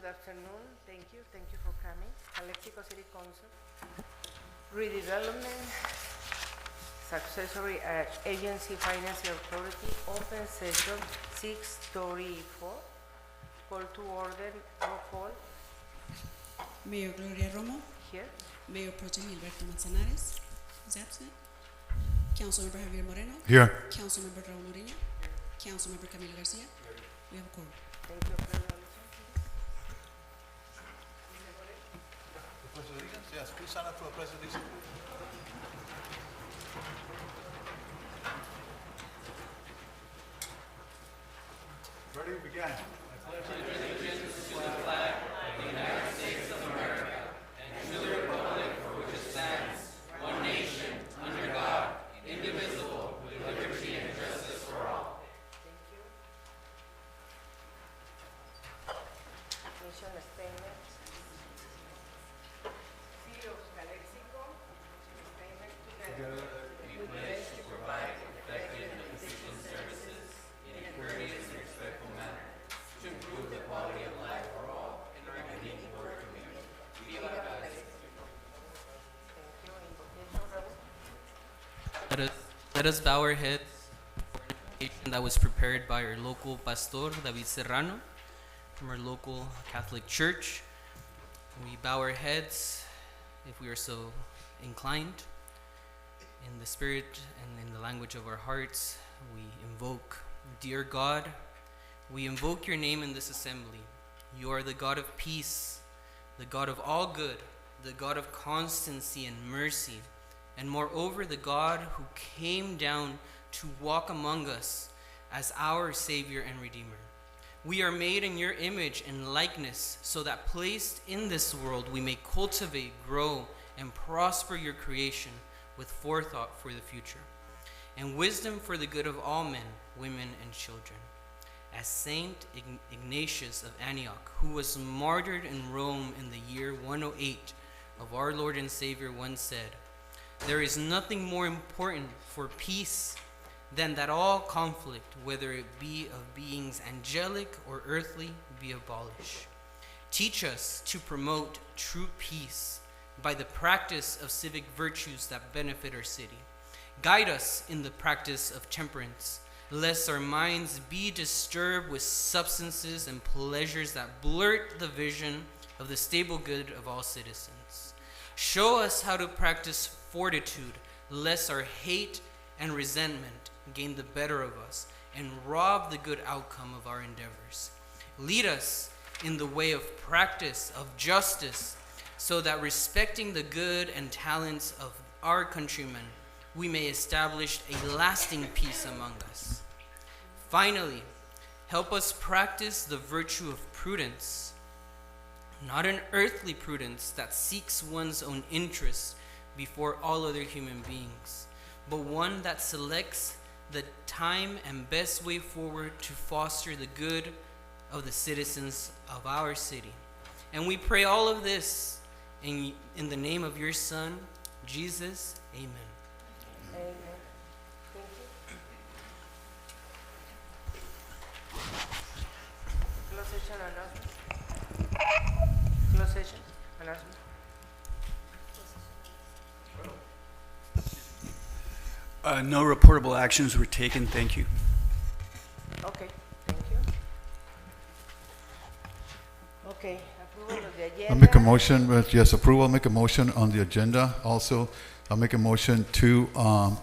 afternoon. Thank you. Thank you for coming. Calexico City Council. Redevelopment, Successory Agency Financial Authority, open session 6:34. Call to order, roll call. Mayor Gloria Romo, Here. Mayor Pro Tem Gilberto Manzanares is absent. Councilmember Javier Moreno, Here. Councilmember Raul Ureña, Councilmember Camila Garcia. We have a quorum. Thank you. Pledge of allegiance? Yes, please stand up for the pledge of allegiance. Ready to begin. Mission statement. City of Calexico, statement together. We pledge to provide effective and efficient services in a courteous and respectful manner to improve the quality of life for all in our unique work community. Viva Calexico. Thank you. Invocation, Raul. Let us bow our heads for an invocation that was prepared by our local pastor, David Serrano, from our local Catholic Church. We bow our heads, if we are so inclined, in the spirit and in the language of our hearts. We invoke, dear God, we invoke your name in this assembly. You are the God of peace, the God of all good, the God of constancy and mercy, and moreover the God who came down to walk among us as our Savior and Redeemer. We are made in your image and likeness, so that placed in this world we may cultivate, grow, and prosper your creation with forethought for the future, and wisdom for the good of all men, women, and children. As Saint Ignatius of Antioch, who was martyred in Rome in the year 108 of our Lord and Savior, once said, "There is nothing more important for peace than that all conflict, whether it be of beings angelic or earthly, be abolished. Teach us to promote true peace by the practice of civic virtues that benefit our city. Guide us in the practice of temperance, lest our minds be disturbed with substances and pleasures that blurt the vision of the stable good of all citizens. Show us how to practice fortitude, lest our hate and resentment gain the better of us and rob the good outcome of our endeavors. Lead us in the way of practice of justice, so that respecting the good and talents of our countrymen, we may establish a lasting peace among us. Finally, help us practice the virtue of prudence, not an earthly prudence that seeks one's own interests before all other human beings, but one that selects the time and best way forward to foster the good of the citizens of our city. And we pray all of this in the name of your Son, Jesus. Amen. Amen. Thank you. Closed session announcement. Closed session announcement. No reportable actions were taken. Thank you. Okay, thank you. Okay, approval of the agenda. I'll make a motion, yes, approval, I'll make a motion on the agenda. Also, I'll make a motion to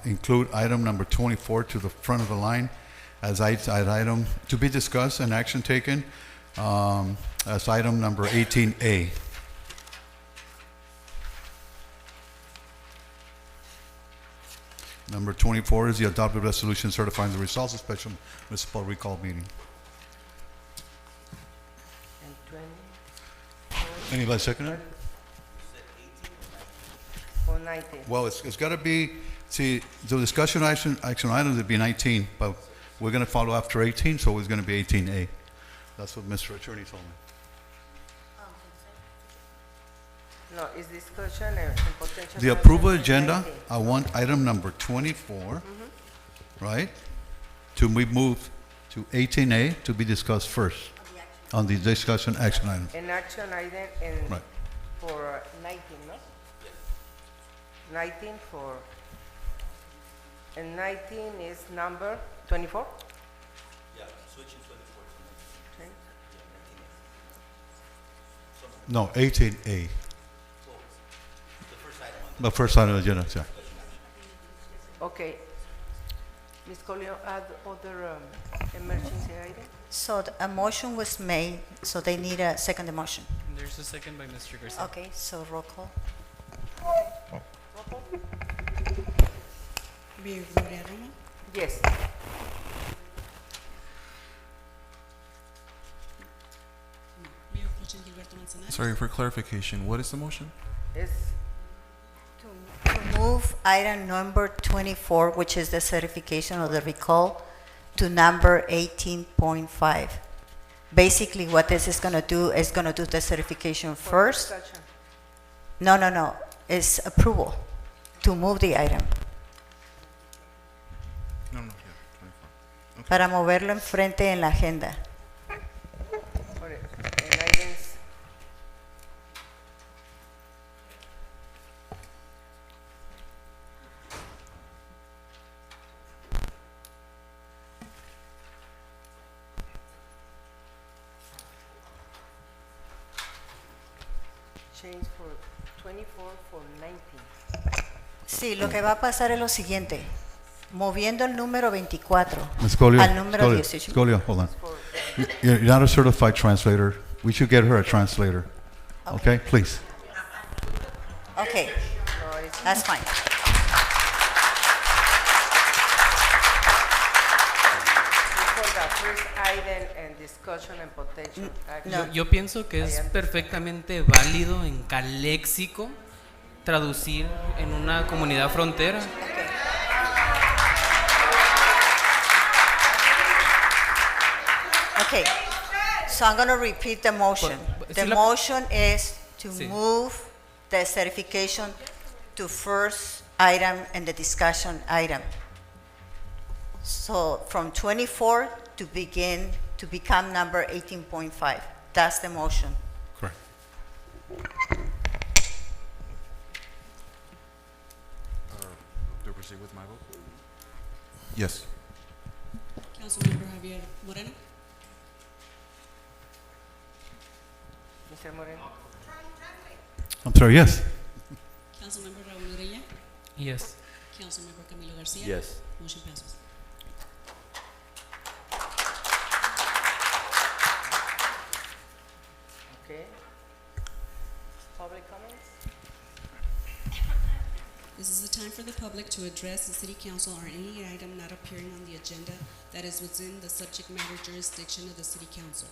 include item number 24 to the front of the line as item to be discussed and action taken as item number 18A. Number 24 is the adopted resolution certifying the results of special municipal recall meeting. And 20 Anybody second it? or 19. Well, it's got to be, see, the discussion action items would be 19, but we're going to follow after 18, so it's going to be 18A. That's what Mr. Attorney told me. No, it's discussion and potential. The approval action agenda, 19. I want item number 24, right? To be moved to 18A to be discussed first. on the discussion action item. An action item and Right. for 19, no? 19 for, and 19 is number 24? Yeah, switching 24 to 19. Okay. No, 18A, The first item on the first item of the agenda, yeah. Okay. Ms. Colio, add other emergency item? So a motion was made, so they need a second motion. There's a second by Mr. Garcia. Okay, so roll call. Mayor Gloria Romo, Yes. Mayor Pro Tem Gilberto Manzanares. Sorry, for clarification, what is the motion? It's To move item number 24, which is the certification of the recall, to number 18.5. Basically, what this is going to do is going to do the certification for first. discussion. No. It's approval to move the item No, yeah, 24. para moverlo enfrente en la agenda. For it. And items, change for 24 for 19. Sí, lo que va a pasar es lo siguiente. Moviendo el número 24 Ms. Scolio, al número Scolio, 18. Scolio, hold on. For, You're not a certified translator. We should get her a translator. Okay, please. Okay, no, it's that's fine. for the first item and discussion and potential action. No. Yo pienso que es perfectamente válido en Calexico traducir en una comunidad frontera. Okay, so I'm going to repeat the motion. But- The sí la- motion is to Sí. move the certification to first item and the discussion item. So from 24 to begin, to become number 18.5. That's the motion. Correct. Do I proceed with my vote? Yes. Councilmember Javier Moreno, Mr. Moreno? I'm sorry, yes. Councilmember Raúl Ureña, Yes. Councilmember Camilo Garcia. Yes. Motion passes. Okay. Public comments? This is the time for the public to address the city council on any item not appearing on the agenda that is within the subject matter jurisdiction of the city council.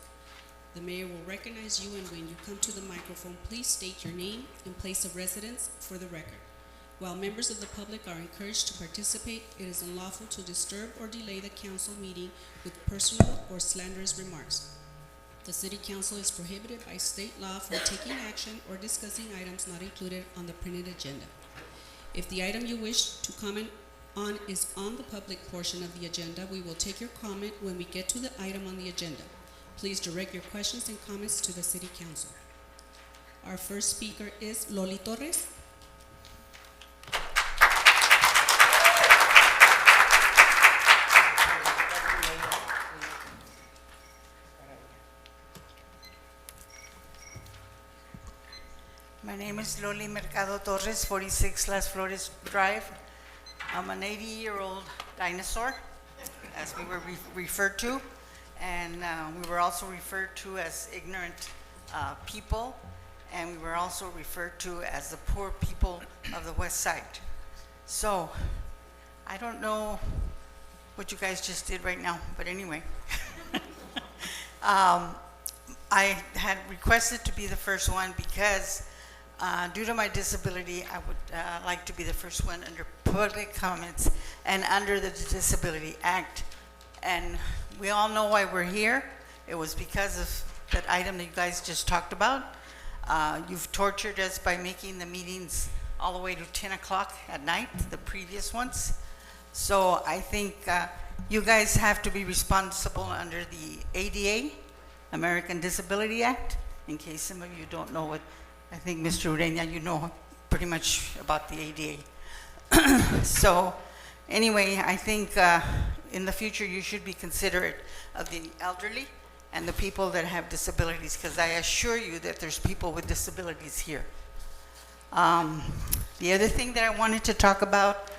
The mayor will recognize you, and when you come to the microphone, please state your name and place of residence for the record. While members of the public are encouraged to participate, it is unlawful to disturb or delay the council meeting with personal or slanderous remarks. The city council is prohibited by state law from taking action or discussing items not included on the printed agenda. If the item you wish to comment on is on the public portion of the agenda, we will take your comment when we get to the item on the agenda. Please direct your questions and comments to the city council. Our first speaker is Loli Torres. My name is Loli Mercado Torres, 46 Las Flores Drive. I'm an 80-year-old dinosaur, as we were referred to, and we were also referred to as ignorant people, and we were also referred to as the poor people of the West Side. So, I don't know what you guys just did right now, but anyway. I had requested to be the first one because due to my disability, I would like to be the first one under public comments and under the Disability Act. And we all know why we're here. It was because of that item that you guys just talked about. You've tortured us by making the meetings all the way to 10 o'clock at night, the previous ones. So I think you guys have to be responsible under the ADA American Disability Act. In case some of you don't know what, I think Mr. Ureña, you know pretty much about the ADA. So anyway, I think in the future you should be considerate of the elderly and the people that have disabilities, because I assure you that there's people with disabilities here. The other thing that I wanted to talk about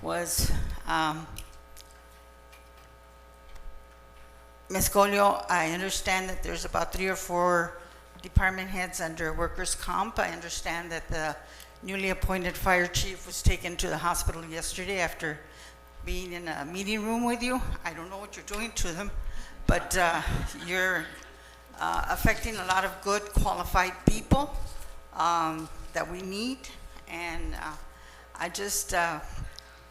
was Ms. Colio, I understand that there's about 3 or 4 department heads under workers' comp. I understand that the newly appointed fire chief was taken to the hospital yesterday after being in a meeting room with you. I don't know what you're doing to them, but you're affecting a lot of good qualified people that we need, and I just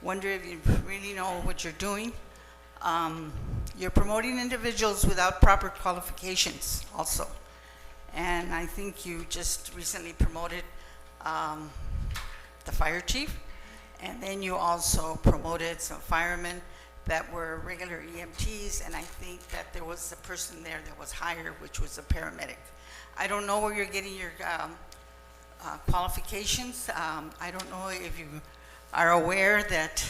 wonder if you really know what you're doing. You're promoting individuals without proper qualifications also, and I think you just recently promoted the fire chief, and then you also promoted some firemen that were regular EMTs, and I think that there was a person there that was hired, which was a paramedic. I don't know where you're getting your qualifications. I don't know if you are aware that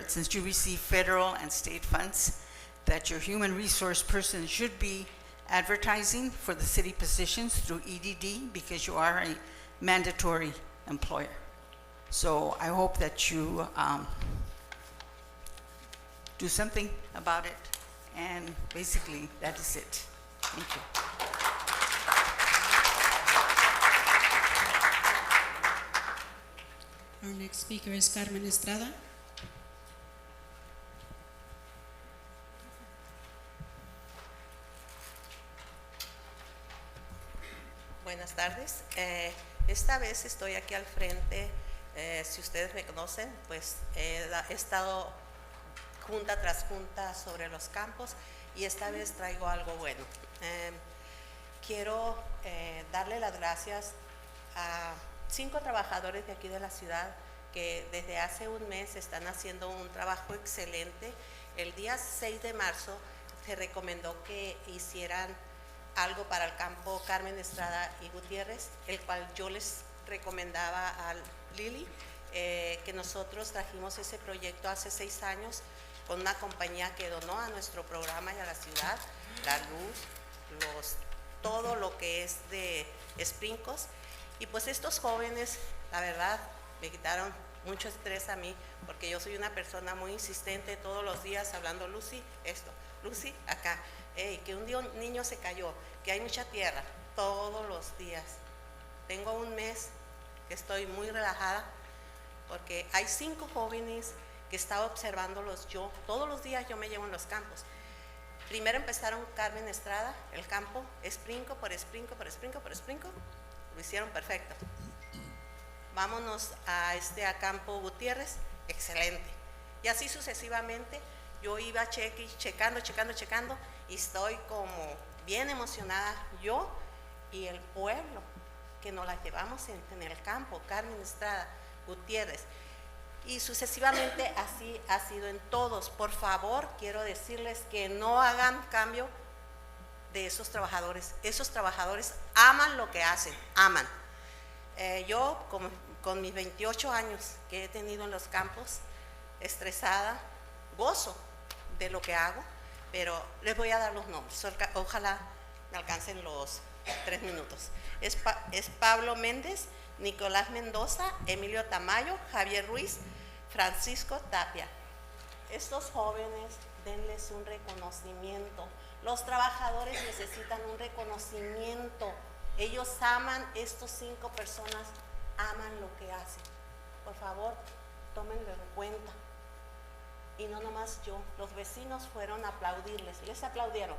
since you receive federal and state funds, that your human resource person should be advertising for the city positions through EDD, because you are a mandatory employer. So I hope that you do something about it, and basically that is it. Thank you. Our next speaker is Carmen Estrada. Buenas tardes. Esta vez estoy aquí al frente. Si ustedes me conocen, pues he estado junta tras junta sobre los campos, y esta vez traigo algo bueno. Quiero darle las gracias a 5 trabajadores de aquí de la ciudad que desde hace un mes están haciendo un trabajo excelente. El día 6 de marzo se recomendó que hicieran algo para el campo Carmen Estrada y Gutiérrez, el cual yo les recomendaba a Lili, que nosotros trajimos ese proyecto hace 6 años con una compañía que donó a nuestro programa y a la ciudad la luz, todo lo que es de sprinkles. Y pues estos jóvenes, la verdad, me quitaron mucho estrés a mí, porque yo soy una persona muy insistente todos los días hablando, Lucy, esto, Lucy, acá, que un día un niño se cayó, que hay mucha tierra, todos los días. Tengo un mes que estoy muy relajada, porque hay 5 jóvenes que estaba observándolos yo, todos los días yo me llevo en los campos. Primero empezaron Carmen Estrada, el campo, esprinco por esprinco, por esprinco, por esprinco, lo hicieron perfecto. Vámonos a campo Gutiérrez, excelente. Y así sucesivamente, yo iba checando, y estoy como bien emocionada, yo y el pueblo, que nos la llevamos en el campo, Carmen Estrada, Gutiérrez. Y sucesivamente así ha sido en todos. Por favor, quiero decirles que no hagan cambio de esos trabajadores. Esos trabajadores aman lo que hacen, aman. Yo, con mis 28 años que he tenido en los campos, estresada, gozo de lo que hago, pero les voy a dar los nombres. Ojalá me alcancen los 3 minutos. Es Pablo Méndez, Nicolás Mendoza, Emilio Tamayo, Javier Ruiz, Francisco Tapia. Estos jóvenes, denles un reconocimiento. Los trabajadores necesitan un reconocimiento. Ellos aman, estos 5 personas aman lo que hacen. Por favor, tómenlo en cuenta. Y no nomás yo, los vecinos fueron a aplaudirles, les aplaudieron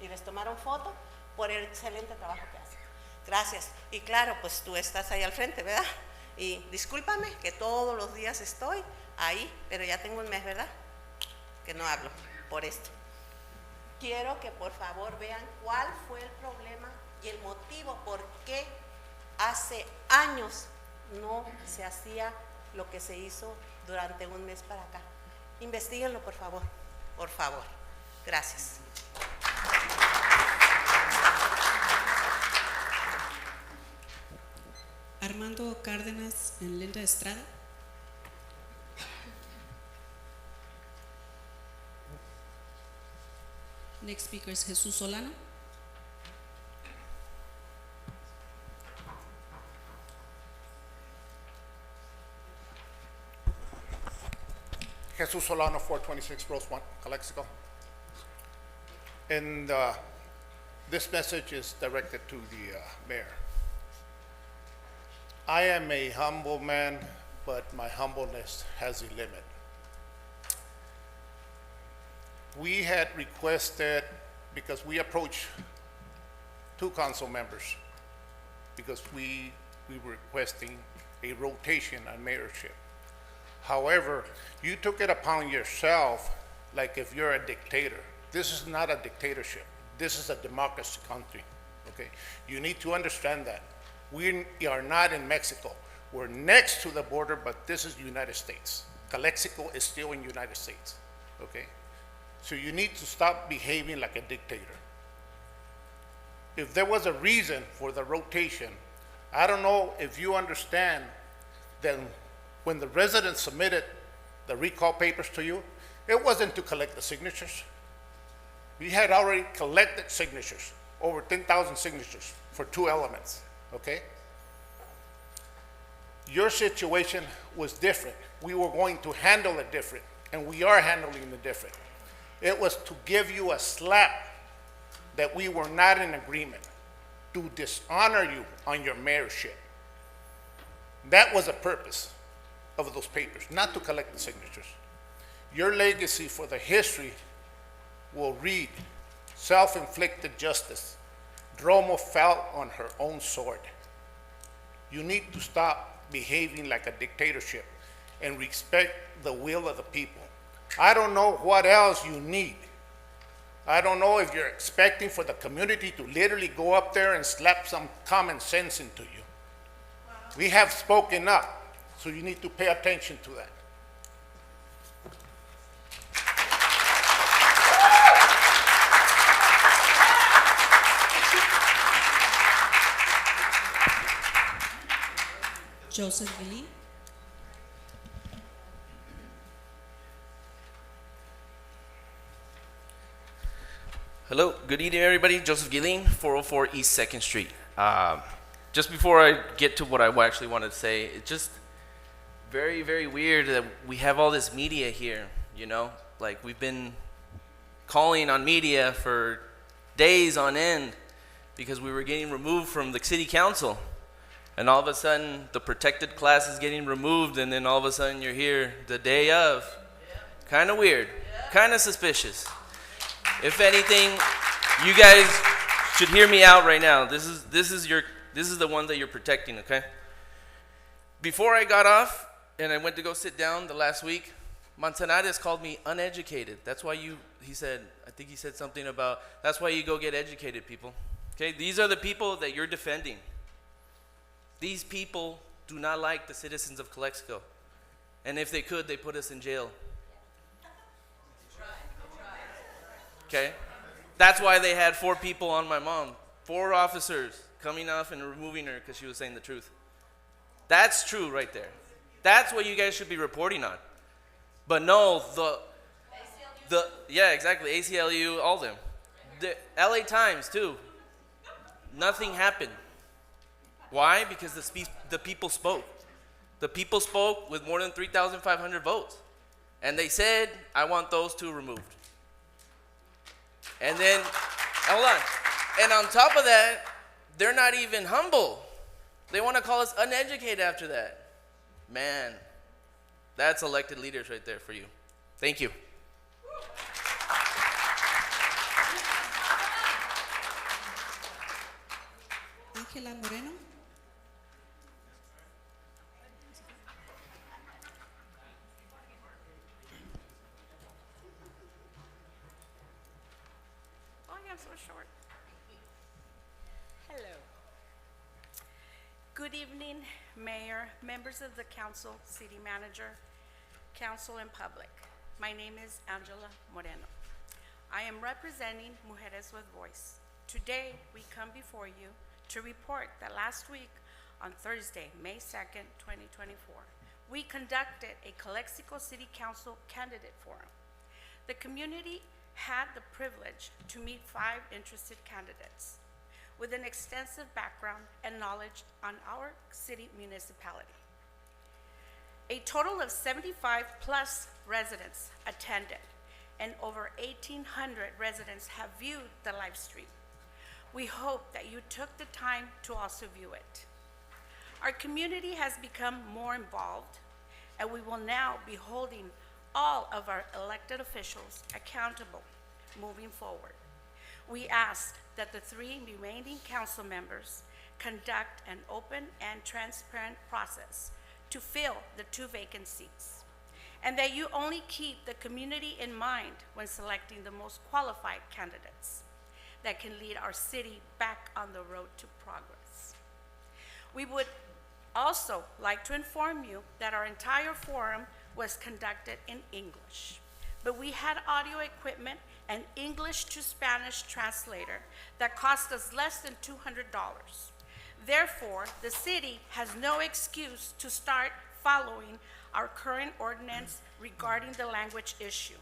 y les tomaron foto por el excelente trabajo que hacen. Gracias. Y claro, pues tú estás ahí al frente, ¿verdad? Y discúlpame que todos los días estoy ahí, pero ya tengo un mes, ¿verdad?, que no hablo por esto. Quiero que por favor vean cuál fue el problema y el motivo por qué hace años no se hacía lo que se hizo durante un mes para acá. Investíguenlo, por favor, por favor. Gracias. Armando Cárdenas and Linda Estrada. Next speaker is Jesus Solano. Jesus Solano, 426 Rose 1, Calexico. And this message is directed to the mayor. I am a humble man, but my humbleness has a limit. We had requested, because we approached 2 council members, because we were requesting a rotation on mayorship. However, you took it upon yourself like if you're a dictator. This is not a dictatorship. This is a democracy country, okay? You need to understand that. We are not in Mexico. We're next to the border, but this is the United States. Calexico is still in the United States, okay? So you need to stop behaving like a dictator. If there was a reason for the rotation, I don't know if you understand that when the residents submitted the recall papers to you, it wasn't to collect the signatures. We had already collected signatures, over 10,000 signatures for 2 elements, okay? Your situation was different. We were going to handle it different, and we are handling it different. It was to give you a slap that we were not in agreement, to dishonor you on your mayorship. That was the purpose of those papers, not to collect the signatures. Your legacy for the history will read, self-inflicted justice. Dromo fell on her own sword. You need to stop behaving like a dictatorship and respect the will of the people. I don't know what else you need. I don't know if you're expecting for the community to literally go up there and slap some common sense into you. We have spoken up, so you need to pay attention to that. Joseph Guillen. Hello, good evening, everybody. Joseph Guillen, 404 East 2nd Street. Just before I get to what I actually wanted to say, it's just very, very weird that we have all this media here, you know? Like, we've been calling on media for days on end because we were getting removed from the city council. And all of a sudden, the protected class is getting removed, and then all of a sudden you're here the day of. Kind of weird, kind of suspicious. If anything, you guys should hear me out right now. This is the one that you're protecting, okay? Before I got off and I went to go sit down the last week, Manzanares called me uneducated. That's why he said something about, that's why you go get educated, people. Okay, these are the people that you're defending. These people do not like the citizens of Calexico. And if they could, they put us in jail. Okay? That's why they had 4 people on my mom. 4 officers coming off and removing her because she was saying the truth. That's true right there. That's what you guys should be reporting on. But no, yeah, exactly, ACLU, all of them. The LA Times too. Nothing happened. Why? Because the people spoke. The people spoke with more than 3,500 votes. And they said, I want those 2 removed. And then, hold on. And on top of that, they're not even humble. They want to call us uneducated after that. Man, that's elected leaders right there for you. Thank you. Ángela Moreno. Oh, I'm so short. Hello. Good evening, Mayor, members of the council, city manager, council, and public. My name is Angela Moreno. I am representing Mujeres with Voice. Today, we come before you to report that last week, on Thursday, May 2nd, 2024, we conducted a Calexico City Council candidate forum. The community had the privilege to meet 5 interested candidates with an extensive background and knowledge on our city municipality. A total of 75 plus residents attended, and over 1,800 residents have viewed the live stream. We hope that you took the time to also view it. Our community has become more involved, and we will now be holding all of our elected officials accountable moving forward. We ask that the 3 remaining council members conduct an open and transparent process to fill the 2 vacant seats, and that you only keep the community in mind when selecting the most qualified candidates that can lead our city back on the road to progress. We would also like to inform you that our entire forum was conducted in English, but we had audio equipment and English to Spanish translator that cost us less than $200. Therefore, the city has no excuse to start following our current ordinance regarding the language issue.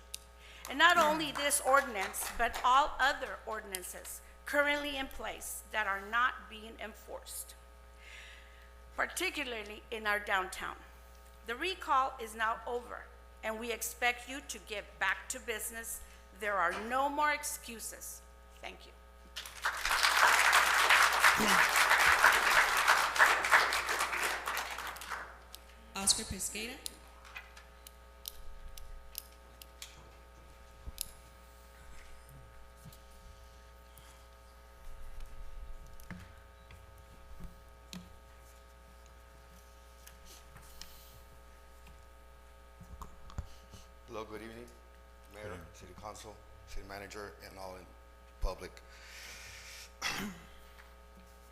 And not only this ordinance, but all other ordinances currently in place that are not being enforced, particularly in our downtown. The recall is now over, and we expect you to get back to business. There are no more excuses. Thank you. Oscar Pesqueira. Hello, good evening, Mayor, City Council, City Manager, and all in public.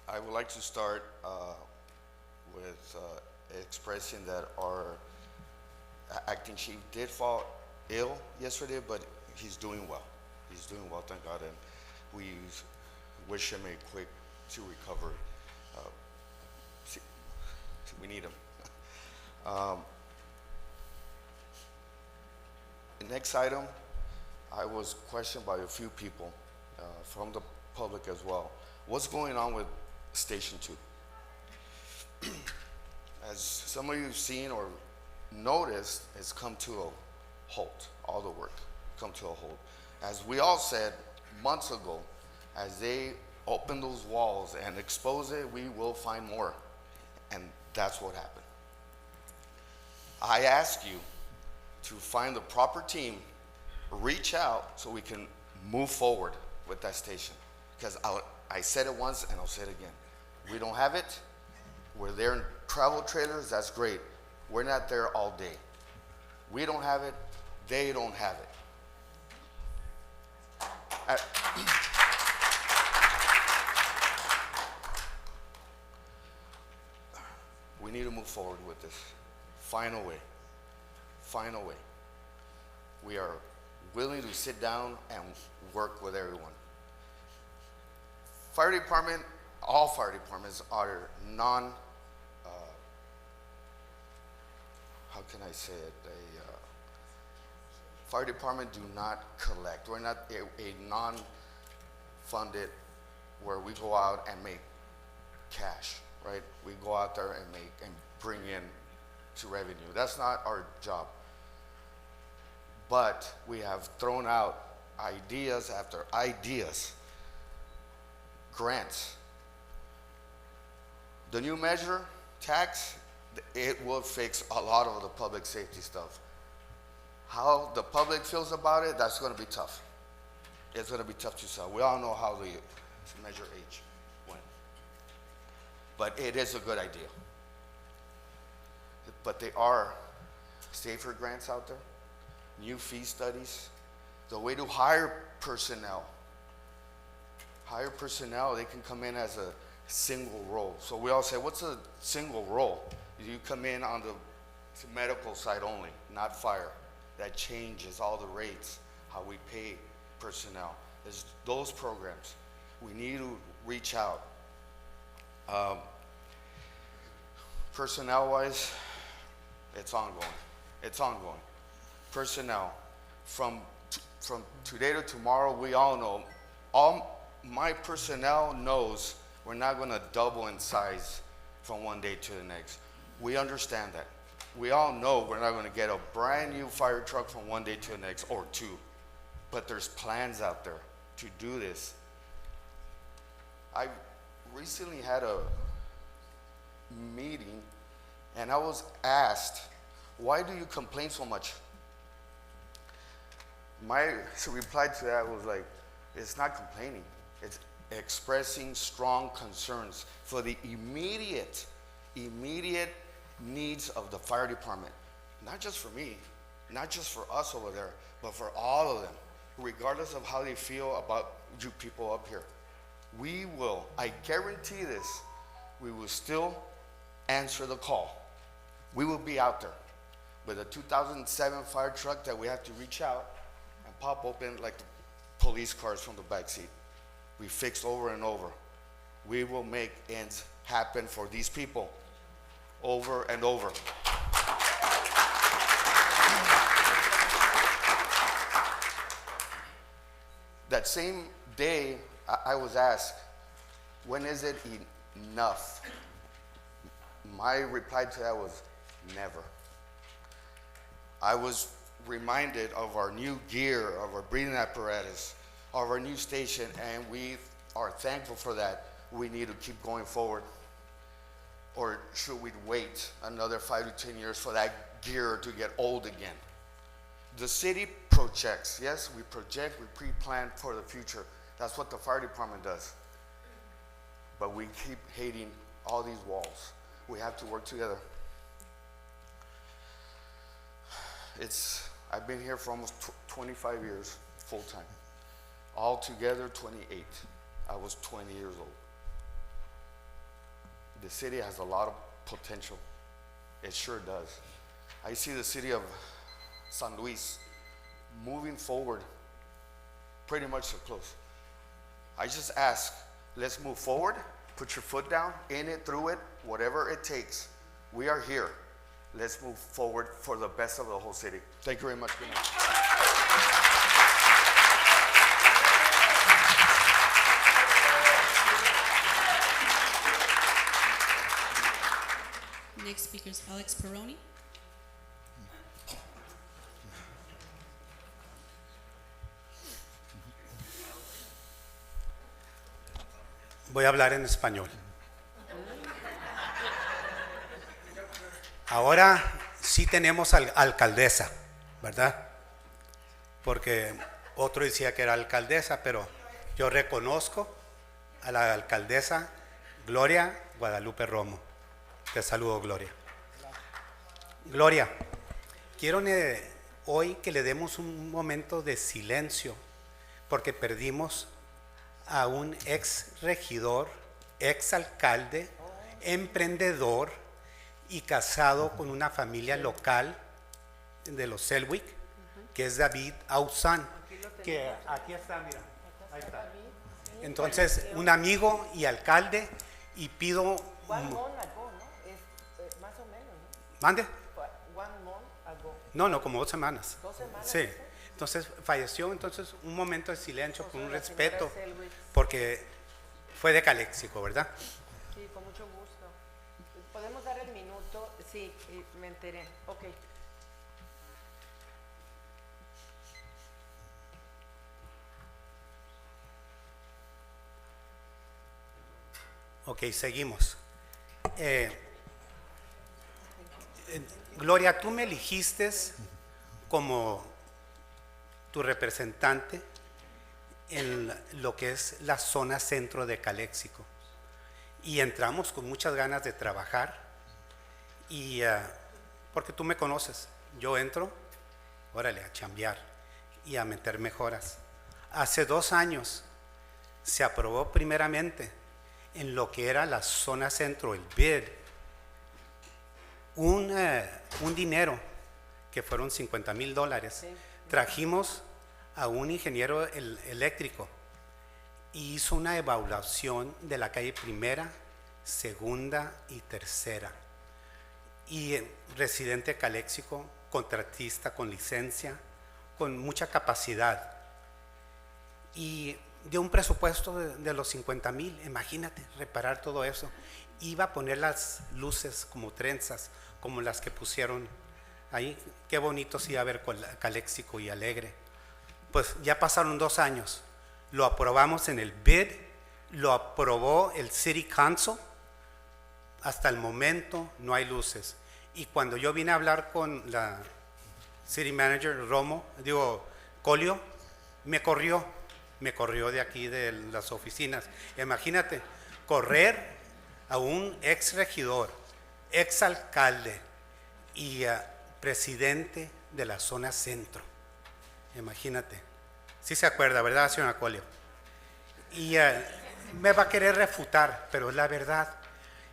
I would like to start with expressing that our acting chief did fall ill yesterday, but he's doing well. He's doing well, thank God, and we wish him a quick to recover. We need him. The next item, I was questioned by a few people from the public as well. What's going on with Station 2? As some of you have seen or noticed, it's come to a halt. All the work come to a halt. As we all said months ago, as they open those walls and expose it, we will find more. And that's what happened. I ask you to find the proper team, reach out so we can move forward with that station. Because I said it once and I'll say it again. We don't have it. We're there in travel trailers, that's great. We're not there all day. We don't have it, they don't have it. We need to move forward with this. Find a way. Find a way. We are willing to sit down and work with everyone. Fire department, all fire departments are how can I say it? Fire department do not collect. We're not a non-funded where we go out and make cash, right? We go out there and make and bring in to revenue. That's not our job. But we have thrown out ideas after ideas, grants. The new measure, tax, it will fix a lot of the public safety stuff. How the public feels about it, that's going to be tough. It's going to be tough to sell. We all know how the measure H went. But it is a good idea. But there are safer grants out there, new fee studies, the way to hire personnel. Hire personnel, they can come in as a single role. So we all say, what's a single role? You come in on the medical side only, not fire. That changes all the rates, how we pay personnel. It's those programs. We need to reach out. Personnel-wise, it's ongoing. It's ongoing. Personnel, from today to tomorrow, we all know, all my personnel knows we're not going to double in size from one day to the next. We understand that. We all know we're not going to get a brand new fire truck from one day to the next, or two. But there's plans out there to do this. I recently had a meeting and I was asked, why do you complain so much? My reply to that was like, it's not complaining, it's expressing strong concerns for the immediate needs of the fire department. Not just for me, not just for us over there, but for all of them, regardless of how they feel about you people up here. We will, I guarantee this, we will still answer the call. We will be out there with a 2007 fire truck that we have to reach out and pop open like the police cars from the back seat. We fixed over and over. We will make ends happen for these people over and over. That same day, I was asked, when is it enough? My reply to that was, never. I was reminded of our new gear, of our breathing apparatus, of our new station, and we are thankful for that. We need to keep going forward. Or should we wait another 5 to 10 years for that gear to get old again? The city projects. Yes, we project, we pre-plan for the future. That's what the fire department does. But we keep hating all these walls. We have to work together. I've been here for almost 25 years, full time. All together, 28. I was 20 years old. The city has a lot of potential. It sure does. I see the city of San Luis moving forward pretty much so close. I just ask, let's move forward, put your foot down, in it, through it, whatever it takes. We are here. Let's move forward for the best of the whole city. Thank you very much. Good night. Next speaker is Alex Peroni. Voy a hablar en español. Ahora sí tenemos alcaldesa, ¿verdad? Porque otro decía que era alcaldesa, pero yo reconozco a la alcaldesa Gloria Guadalupe Romo. Te saludo, Gloria. Gloria, quiero hoy que le demos un momento de silencio porque perdimos a un ex regidor, ex alcalde, emprendedor y casado con una familia local de los Selwick, que es David Auzán, que aquí está, mira, ahí está. Entonces, un amigo y alcalde, y pido... Más o menos, ¿no? ¿Mande? One month ago. No, como 2 semanas. 2 semanas. Sí. Entonces falleció, entonces un momento de silencio con un respeto, porque fue de Calexico, ¿verdad? Sí, con mucho gusto. ¿Podemos dar el minuto? Sí, me enteré. Ok. Ok, seguimos. Gloria, tú me elegiste como tu representante en lo que es la zona centro de Calexico, y entramos con muchas ganas de trabajar, y porque tú me conoces, yo entro, órale, a chambear y a meter mejoras. Hace 2 años se aprobó primeramente en lo que era la zona centro, el BID, un dinero que fueron $50,000. Sí. Trajimos a un ingeniero eléctrico y hizo una evaluación de la calle Primera, Segunda y Tercera. Y residente de Calexico, contratista con licencia, con mucha capacidad. Y dio un presupuesto de los 50,000, imagínate, reparar todo eso. Iba a poner las luces como trenzas, como las que pusieron ahí. Qué bonito se iba a ver con Calexico y alegre. Pues ya pasaron 2 años, lo aprobamos en el bid, lo aprobó el City Council, hasta el momento no hay luces. Y cuando yo vine a hablar con la City Manager Colio, me corrió de aquí de las oficinas. Imagínate, correr a un ex regidor, ex alcalde y presidente de la zona centro. Imagínate. Sí se acuerda, ¿verdad, señor Colio? Y me va a querer refutar, pero es la verdad.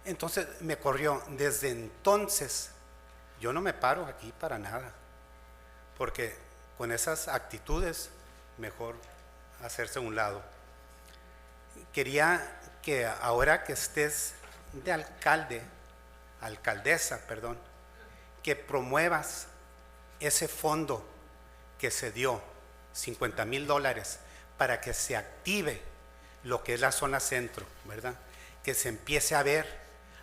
Entonces me corrió. Desde entonces yo no me paro aquí para nada, porque con esas actitudes mejor hacerse a un lado. Quería que ahora que estés de alcaldesa, que promuevas ese fondo que se dio, $50,000, para que se active lo que es la zona centro, ¿verdad? Que se empiece a ver,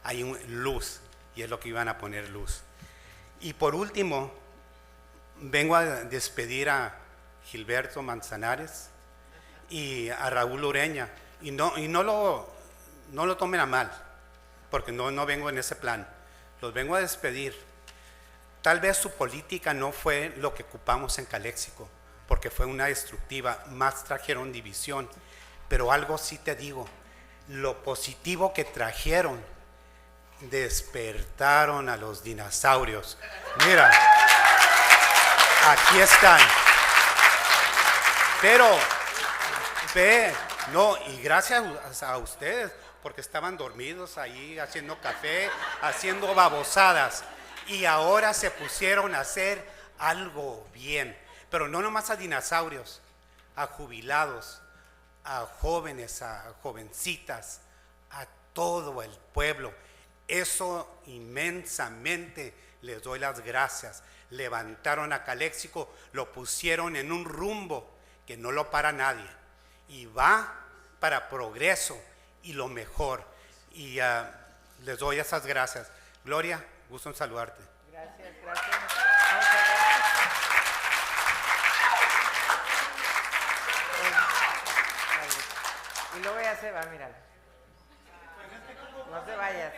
hay luz, y es lo que iban a poner luz. Y por último, vengo a despedir a Gilberto Manzanares y a Raúl Ureña, y no lo tomen a mal, porque no vengo en ese plan, los vengo a despedir. Tal vez su política no fue lo que ocupamos en Calexico, porque fue una destructiva, más trajeron división, pero algo sí te digo, lo positivo que trajeron, despertaron a los dinosaurios. Mira, aquí están. Pero, y gracias a ustedes, porque estaban dormidos ahí haciendo café, haciendo babosadas, y ahora se pusieron a hacer algo bien. Pero no nomás a dinosaurios, a jubilados, a jóvenes, a jovencitas, a todo el pueblo. Eso inmensamente les doy las gracias. Levantaron a Calexico, lo pusieron en un rumbo que no lo para nadie, y va para progreso y lo mejor. Y les doy esas gracias. Gloria, gusto en saludarte. Gracias. Vamos a ver. Y luego ya se va, mírala. No se vayas.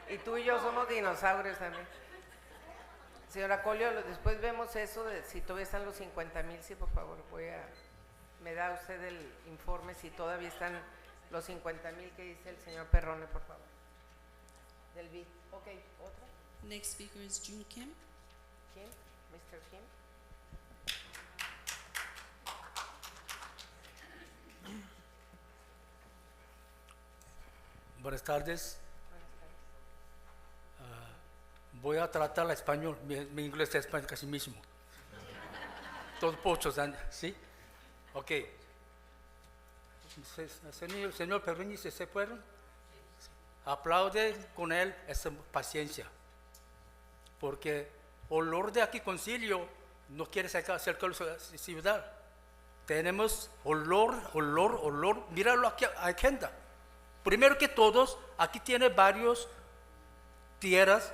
Y tú y yo somos dinosaurios también. Señora Colio, después vemos eso de si todavía están los 50,000, sí, por favor, me da usted el informe si todavía están los 50,000 que dice el señor Perrone, por favor. Del BID. Ok, ¿otra? Next speaker is June Kim. Kim, Mr. Kim. Buenas tardes. Voy a tratar el español, mi inglés es casi mismo. Todos pochos, ¿sí? Ok. Señor Perrini, ¿se fueron? Aplaude con él esa paciencia. Porque olor de aquí concilio no quiere acercar a la ciudad. Tenemos olor. Míralo aquí, agenda. Primero que todos, aquí tiene varios tierras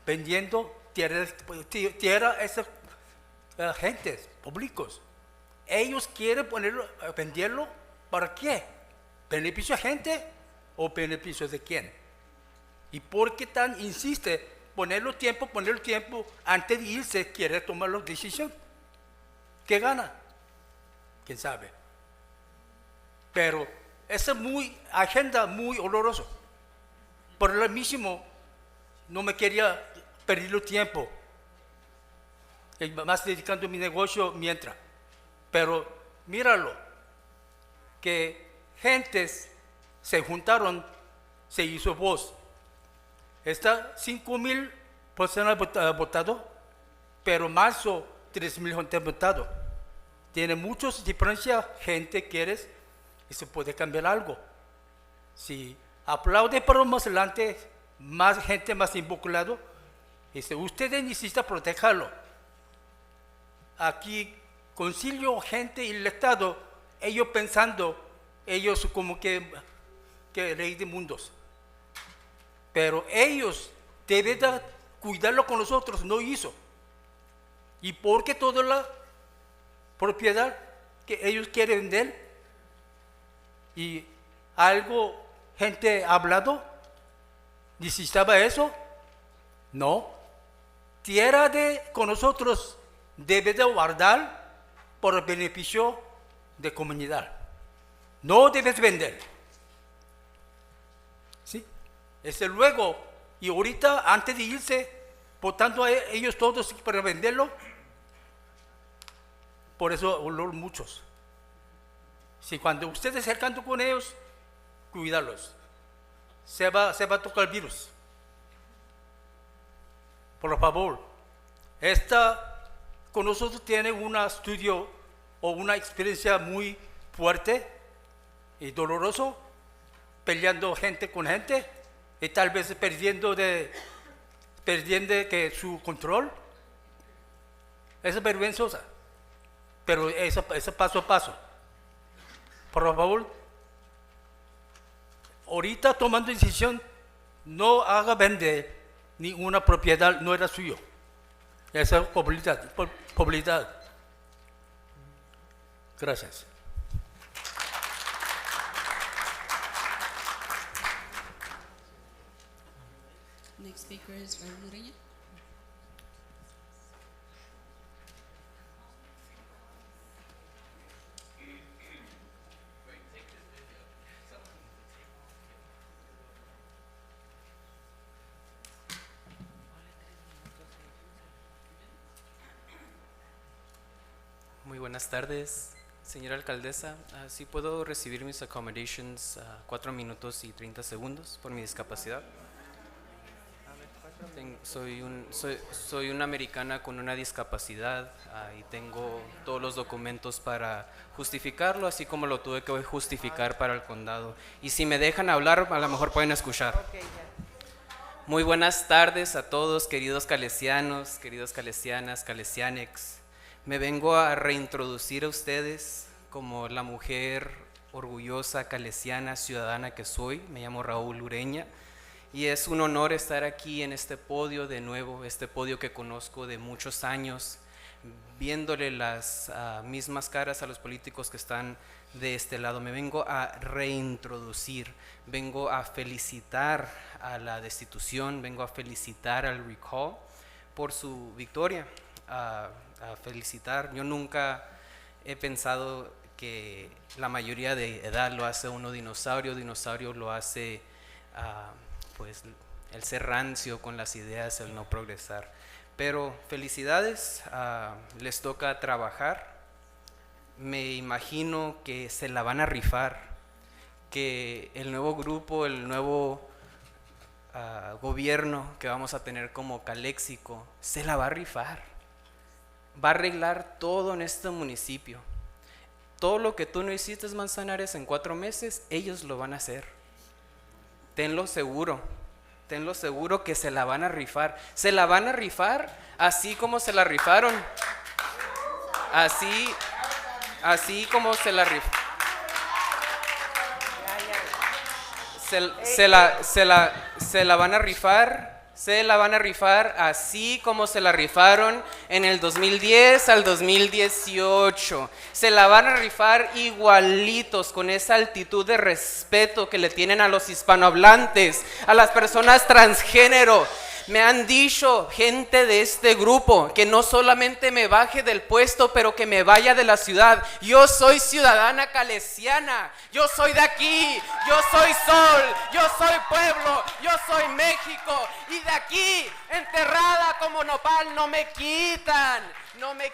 vendiendo tierra a esas gentes públicos. Ellos quieren venderlo, ¿para qué? ¿Beneficio a gente o beneficio de quién? ¿Y por qué tan insiste ponerlo tiempo antes de irse, quiere tomar la decisión? ¿Qué gana? ¿Quién sabe? Pero esa agenda muy olorosa. Por lo mismo, no me quería perder el tiempo, más dedicando mi negocio mientras. Pero míralo, que gentes se juntaron, se hizo voz. Está 5,000 personas votado, pero marzo 3,000 gente votado. tiene muchas diferencias, gente quieres y se puede cambiar algo. Si aplaude para más adelante, más gente más involucrado, ustedes necesitan protegerlo. Aquí concilio gente y el Estado, ellos pensando, ellos como que rey de mundos. Pero ellos deben de cuidarlo con nosotros, no hizo. Y porque toda la propiedad que ellos quieren vender y algo gente ha hablado, necesitaba eso, no. Tierra con nosotros debe de guardar por el beneficio de comunidad. No debes vender. ¿Sí? Luego, y ahorita antes de irse, por tanto ellos todos para venderlo, por eso olor muchos. Si cuando ustedes se acercan con ellos, cuídalos. Se va a tocar el virus. Por favor, con nosotros tiene un estudio o una experiencia muy fuerte y doloroso, peleando gente con gente y tal vez perdiendo que su control. Es vergonzosa, pero es paso a paso. Por favor, ahorita tomando decisión, no haga vender ninguna propiedad, no era suyo. Esa es publicidad. Gracias. Next speaker is Raúl Ureña. Muy buenas tardes, señora alcaldesa. ¿Sí puedo recibir mis accommodations 4 minutos y 30 segundos por mi discapacidad? Soy una americana con una discapacidad y tengo todos los documentos para justificarlo, así como lo tuve que justificar para el condado. Y si me dejan hablar, a lo mejor pueden escuchar. Muy buenas tardes a todos, queridos calesianos, queridos calesianas, calesianex. Me vengo a reintroducir a ustedes como la mujer orgullosa, calesiana, ciudadana que soy. Me llamo Raúl Ureña y es un honor estar aquí en este podio de nuevo, este podio que conozco de muchos años, viéndole las mismas caras a los políticos que están de este lado. Me vengo a reintroducir, vengo a felicitar a la destitución, vengo a felicitar al recall por su victoria. A felicitar. Yo nunca he pensado que la mayoría de edad lo hace uno dinosaurio lo hace pues el ser rancio con las ideas, el no progresar. Pero felicidades, les toca trabajar. Me imagino que se la van a rifar, que el nuevo grupo, el nuevo gobierno que vamos a tener como Calexico, se la va a rifar. Va a arreglar todo en este municipio. Todo lo que tú no hiciste, Manzanares, en 4 meses, ellos lo van a hacer. Tenlo seguro que se la van a rifar. Se la van a rifar así como se la rifaron. Así como se la rifaron. Se la van a rifar. Se la van a rifar así como se la rifaron en el 2010 al 2018. Se la van a rifar igualitos, con esa altitud de respeto que le tienen a los hispanohablantes, a las personas transgénero. Me han dicho gente de este grupo que no solamente me baje del puesto, pero que me vaya de la ciudad. Yo soy ciudadana calesiana, yo soy de aquí, yo soy sol, yo soy pueblo, yo soy México, y de aquí, enterrada como nopal, no me quitan, no me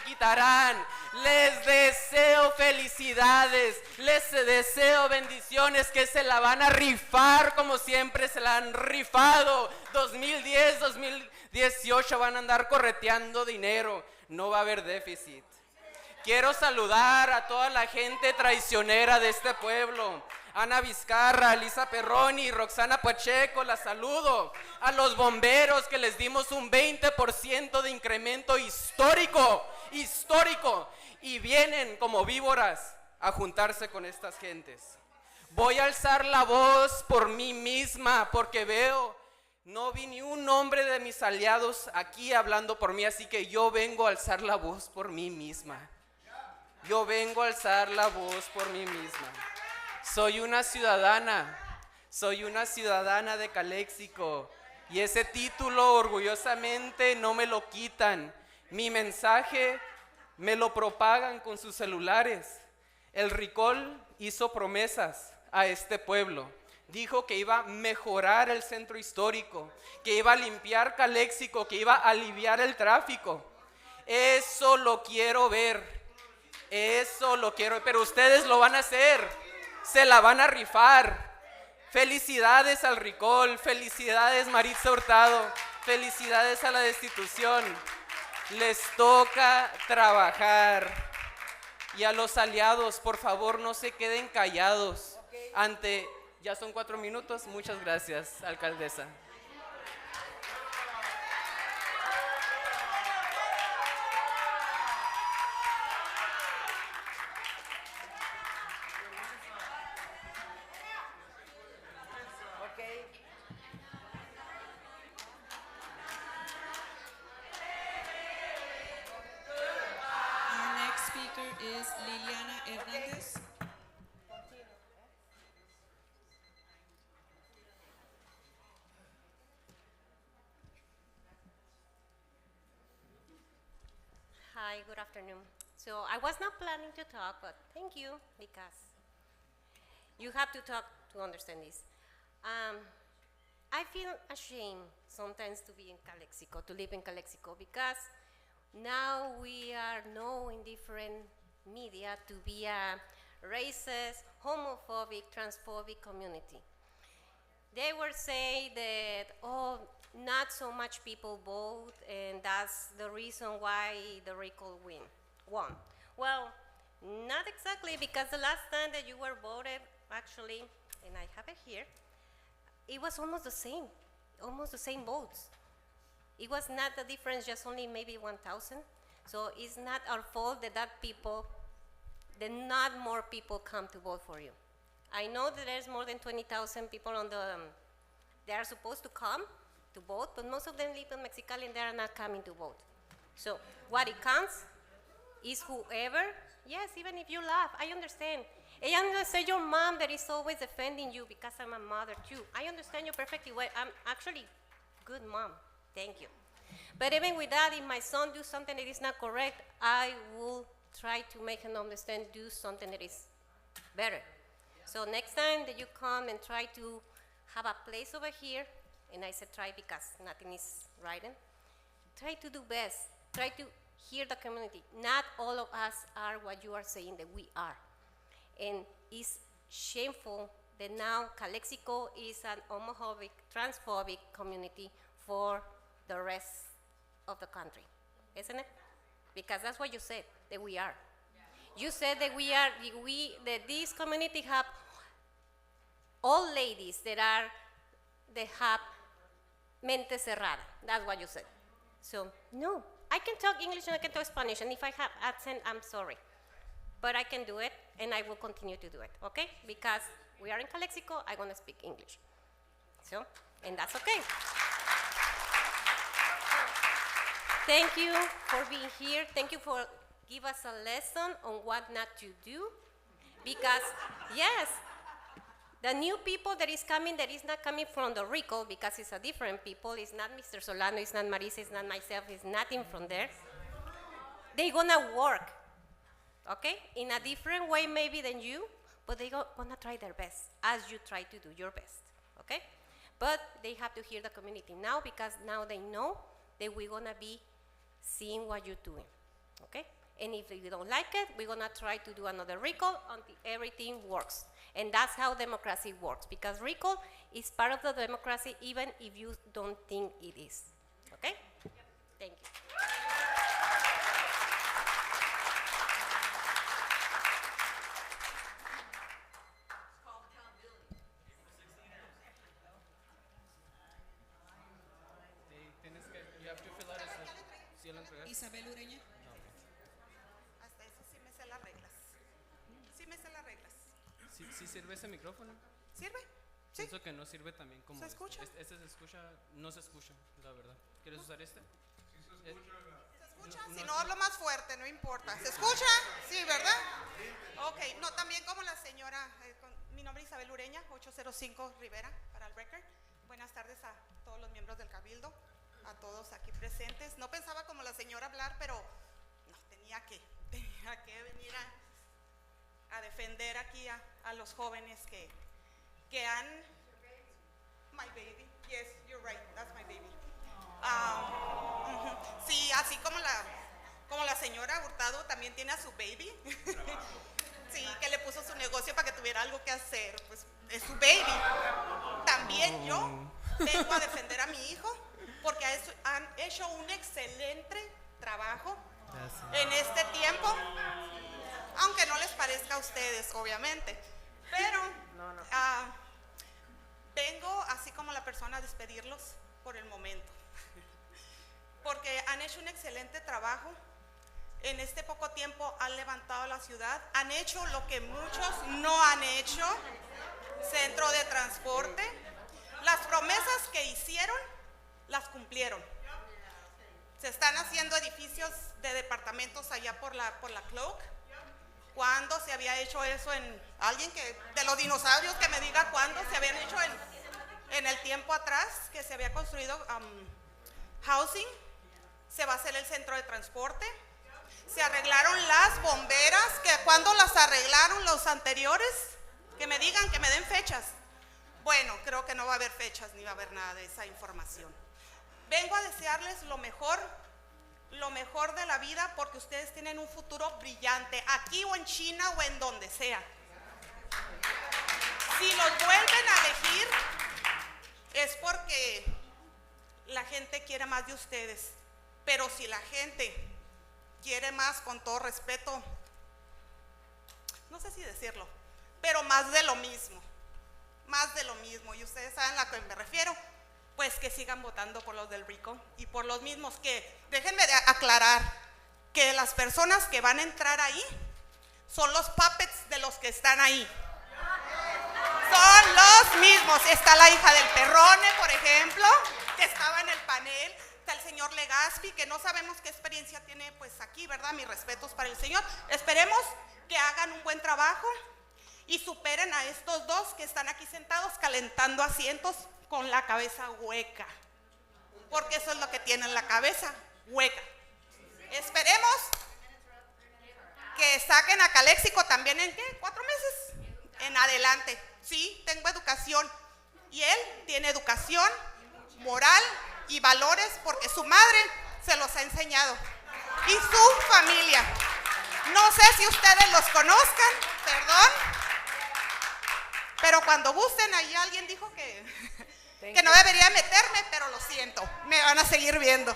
quitarán. Les deseo felicidades, les deseo bendiciones, que se la van a rifar como siempre se la han rifado. 2010, 2018 van a andar correteando dinero, no va a haber déficit. Quiero saludar a toda la gente traicionera de este pueblo. Ana Vizcarra, Lisa Perroni, Roxana Pacheco, la saludo. A los bomberos que les dimos un 20% de incremento histórico, histórico. Y vienen como víboras a juntarse con estas gentes. Voy a alzar la voz por mí misma porque veo, no vi ni un nombre de mis aliados aquí hablando por mí, así que yo vengo a alzar la voz por mí misma. Yo vengo a alzar la voz por mí misma. Soy una ciudadana de Calexico y ese título orgullosamente no me lo quitan. Mi mensaje me lo propagan con sus celulares. El Ricol hizo promesas a este pueblo. Dijo que iba a mejorar el centro histórico, que iba a limpiar Calexico, que iba a aliviar el tráfico. Eso lo quiero ver. Eso lo quiero, pero ustedes lo van a hacer, se la van a rifar. Felicidades al Ricol, felicidades Maritza Hurtado, felicidades a la destitución. Les toca trabajar. Y a los aliados, por favor, no se queden callados ante, ya son 4 minutos, muchas gracias, alcaldesa. Is Liliana Hernandez. Hi, good afternoon. So I was not planning to talk, but thank you because you have to talk to understand this. I feel ashamed sometimes to be in Calexico, to live in Calexico, because now we are known in different media to be a racist, homophobic, transphobic community. They were saying that, oh, not so much people vote, and that's the reason why the recall won. Well, not exactly, because the last time that you were voted, actually, and I have it here, it was almost the same votes. It was not the difference, just only maybe 1,000. So it's not our fault that not more people come to vote for you. I know that there's more than 20,000 people on they are supposed to come to vote, but most of them live in Mexicali and they are not coming to vote. So what it counts is whoever, yes, even if you laugh, I understand. And I understand your mom that is always defending you because I'm a mother too. I understand you perfectly well. I'm actually good mom. Thank you. But even with that, if my son do something that is not correct, I will try to make him understand, do something that is better. So next time that you come and try to have a place over here, and I said try because nothing is written, try to do best. Try to hear the community. Not all of us are what you are saying that we are. And it's shameful that now Calexico is an homophobic, transphobic community for the rest of the country, isn't it? Because that's what you said, that we are. You said that that this community have all ladies that have mente cerrada. That's what you said. So, no, I can talk English and I can talk Spanish, and if I have accent, I'm sorry. But I can do it, and I will continue to do it, okay? Because we are in Calexico, I'm gonna speak English. So, and that's okay. Thank you for being here. Thank you for giving us a lesson on what not to do. Because, yes, the new people that is coming, that is not coming from the recall, because it's a different people. It's not Mr. Solano, it's not Marisa, it's not myself, it's nothing from there. They're gonna work, okay? In a different way maybe than you, but they're gonna try their best, as you try to do your best, okay? But they have to hear the community now, because now they know that we're gonna be seeing what you're doing, okay? And if you don't like it, we're gonna try to do another recall until everything works. And that's how democracy works, because recall is part of the democracy even if you don't think it is, okay? Thank you. ya lo entregaste? Isabel Ureña. Hasta eso sí me sé las reglas. Sí me sé las reglas. ¿Sí sirve ese micrófono? ¿Sirve? Sí. Pienso que no sirve también como ¿Se escucha? Este se escucha, no se escucha, la verdad. ¿Quieres usar este? ¿Se escucha? Si no hablo más fuerte, no importa. ¿Se escucha? Sí, ¿verdad? Ok, no, también como la señora, mi nombre es Isabel Ureña, 805 Rivera, para el record. Buenas tardes a todos los miembros del Cabildo, a todos aquí presentes. No pensaba como la señora hablar, pero no, tenía que venir a defender aquí a los jóvenes que han... My baby, yes, you're right, that's my baby. Sí, así como la señora Hurtado también tiene a su baby. Sí, que le puso su negocio para que tuviera algo que hacer, pues es su baby. También yo vengo a defender a mi hijo porque han hecho un excelente trabajo en este tiempo, aunque no les parezca a ustedes, obviamente. Pero vengo así como la persona a despedirlos por el momento, porque han hecho un excelente trabajo. En este poco tiempo han levantado la ciudad, han hecho lo que muchos no han hecho, centro de transporte. Las promesas que hicieron, las cumplieron. Se están haciendo edificios de departamentos allá por la Cloak. ¿Cuándo se había hecho eso alguien de los dinosaurios que me diga cuándo se habían hecho en el tiempo atrás que se había construido housing? Se va a hacer el centro de transporte. Se arreglaron las bomberas, que cuando las arreglaron los anteriores, que me digan, que me den fechas. Bueno, creo que no va a haber fechas ni va a haber nada de esa información. Vengo a desearles lo mejor de la vida, porque ustedes tienen un futuro brillante, aquí o en China o en donde sea. Si los vuelven a elegir, es porque la gente quiere más de ustedes. Pero si la gente quiere más, con todo respeto, no sé si decirlo, pero más de lo mismo, y ustedes saben a lo que me refiero, pues que sigan votando por los del Rico y por los mismos que, déjenme aclarar, que las personas que van a entrar ahí son los puppets de los que están ahí. Son los mismos. Está la hija del Perrone, por ejemplo, que estaba en el panel. Está el señor Legaspi, que no sabemos qué experiencia tiene pues aquí, ¿verdad? Mis respetos para el señor. Esperemos que hagan un buen trabajo y superen a estos dos que están aquí sentados calentando asientos con la cabeza hueca, porque eso es lo que tienen, la cabeza hueca. Esperemos que saquen a Calexico también en ¿qué? 4 meses en adelante. Sí, tengo educación y él tiene educación, moral y valores, porque su madre se los ha enseñado y su familia. No sé si ustedes los conozcan, perdón, pero cuando gusten, ahí alguien dijo que no debería meterme, pero lo siento, me van a seguir viendo.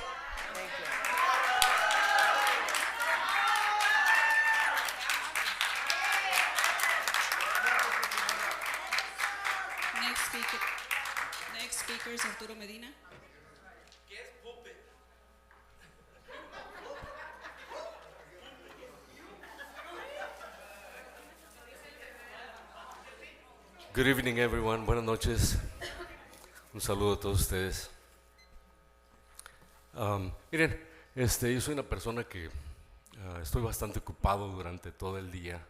Next speaker is Arturo Medina. Good evening, everyone. Buenas noches. Un saludo a todos ustedes. Miren, yo soy una persona que estoy bastante ocupado durante todo el día,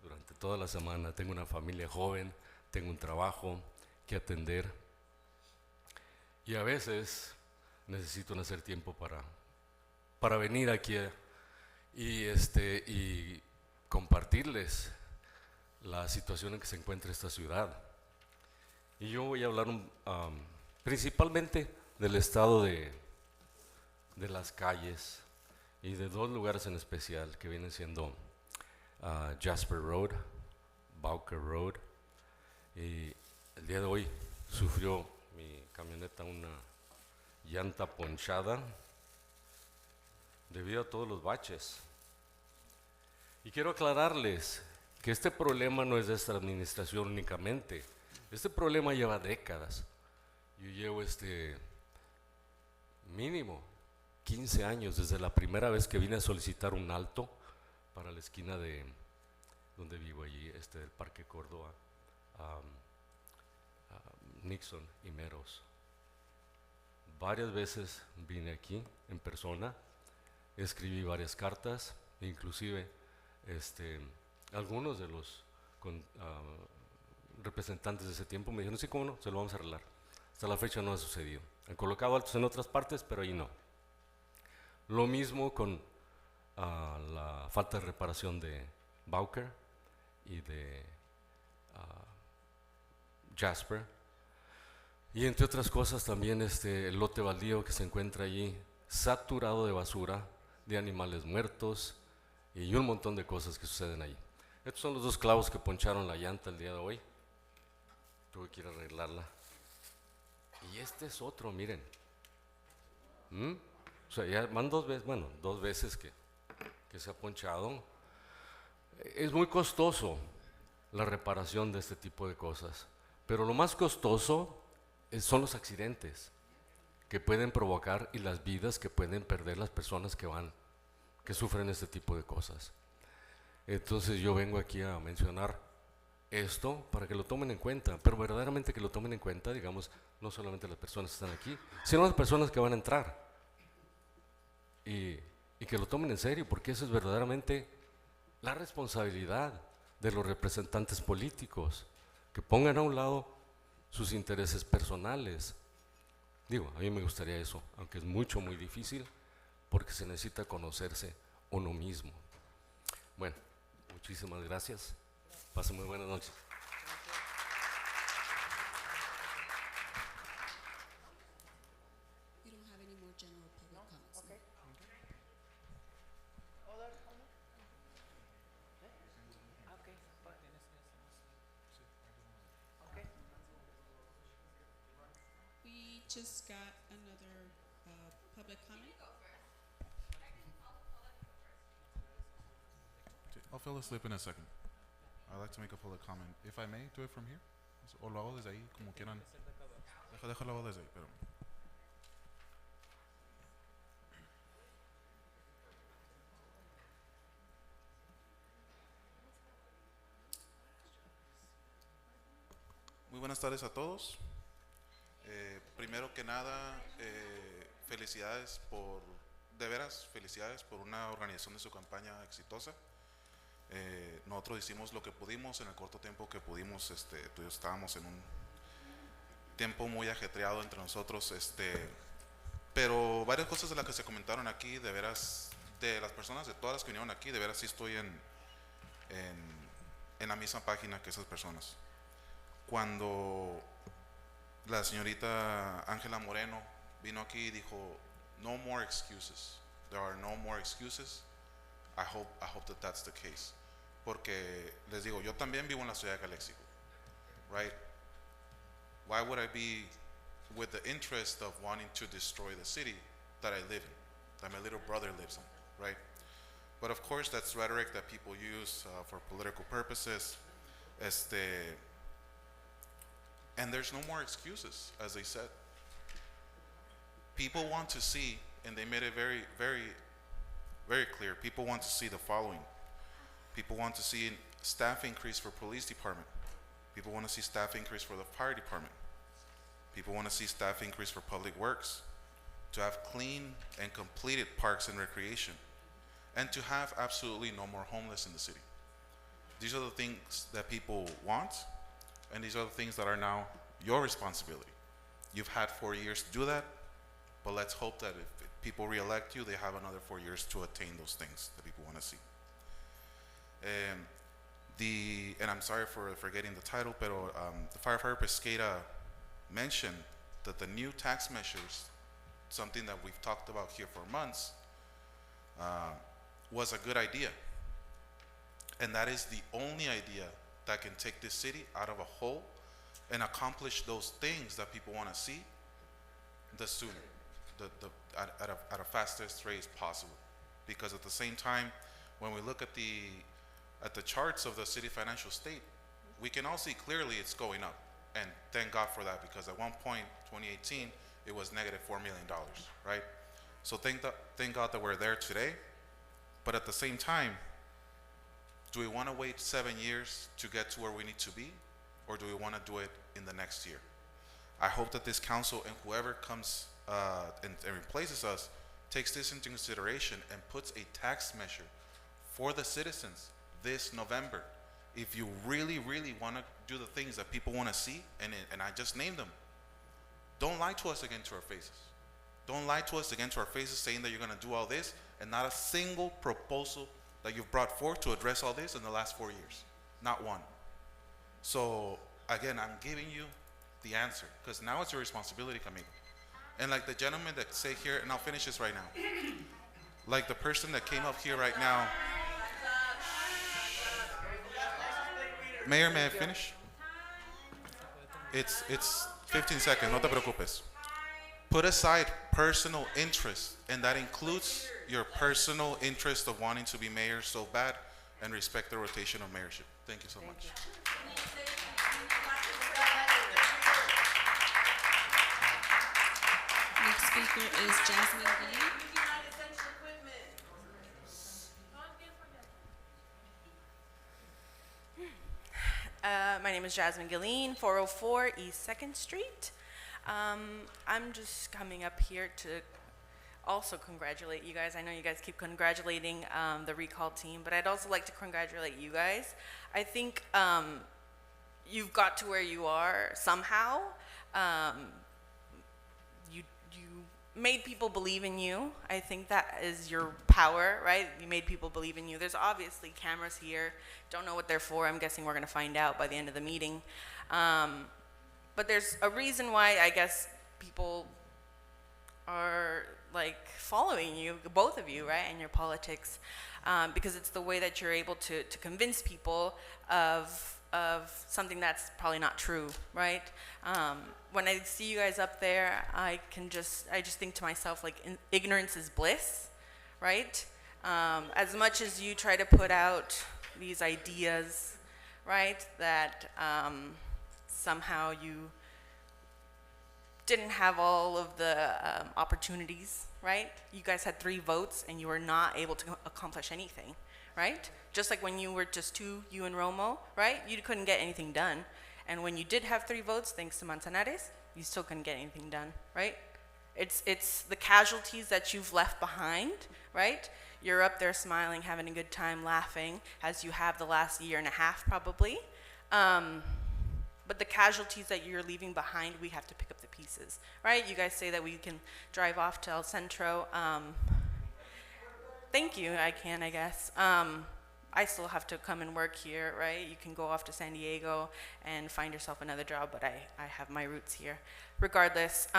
durante toda la semana. Tengo una familia joven, tengo un trabajo que atender y a veces necesito hacer tiempo para venir aquí y compartirles la situación en que se encuentra esta ciudad. Y yo voy a hablar principalmente del estado de las calles y de 2 lugares en especial que vienen siendo Jasper Road, Bowker Road. Y el día de hoy sufrió mi camioneta una llanta ponchada debido a todos los baches. Y quiero aclararles que este problema no es de esta administración únicamente. Este problema lleva décadas. Yo llevo mínimo 15 años, desde la primera vez que vine a solicitar un alto para la esquina de donde vivo allí, del Parque Córdoba, Nixon y Meros. Varias veces vine aquí en persona, escribí varias cartas, inclusive algunos de los representantes de ese tiempo me dijeron, sí, cómo no, se lo vamos a arreglar. Hasta la fecha no ha sucedido. Han colocado altos en otras partes, pero ahí no. Lo mismo con la falta de reparación de Bowker y de Jasper. Y entre otras cosas también el lote baldío que se encuentra allí saturado de basura, de animales muertos y un montón de cosas que suceden allí. Estos son los dos clavos que poncharon la llanta el día de hoy. Tuve que ir a arreglarla. Y este es otro, miren. O sea, ya van dos veces que se ha ponchado. Es muy costoso la reparación de este tipo de cosas, pero lo más costoso son los accidentes que pueden provocar y las vidas que pueden perder las personas que sufren este tipo de cosas. Entonces yo vengo aquí a mencionar esto para que lo tomen en cuenta, pero verdaderamente que lo tomen en cuenta, digamos, no solamente las personas que están aquí, sino las personas que van a entrar. Y que lo tomen en serio, porque eso es verdaderamente la responsabilidad de los representantes políticos, que pongan a un lado sus intereses personales. Digo, a mí me gustaría eso, aunque es muy difícil, porque se necesita conocerse uno mismo. Bueno, muchísimas gracias. Pasen muy buenas noches. We don't have any more general public comments. Okay. Okay, but- okay. We just got another public comment. I'll fall asleep in a second. I'd like to make a public comment. If I may, do it from here. O lo hago desde ahí, como quieran. Déjalo desde ahí, pero... Muy buenas tardes a todos. Primero que nada, felicidades por una organización de su campaña exitosa. Nosotros hicimos lo que pudimos en el corto tiempo que pudimos. Tú y yo estábamos en un tiempo muy ajetreado entre nosotros, pero varias cosas de las que se comentaron aquí, de veras, de las personas, de todas las que vinieron aquí, de veras sí estoy en la misma página que esas personas. Cuando la señorita Ángela Moreno vino aquí y dijo, no more excuses, there are no more excuses, I hope that that's the case. Porque les digo, yo también vivo en la ciudad de Calexico, right? Why would I be with the interest of wanting to destroy the city that I live in, that my little brother lives in, right? But of course, that's rhetoric that people use for political purposes. And there's no more excuses, as they said. People want to see, and they made it very, very, very clear, people want to see the following. People want to see staff increase for police department. People want to see staff increase for the fire department. People want to see staff increase for public works, to have clean and completed parks and recreation, and to have absolutely no more homeless in the city. These are the things that people want, and these are the things that are now your responsibility. You've had 4 years to do that, but let's hope that if people re-elect you, they have another 4 years to attain those things that people want to see. And I'm sorry for forgetting the title, but the firefighter Pesqueira mentioned that the new tax measures, something that we've talked about here for months, was a good idea. And that is the only idea that can take this city out of a hole and accomplish those things that people want to see the sooner, at a fastest rate possible. Because at the same time, when we look at the charts of the city financial state, we can all see clearly it's going up. And thank God for that, because at one point, 2018, it was negative $4 million, right? So thank God that we're there today. But at the same time, do we want to wait 7 years to get to where we need to be? Or do we want to do it in the next year? I hope that this council and whoever comes and replaces us takes this into consideration and puts a tax measure for the citizens this November. If you really, really want to do the things that people want to see, and I just named them, don't lie to us again to our faces. Don't lie to us again to our faces saying that you're going to do all this, and not a single proposal that you've brought forth to address all this in the last 4 years. Not one. So, again, I'm giving you the answer, because now it's your responsibility, Camilo. And like the gentleman that say here, and I'll finish this right now. Like the person that came up here right now. Mayor, may I finish? It's 15 seconds, no te preocupes. Put aside personal interest, and that includes your personal interest of wanting to be mayor so bad, and respect the rotation of mayorship. Thank you so much. Next speaker is Jasmine Lee. My name is Jasmine Gilleen, 404 East 2nd Street. I'm just coming up here to also congratulate you guys. I know you guys keep congratulating the recall team, but I'd also like to congratulate you guys. I think you've got to where you are somehow. You made people believe in you. I think that is your power, right? You made people believe in you. There's obviously cameras here. Don't know what they're for. I'm guessing we're going to find out by the end of the meeting. But there's a reason why I guess people are like following you, both of you, right, and your politics, because it's the way that you're able to convince people of something that's probably not true, right? When I see you guys up there, I just think to myself, like, ignorance is bliss, right? As much as you try to put out these ideas, right, that somehow you didn't have all of the opportunities, right? You guys had 3 votes and you were not able to accomplish anything, right? Just like when you were just 2, you and Romo, right? You couldn't get anything done. And when you did have 3 votes, thanks to Manzanares, you still couldn't get anything done, right? It's the casualties that you've left behind, right? You're up there smiling, having a good time, laughing, as you have the last year and a half probably. But the casualties that you're leaving behind, we have to pick up the pieces, right? You guys say that we can drive off to El Centro. Thank you, I can, I guess. I still have to come and work here, right? You can go off to San Diego and find yourself another job, but I have my roots here. Regardless,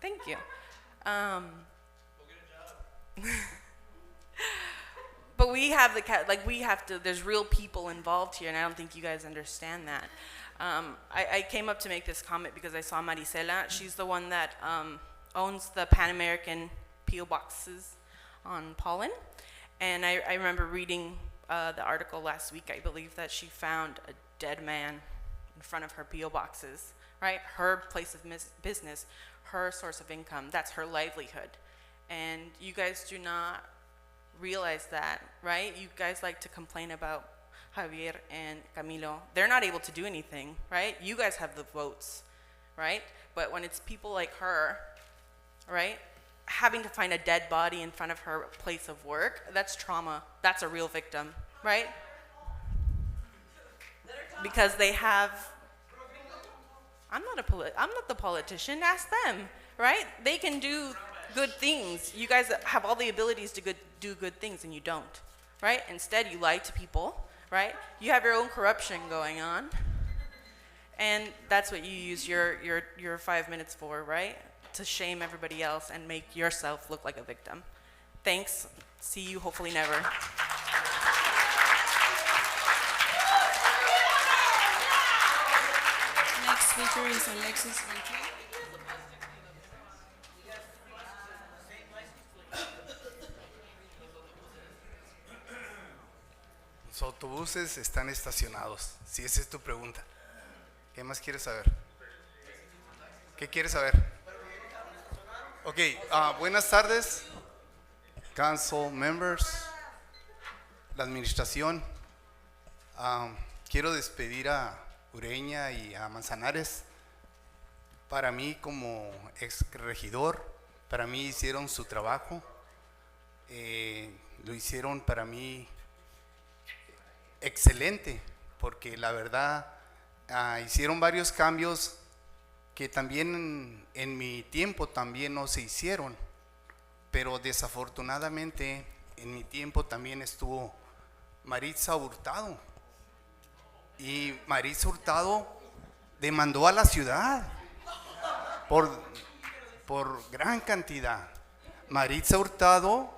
thank you. But we have there's real people involved here, and I don't think you guys understand that. I came up to make this comment because I saw Maricela. She's the one that owns the Pan American P.O. boxes on Pollen. And I remember reading the article last week, I believe, that she found a dead man in front of her P.O. boxes, right? Her place of business, her source of income, that's her livelihood. And you guys do not realize that, right? You guys like to complain about Javier and Camilo. They're not able to do anything, right? You guys have the votes, right? But when it's people like her, right, having to find a dead body in front of her place of work, that's trauma. That's a real victim, right? Because they have, I'm not the politician, ask them, right? They can do good things. You guys have all the abilities to do good things, and you don't, right? Instead, you lie to people, right? You have your own corruption going on, and that's what you use your 5 minutes for, right? To shame everybody else and make yourself look like a victim. Thanks. See you hopefully never. Next speaker is Alexis Ventura. Los autobuses están estacionados. Si esa es tu pregunta. ¿Qué más quieres saber? ¿Qué quieres saber? Ok, buenas tardes, council members, la administración. Quiero despedir a Ureña y a Manzanares. Para mí, como ex regidor, para mí hicieron su trabajo. Lo hicieron para mí excelente, porque la verdad hicieron varios cambios que también en mi tiempo también no se hicieron, pero desafortunadamente en mi tiempo también estuvo Maritza Hurtado, y Maritza Hurtado demandó a la ciudad por gran cantidad. Maritza Hurtado,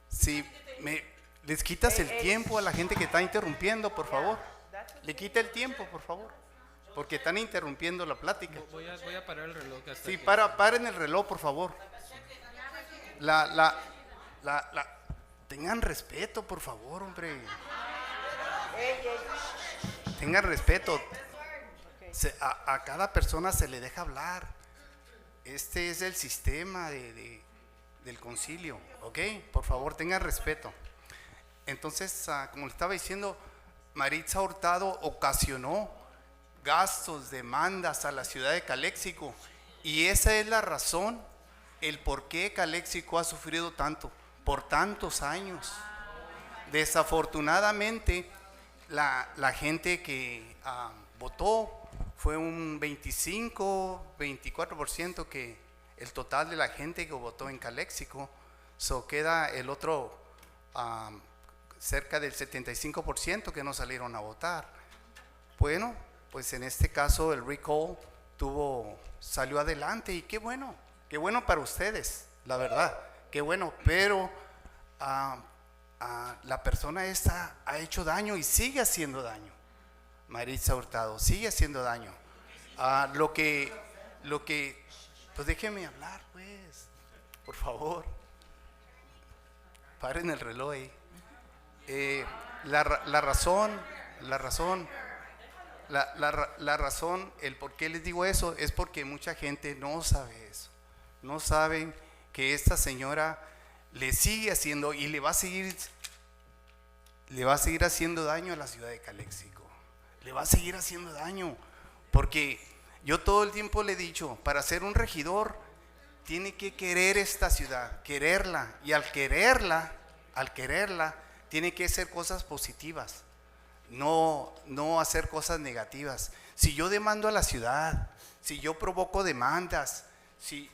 si les quitas el tiempo a la gente que está interrumpiendo, por favor. Le quita el tiempo, por favor, porque están interrumpiendo la plática. Voy a parar el reloj. Sí, paren el reloj, por favor. Tengan respeto, por favor, hombre. Tengan respeto. A cada persona se le deja hablar. Este es el sistema del concilio, ¿ok? Por favor, tengan respeto. Entonces, como le estaba diciendo, Maritza Hurtado ocasionó gastos, demandas a la ciudad de Calexico, y esa es la razón, el por qué Calexico ha sufrido tanto, por tantos años. Desafortunadamente, la gente que votó fue un 25-24% que el total de la gente que votó en Calexico. Queda el otro cerca del 75% que no salieron a votar. Bueno, pues en este caso el recall salió adelante, y qué bueno para ustedes, la verdad, qué bueno, pero la persona esta ha hecho daño y sigue haciendo daño. Maritza Hurtado sigue haciendo daño. Lo que, pues déjenme hablar, pues, por favor. Paren el reloj ahí. La razón, el por qué les digo eso, es porque mucha gente no sabe eso. No saben que esta señora le sigue haciendo y le va a seguir haciendo daño a la ciudad de Calexico. Le va a seguir haciendo daño, porque yo todo el tiempo le he dicho, para ser un regidor tiene que querer esta ciudad, quererla, y al quererla tiene que hacer cosas positivas, no hacer cosas negativas. Si yo demando a la ciudad, si yo provoco demandas, si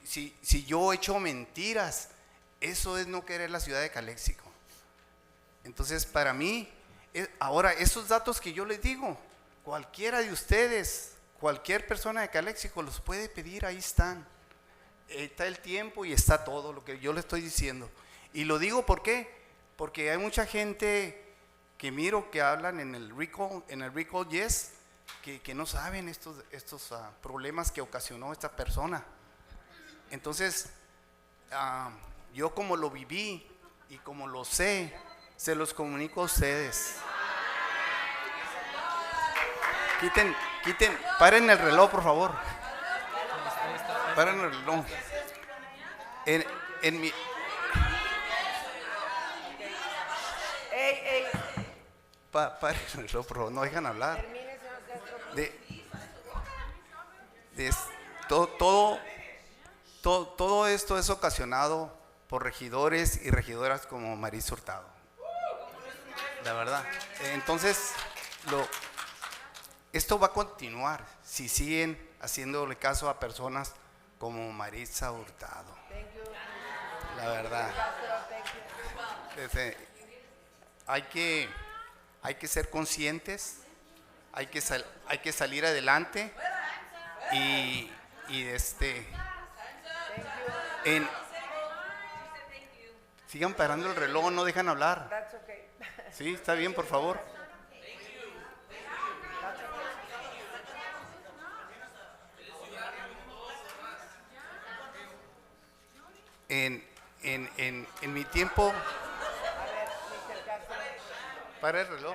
yo echo mentiras, eso es no querer la ciudad de Calexico. Entonces, para mí, ahora esos datos que yo les digo, cualquiera de ustedes, cualquier persona de Calexico los puede pedir, ahí están. Está el tiempo y está todo lo que yo le estoy diciendo. Y lo digo ¿por qué? Porque hay mucha gente que miro que hablan en el recall yes, que no saben estos problemas que ocasionó esta persona. Entonces, yo como lo viví y como lo sé, se los comunico a ustedes. Paren el reloj, por favor. Paren el reloj. Paren el reloj, por favor, no dejan hablar. Todo esto es ocasionado por regidores y regidoras como Maritza Hurtado. La verdad. Entonces, esto va a continuar si siguen haciéndole caso a personas como Maritza Hurtado. La verdad. Hay que ser conscientes, hay que salir adelante sigan parando el reloj, no dejan hablar. Sí, está bien, por favor. En mi tiempo, para el reloj.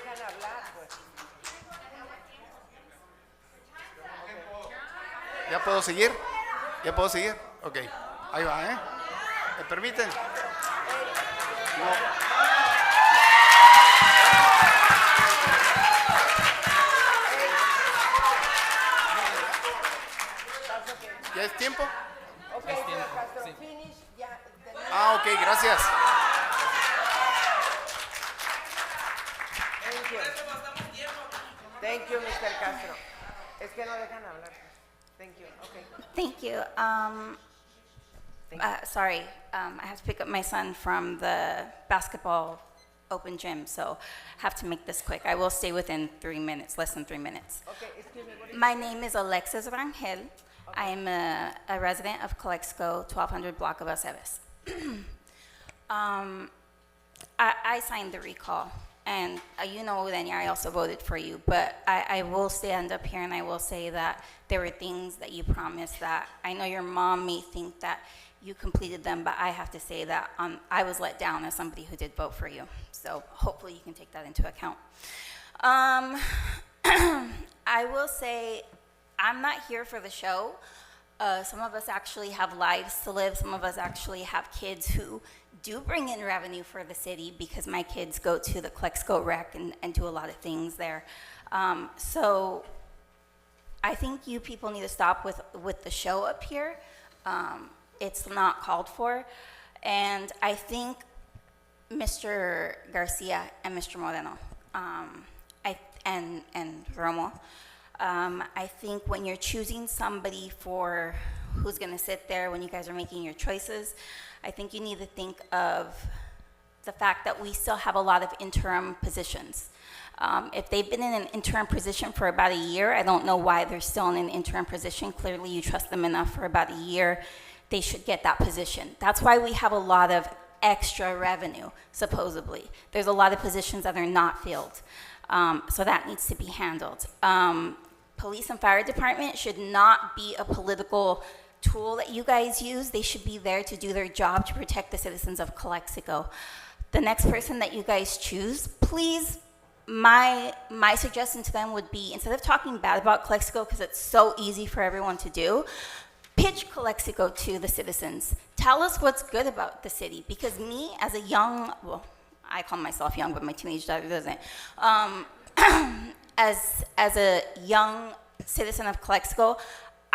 dejan hablar, pues. ¿Ya puedo seguir? ¿Ya puedo seguir? Ok, ahí va, ¿eh? ¿Me permiten? ¿Ya es tiempo? Ok, señor Castro, finish, ya. Ah, ok, gracias. Thank you. Thank you, Mr. Castro. Es que no dejan hablar. Thank you. Okay. Thank you. Sorry, I have to pick up my son from the basketball open gym, so I have to make this quick. I will stay within 3 minutes, less than 3 minutes. Okay, excuse me. What is My name is Alexis Rangel. I am a resident of Calexico, 1200 block of Aceves. I signed the recall, and you know, Daniel, I also voted for you, but I will stand up here and I will say that there were things that you promised that I know your mom may think that you completed them, but I have to say that I was let down as somebody who did vote for you. So hopefully you can take that into account. I will say I'm not here for the show. Some of us actually have lives to live. Some of us actually have kids who do bring in revenue for the city because my kids go to the Calexico Rec and do a lot of things there. So I think you people need to stop with the show up here. It's not called for. And I think Mr. Garcia and Mr. Moreno and Romo, I think when you're choosing somebody for who's going to sit there when you guys are making your choices, I think you need to think of the fact that we still have a lot of interim positions. If they've been in an interim position for about a year, I don't know why they're still in an interim position. Clearly, you trust them enough for about a year. They should get that position. That's why we have a lot of extra revenue, supposedly. There's a lot of positions that are not filled. So that needs to be handled. Police and fire department should not be a political tool that you guys use. They should be there to do their job to protect the citizens of Calexico. The next person that you guys choose, please, my suggestion to them would be, instead of talking bad about Calexico, because it's so easy for everyone to do, pitch Calexico to the citizens. Tell us what's good about the city, because me as a young, well, I call myself young, but my teenage daughter doesn't. As a young citizen of Calexico,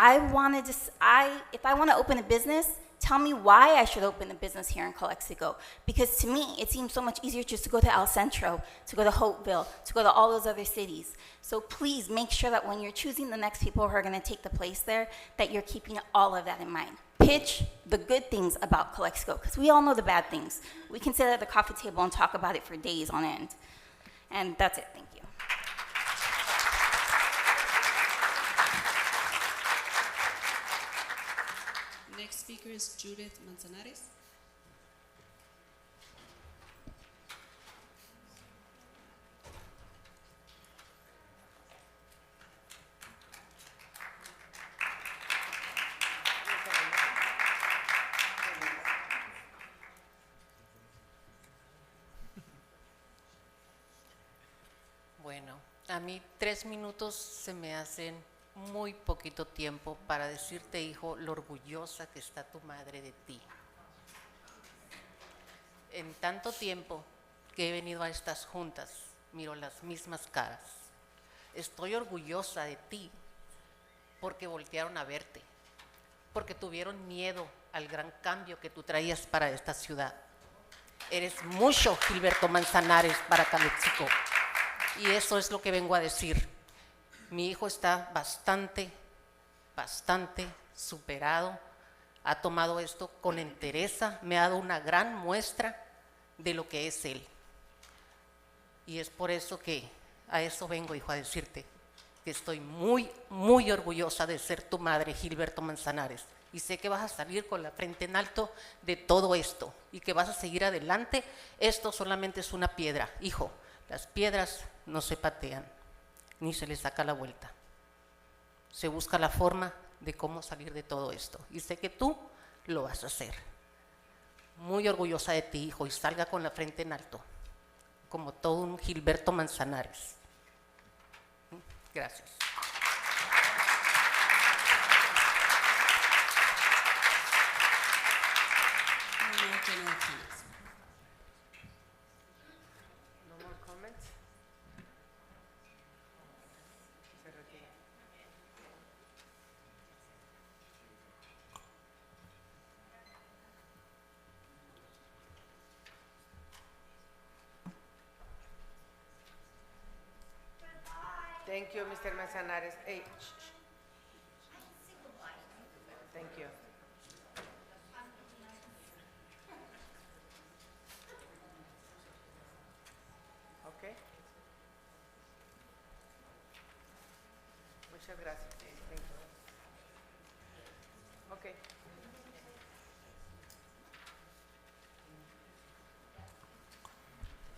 if I want to open a business, tell me why I should open a business here in Calexico. Because to me, it seems so much easier just to go to El Centro, to go to Hopeville, to go to all those other cities. So please make sure that when you're choosing the next people who are going to take the place there, that you're keeping all of that in mind. Pitch the good things about Calexico, because we all know the bad things. We can sit at the coffee table and talk about it for days on end. And that's it. Thank you. Next speaker is Judith Manzanares. Bueno, a mí 3 minutos se me hacen muy poquito tiempo para decirte, hijo, lo orgullosa que está tu madre de ti. En tanto tiempo que he venido a estas juntas, miro las mismas caras. Estoy orgullosa de ti porque voltearon a verte, porque tuvieron miedo al gran cambio que tú traías para esta ciudad. Eres mucho, Gilberto Manzanares, para Calexico. Y eso es lo que vengo a decir. Mi hijo está bastante superado, ha tomado esto con entereza, me ha dado una gran muestra de lo que es él. Y es por eso que a eso vengo, hijo, a decirte que estoy muy orgullosa de ser tu madre, Gilberto Manzanares. Y sé que vas a salir con la frente en alto de todo esto y que vas a seguir adelante. Esto solamente es una piedra, hijo. Las piedras no se patean, ni se le saca la vuelta. Se busca la forma de cómo salir de todo esto. Y sé que tú lo vas a hacer. Muy orgullosa de ti, hijo, y salga con la frente en alto. como todo un Gilberto Manzanares. Gracias. No more general comments. No more comments? Se retira. Thank you, Mr. Manzanares. Hey, shh. Thank you. Okay. Muchas gracias. Thank you. Okay.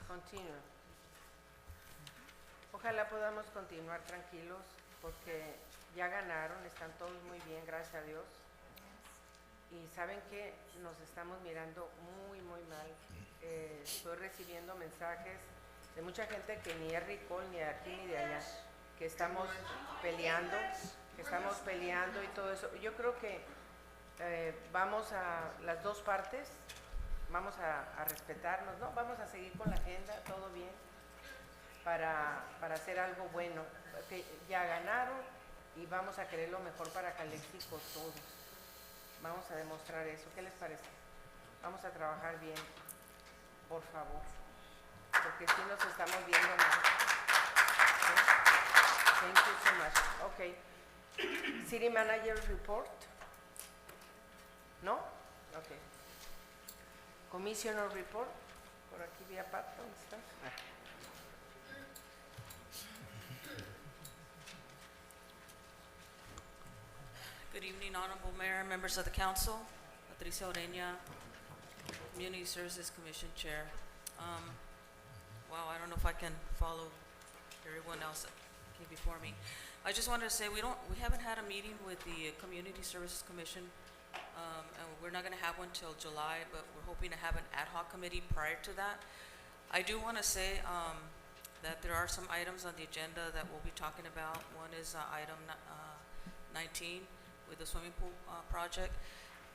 Continue. Ojalá podamos continuar tranquilos porque ya ganaron, están todos muy bien, gracias a Dios. Y saben que nos estamos mirando muy mal. Estoy recibiendo mensajes de mucha gente que ni es recall ni de aquí ni de allá, que estamos peleando y todo eso. Yo creo que vamos a las dos partes, vamos a respetarnos, ¿no? Vamos a seguir con la agenda, todo bien, para hacer algo bueno. Que ya ganaron y vamos a querer lo mejor para Calexico todos. Vamos a demostrar eso. ¿Qué les parece? Vamos a trabajar bien, por favor, porque si nos estamos viendo mal. Thank you so much. Okay. City Manager Report. ¿No? Okay. Commissioner Report. Por aquí vía Pat, ¿dónde está? Good evening, Honorable Mayor, members of the council. Patricia Oreña, Community Services Commission Chair. Wow, I don't know if I can follow everyone else that came before me. I just wanted to say we haven't had a meeting with the Community Services Commission, and we're not going to have one till July, but we're hoping to have an ad hoc committee prior to that. I do want to say that there are some items on the agenda that we'll be talking about. One is item 19 with the swimming pool project,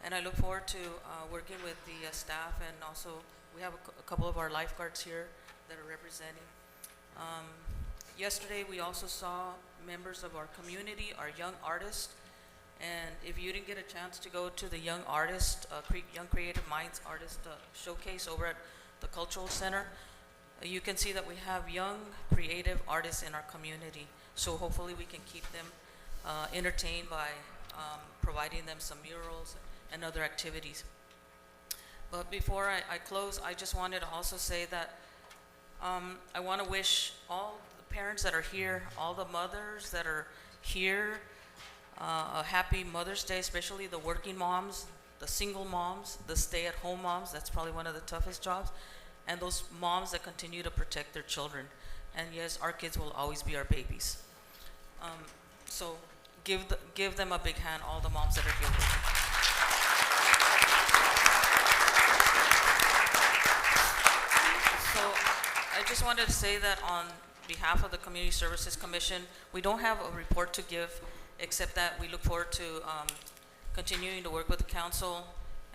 and I look forward to working with the staff, and also we have a couple of our lifeguards here that are representing. Yesterday we also saw members of our community, our young artists, and if you didn't get a chance to go to the Young Creative Minds Artist Showcase over at the Cultural Center, you can see that we have young creative artists in our community, so hopefully we can keep them entertained by providing them some murals and other activities. But before I close, I just wanted to also say that I want to wish all the parents that are here, all the mothers that are here, a happy Mother's Day, especially the working moms, the single moms, the stay-at-home moms. That's probably one of the toughest jobs, and those moms that continue to protect their children. And yes, our kids will always be our babies. So give them a big hand, all the moms that are here with me. So I just wanted to say that on behalf of the Community Services Commission, we don't have a report to give, except that we look forward to continuing to work with the council,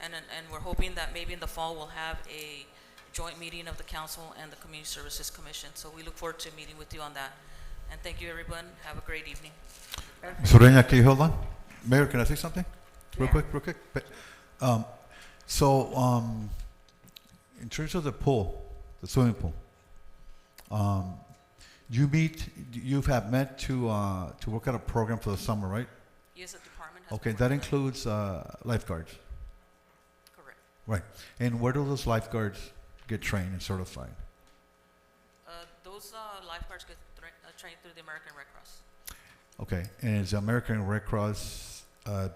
and we're hoping that maybe in the fall we'll have a joint meeting of the council and the Community Services Commission. So we look forward to meeting with you on that. And thank you, everyone. Have a great evening. Sorenya, can you hold on? Mayor, can I say something? Real quick. In terms of the pool, the swimming pool, you have met to work out a program for the summer, right? Yes, the department has. Okay, that includes lifeguards. Correct. Right. And where do those lifeguards get trained and certified? Those lifeguards get trained through the American Red Cross. Okay. And has the American Red Cross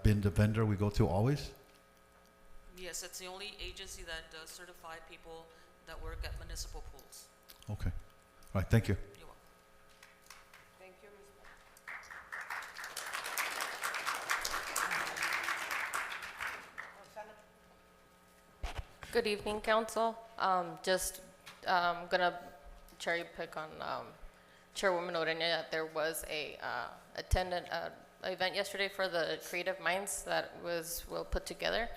been the vendor we go to always? Yes, it's the only agency that does certify people that work at municipal pools. Okay. All right. Thank you. You're welcome. Thank you, Ms. Good evening, Council. Just gonna cherry pick on Chairwoman Orenia that there was a attendant event yesterday for the Creative Minds that was well put together.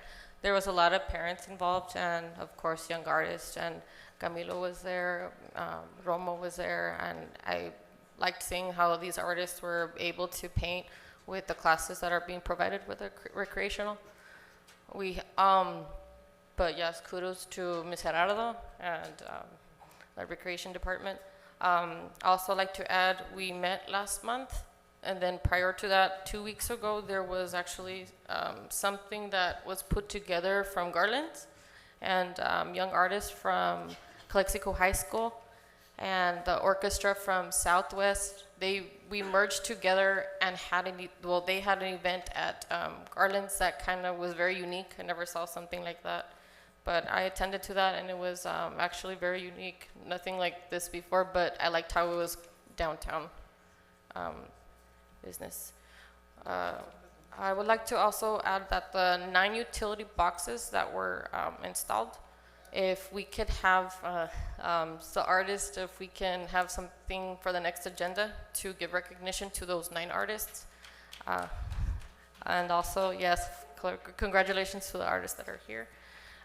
There was a lot of parents involved, and of course young artists, and Camilo was there, Romo was there, and I liked seeing how these artists were able to paint with the classes that are being provided with the recreational. But yes, kudos to Ms. Gerardo and the recreation department. Also like to add, we met last month, and then prior to that, 2 weeks ago, there was actually something that was put together from Garland's and young artists from Calexico High School and the orchestra from Southwest. We merged together and they had an event at Garland's that kind of was very unique. I never saw something like that. But I attended to that, and it was actually very unique. Nothing like this before, but I liked how it was downtown business. I would like to also add that the 9 utility boxes that were installed, if we could have the artists, if we can have something for the next agenda to give recognition to those 9 artists. And also, yes, congratulations to the artists that are here.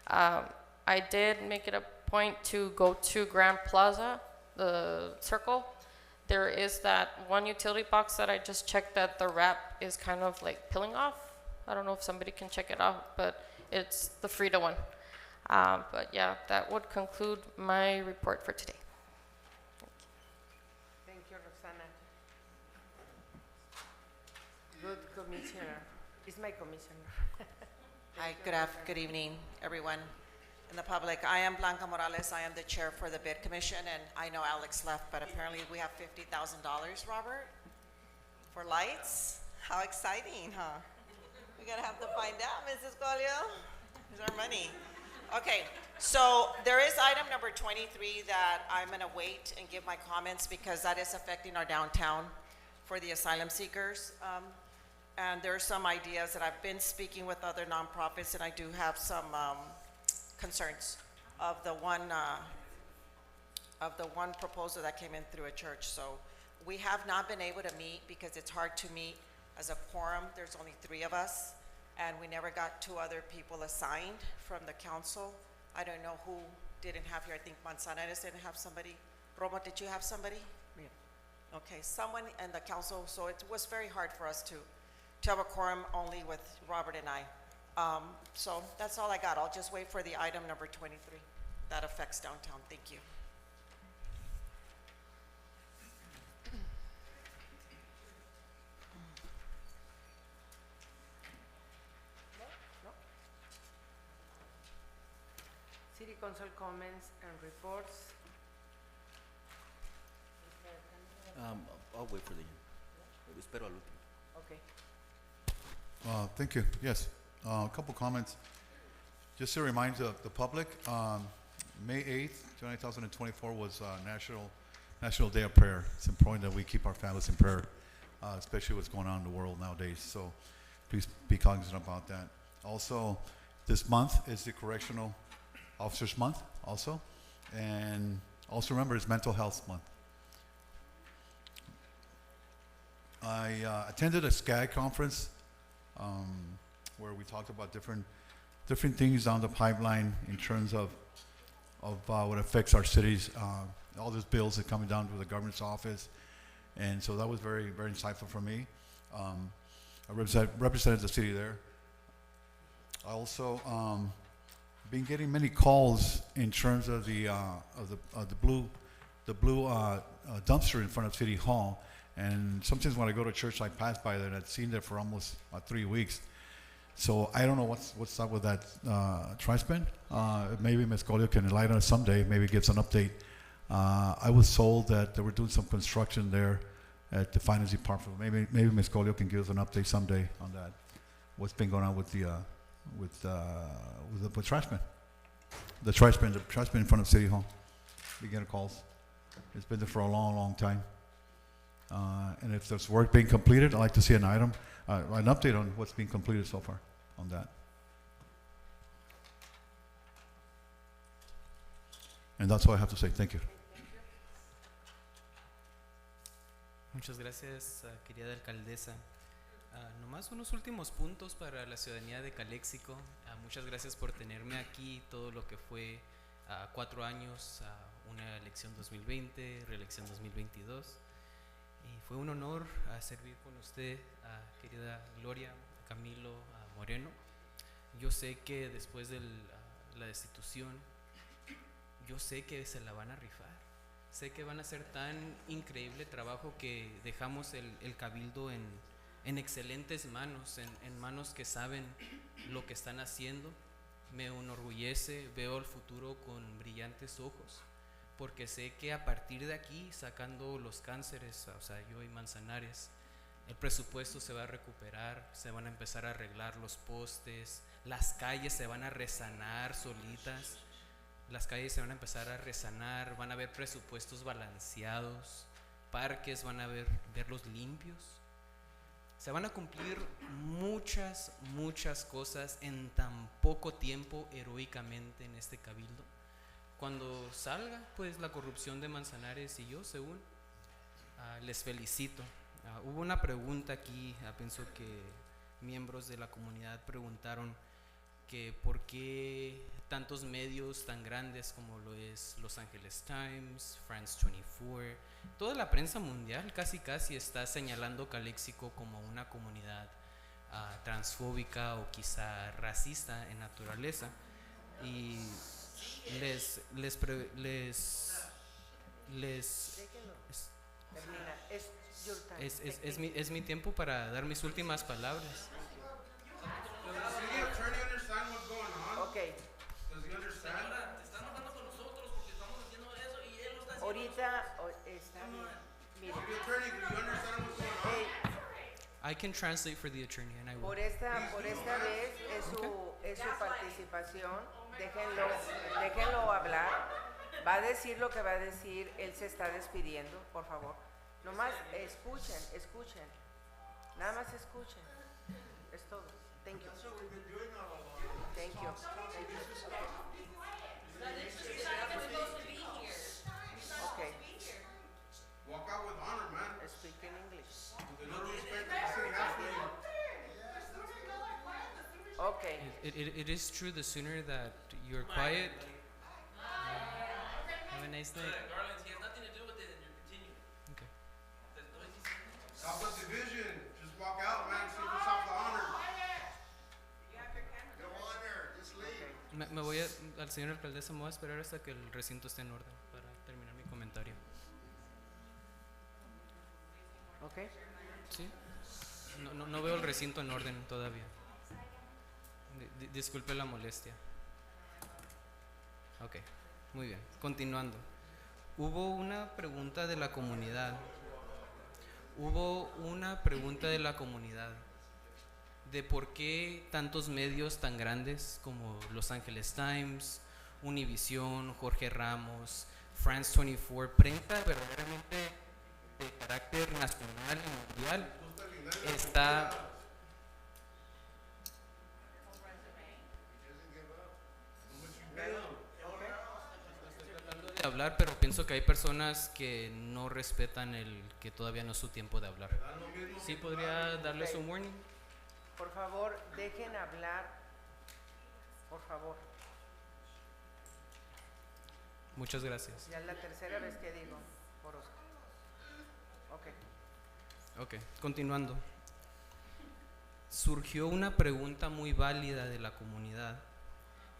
I did make it a point to go to Grand Plaza, the circle. There is that one utility box that I just checked that the wrap is kind of like peeling off. I don't know if somebody can check it out, but it's the Frida one. But yeah, that would conclude my report for today. Thank you, Roxana. Good commissioner. It's my commissioner. Hi, good evening, everyone in the public. I am Blanca Morales. I am the chair for the bid commission, and I know Alex left, but apparently we have $50,000, Robert, for lights. How exciting, huh? We're gonna have to find out, Mrs. Colio. Here's our money. Okay, so there is item number 23 that I'm gonna wait and give my comments because that is affecting our downtown for the asylum seekers. And there are some ideas that I've been speaking with other nonprofits, and I do have some concerns of the one proposal that came in through a church. So we have not been able to meet because it's hard to meet as a quorum. There's only 3 of us, and we never got 2 other people assigned from the council. I don't know who didn't have here. I think Manzanares didn't have somebody. Romo, did you have somebody? Yeah. Okay, someone in the council. So it was very hard for us to have a quorum only with Robert and I. So that's all I got. I'll just wait for the item number 23 that affects downtown. Thank you. No? City Council comments and reports. I'll wait for the espero al último. Okay. Thank you. Yes, a couple comments. Just to remind the public, May 8th, 2024 was National Day of Prayer. It's important that we keep our families in prayer, especially what's going on in the world nowadays. So please be cognizant about that. Also, this month is the Correctional Officers Month also. And also remember, it's Mental Health Month. I attended a SCAG conference where we talked about different things down the pipeline in terms of what affects our cities. All these bills are coming down to the governor's office, and so that was very, very insightful for me. I represented the city there. I also been getting many calls in terms of the blue dumpster in front of City Hall. And sometimes when I go to church, I pass by there, and I've seen there for almost 3 weeks. So I don't know what's up with that trash bin. Maybe Ms. Colio can enlighten us someday, maybe give us an update. I was told that they were doing some construction there at the finance department. Maybe Ms. Colio can give us an update someday on that. What's been going on with the trash bin? The trash bin in front of City Hall. We get calls. It's been there for a long, long time. And if there's work being completed, I'd like to see an item, an update on what's being completed so far on that. And that's all I have to say. Thank you. Muchas gracias, querida alcaldesa. Nomás unos últimos puntos para la ciudadanía de Calexico. Muchas gracias por tenerme aquí todo lo que fue 4 años, una elección 2020, reelección 2022. Y fue un honor servir con usted, querida Gloria, Camilo, Moreno. Yo sé que después de la destitución, yo sé que se la van a rifar. Sé que van a hacer tan increíble trabajo que dejamos el cabildo en excelentes manos, en manos que saben lo que están haciendo. Me enorgullece, veo el futuro con brillantes ojos, porque sé que a partir de aquí, sacando los cánceres, o sea, yo y Manzanares, el presupuesto se va a recuperar, se van a empezar a arreglar los postes, las calles se van a resanar solitas. Las calles se van a empezar a resanar, van a haber presupuestos balanceados, parques van a verlos limpios. Se van a cumplir muchas cosas en tan poco tiempo heroicamente en este cabildo. Cuando salga pues la corrupción de Manzanares y yo, según, les felicito. Hubo una pregunta aquí, pienso que miembros de la comunidad preguntaron que por qué tantos medios tan grandes como lo es Los Angeles Times, France 24, toda la prensa mundial casi está señalando Calexico como una comunidad transfóbica o quizá racista en naturaleza. Y es mi tiempo para dar mis últimas palabras. Okay. Ahorita está bien. I can translate for the attorney and I will. Por esta vez es su participación. Déjenlo hablar. Va a decir lo que va a decir. Él se está despidiendo, por favor. Nomás escuchen. Nada más escuchen. Es todo. Thank you. Thank you. Okay. Walk out with honor, man. Speak in English. With a little respect that the city has for you. Okay. It is true, the sooner that you're quiet. Have a nice night. Garland, he has nothing to do with it, and you're continuing. Okay. Stop the division. Just walk out, man. See what's off the honor. Me voy al señor alcaldesa, me voy a esperar hasta que el recinto esté en orden para terminar mi comentario. Okay. ¿Sí? No veo el recinto en orden todavía. Disculpe la molestia. Ok, muy bien. Continuando. Hubo una pregunta de la comunidad. De por qué tantos medios tan grandes como Los Angeles Times, Univision, Jorge Ramos, France 24, prensa verdaderamente de carácter nacional y mundial, está de hablar, pero pienso que hay personas que no respetan el que todavía no es su tiempo de hablar. ¿Sí podría darles un warning? Por favor, dejen hablar. Por favor. Muchas gracias. Ya es la tercera vez que digo por Oscar. Ok, continuando. Surgió una pregunta muy válida de la comunidad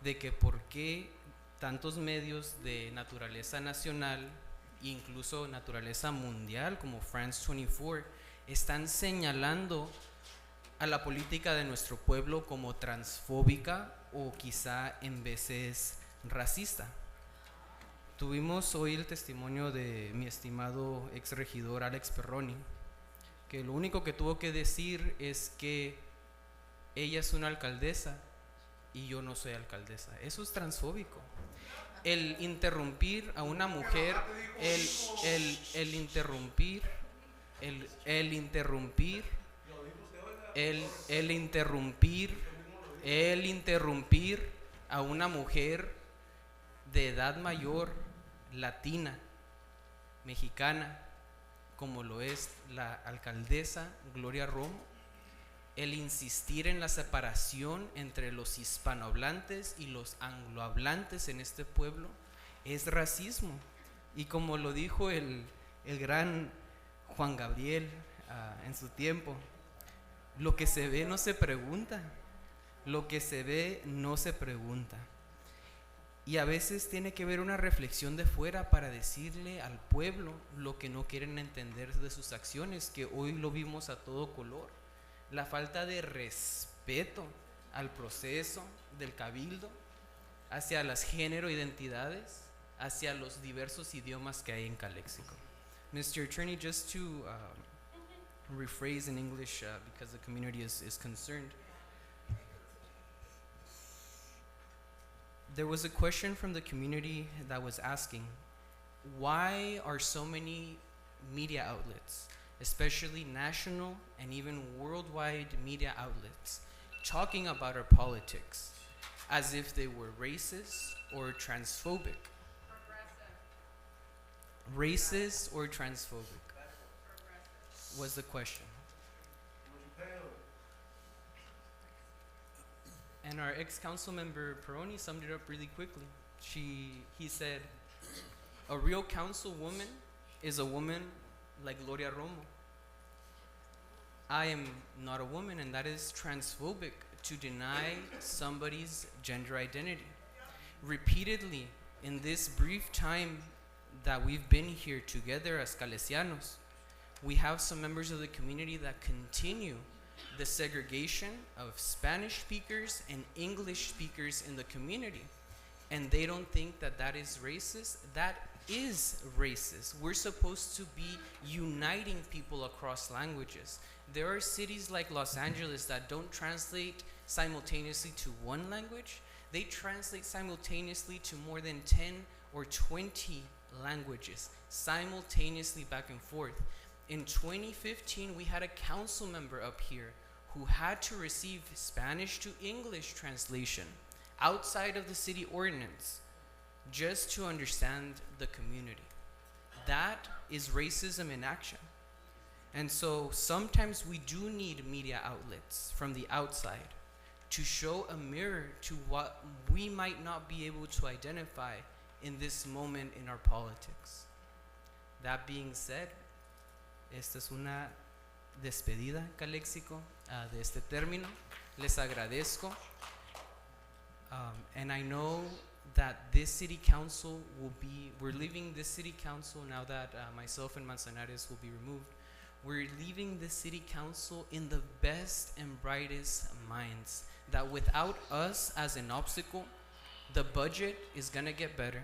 de que por qué tantos medios de naturaleza nacional, incluso naturaleza mundial como France 24, están señalando a la política de nuestro pueblo como transfóbica o quizá en veces racista. Tuvimos hoy el testimonio de mi estimado exregidor Alex Perroni, que lo único que tuvo que decir es que ella es una alcaldesa y yo no soy alcaldesa. Eso es transfóbico. El interrumpir a una mujer, el interrumpir a una mujer de edad mayor, latina, mexicana, como lo es la alcaldesa Gloria Romo, el insistir en la separación entre los hispanohablantes y los anglohablantes en este pueblo es racismo. Y como lo dijo el gran Juan Gabriel en su tiempo, lo que se ve no se pregunta, lo que se ve no se pregunta. Y a veces tiene que haber una reflexión de fuera para decirle al pueblo lo que no quieren entender de sus acciones, que hoy lo vimos a todo color. La falta de respeto al proceso del cabildo, hacia las género identidades, hacia los diversos idiomas que hay en Calexico. Mr. Attorney, just to rephrase in English because the community is concerned. There was a question from the community that was asking, why are so many media outlets, especially national and even worldwide media outlets, talking about our politics as if they were racist or transphobic? Racist or transphobic was the question. And our ex-council member Peroni summed it up really quickly. He said, a real councilwoman is a woman like Gloria Romo. I am not a woman, and that is transphobic to deny somebody's gender identity. Repeatedly, in this brief time that we've been here together as Calesianos, we have some members of the community that continue the segregation of Spanish speakers and English speakers in the community. And they don't think that that is racist. That is racist. We're supposed to be uniting people across languages. There are cities like Los Angeles that don't translate simultaneously to one language. They translate simultaneously to more than 10 or 20 languages, simultaneously back and forth. In 2015, we had a council member up here who had to receive Spanish to English translation outside of the city ordinance just to understand the community. That is racism in action. And so sometimes we do need media outlets from the outside to show a mirror to what we might not be able to identify in this moment in our politics. That being said, esta es una despedida, Calexico, de este término. Les agradezco. And I know that this city council we're leaving this city council now that myself and Manzanares will be removed. We're leaving the city council in the best and brightest minds, that without us as an obstacle, the budget is gonna get better.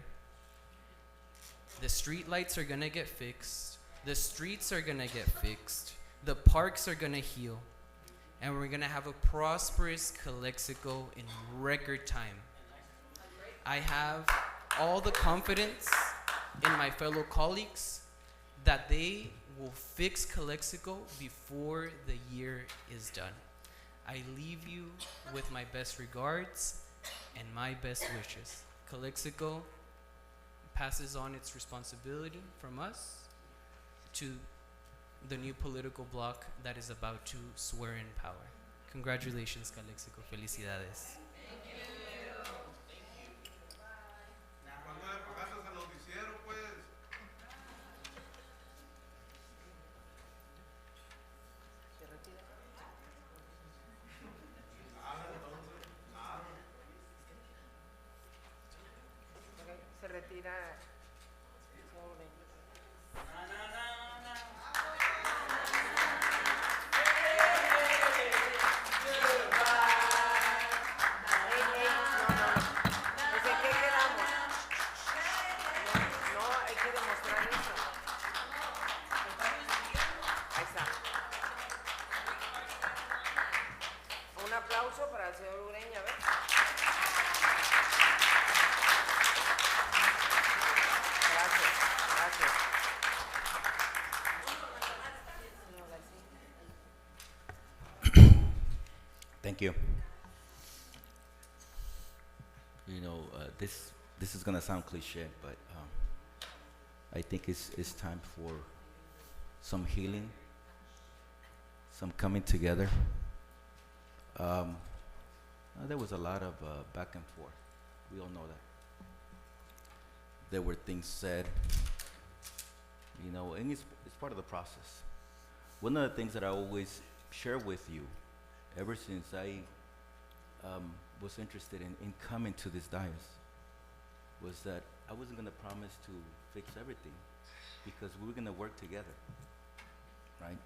The street lights are gonna get fixed. The streets are gonna get fixed. The parks are gonna heal. And we're gonna have a prosperous Calexico in record time. I have all the confidence in my fellow colleagues that they will fix Calexico before the year is done. I leave you with my best regards and my best wishes. Calexico passes on its responsibility from us to the new political bloc that is about to swear in power. Congratulations, Calexico. Felicidades. Se retira. Un aplauso para el señor Ureña, a ver. Gracias, gracias. Thank you. You know, this is gonna sound cliche, but I think it's time some healing, some coming together. There was a lot of back and forth. We all know that. There were things said, and it's part of the process. One of the things that I always share with you, ever since I was interested in coming to this dais, was that I wasn't going to promise to fix everything, because we were going to work together, right?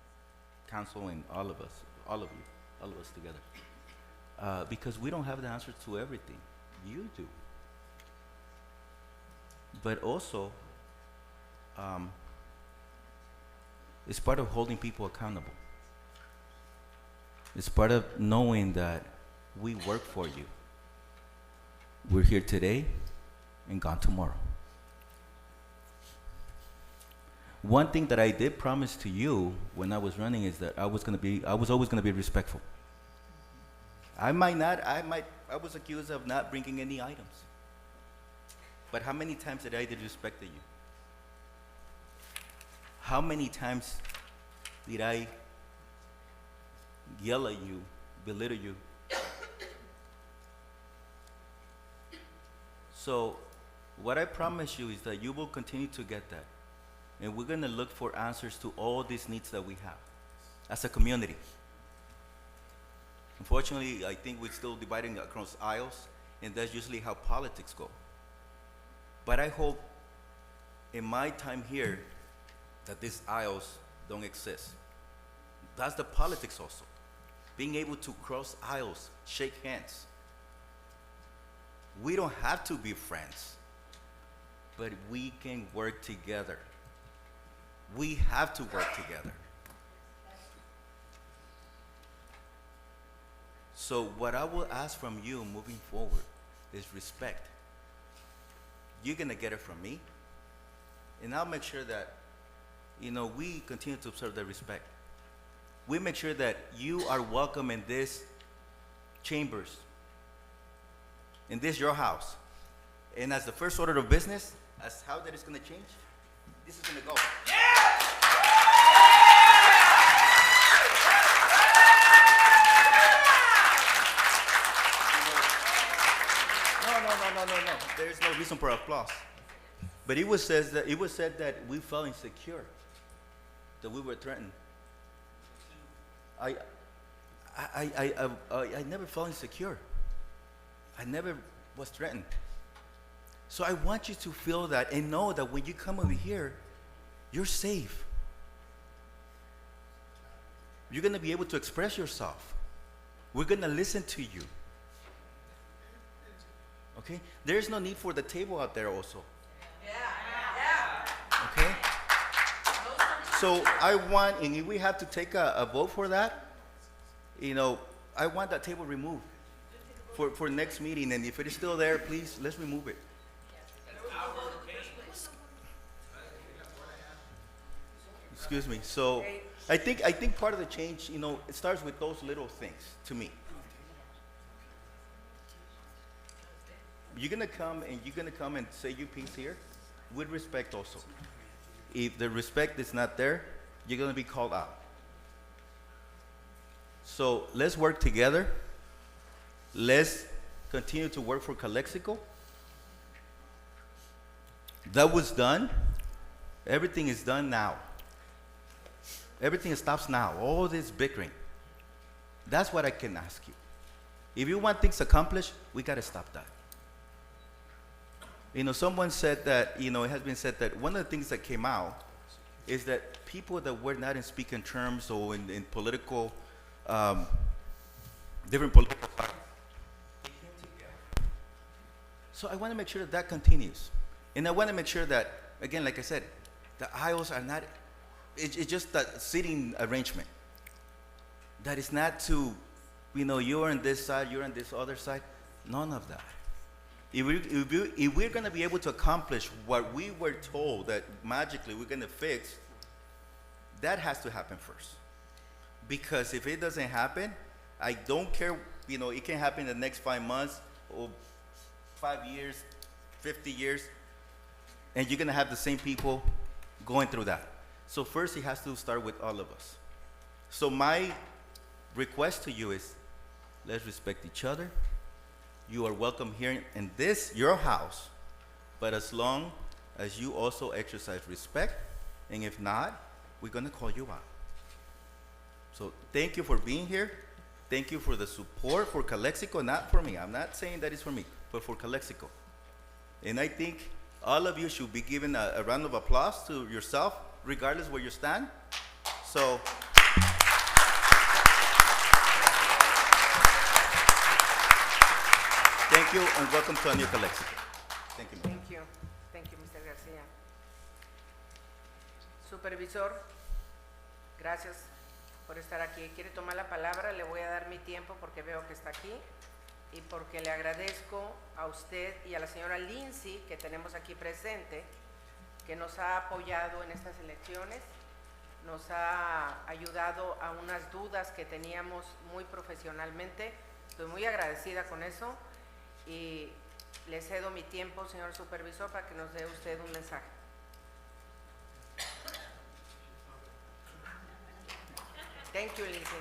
Council and all of us, all of you, all of us together. Because we don't have the answers to everything. You do. But also, it's part of holding people accountable. It's part of knowing that we work for you. We're here today and gone tomorrow. One thing that I did promise to you when I was running is that I was always gonna be respectful. I was accused of not bringing any items. But how many times did I disrespect you? How many times did I yell at you, belittle you? So what I promise you is that you will continue to get that. And we're going to look for answers to all these needs that we have as a community. Unfortunately, I think we're still dividing across aisles, and that's usually how politics go. But I hope in my time here that these aisles don't exist. That's the politics also. Being able to cross aisles, shake hands. We don't have to be friends, but we can work together. We have to work together. So what I will ask from you moving forward is respect. You're gonna get it from me, and I'll make sure that, we continue to observe that respect. We make sure that you are welcome in this chambers, in this your house. And as the first order of business, as how that is gonna change, this is gonna go. No. There's no reason for applause. But it was said that we felt insecure, that we were threatened. I never felt insecure. I never was threatened. So I want you to feel that and know that when you come over here, you're safe. You're going to be able to express yourself. We're going to listen to you. Okay? There's no need for the table out there also. Okay? So I want, and if we have to take a vote for that, I want that table removed for next meeting. And if it is still there, please, let's remove it. Excuse me. So I think part of the change, it starts with those little things to me. You're gonna come and say your piece here with respect also. If the respect is not there, you're gonna be called out. So let's work together. Let's continue to work for Calexico. That was done. Everything is done now. Everything stops now. All this bickering. That's what I can ask you. If you want things accomplished, we gotta stop that. Someone said that, it has been said that one of the things that came out is that people that were not in speaking terms or in political, different political parties, they came together. So I want to make sure that continues. And I want to make sure that, again, like I said, the aisles are not, it's just that seating arrangement. That is not to, you're on this side, you're on this other side. None of that. If we're going to be able to accomplish what we were told that magically we're going to fix, that has to happen first. Because if it doesn't happen, I don't care, it can happen in the next 5 months or 5 years, 50 years, and you're going to have the same people going through that. So first, it has to start with all of us. So my request to you is, let's respect each other. You are welcome here in this, your house, but as long as you also exercise respect, and if not, we're gonna call you out. So thank you for being here. Thank you for the support for Calexico, not for me. I'm not saying that it's for me, but for Calexico. And I think all of you should be given a round of applause to yourself, regardless where you stand. So, thank you and welcome to a new Calexico. Thank you. Thank you. Thank you, Mr. Garcia. Supervisor, gracias por estar aquí. ¿Quiere tomar la palabra? Le voy a dar mi tiempo porque veo que está aquí y porque le agradezco a usted y a la señora Lindsay, que tenemos aquí presente, que nos ha apoyado en estas elecciones, nos ha ayudado a unas dudas que teníamos muy profesionalmente. Estoy muy agradecida con eso y le cedo mi tiempo, señor supervisor, para que nos dé usted un mensaje. Thank you, Lindsay.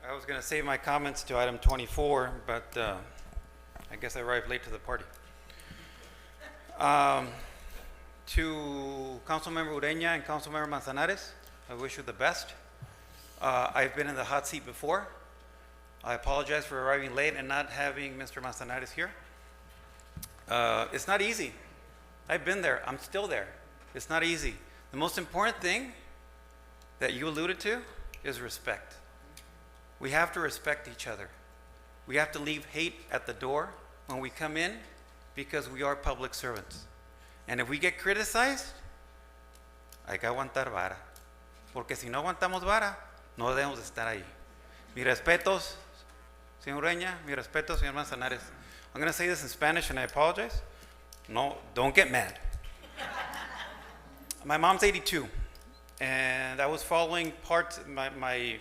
I was going to save my comments to item 24, but I guess I arrived late to the party. To Councilmember Ureña and Councilmember Manzanares, I wish you the best. I've been in the hot seat before. I apologize for arriving late and not having Mr. Manzanares here. It's not easy. I've been there. I'm still there. It's not easy. The most important thing that you alluded to is respect. We have to respect each other. We have to leave hate at the door when we come in because we are public servants. And if we get criticized, hay que aguantar vara. Porque si no aguantamos vara, no debemos de estar ahí. Mis respetos, señor Ureña, mis respetos, señor Manzanares. I'm going to say this in Spanish and I apologize. No, don't get mad. My mom's 82, and I was following parts, my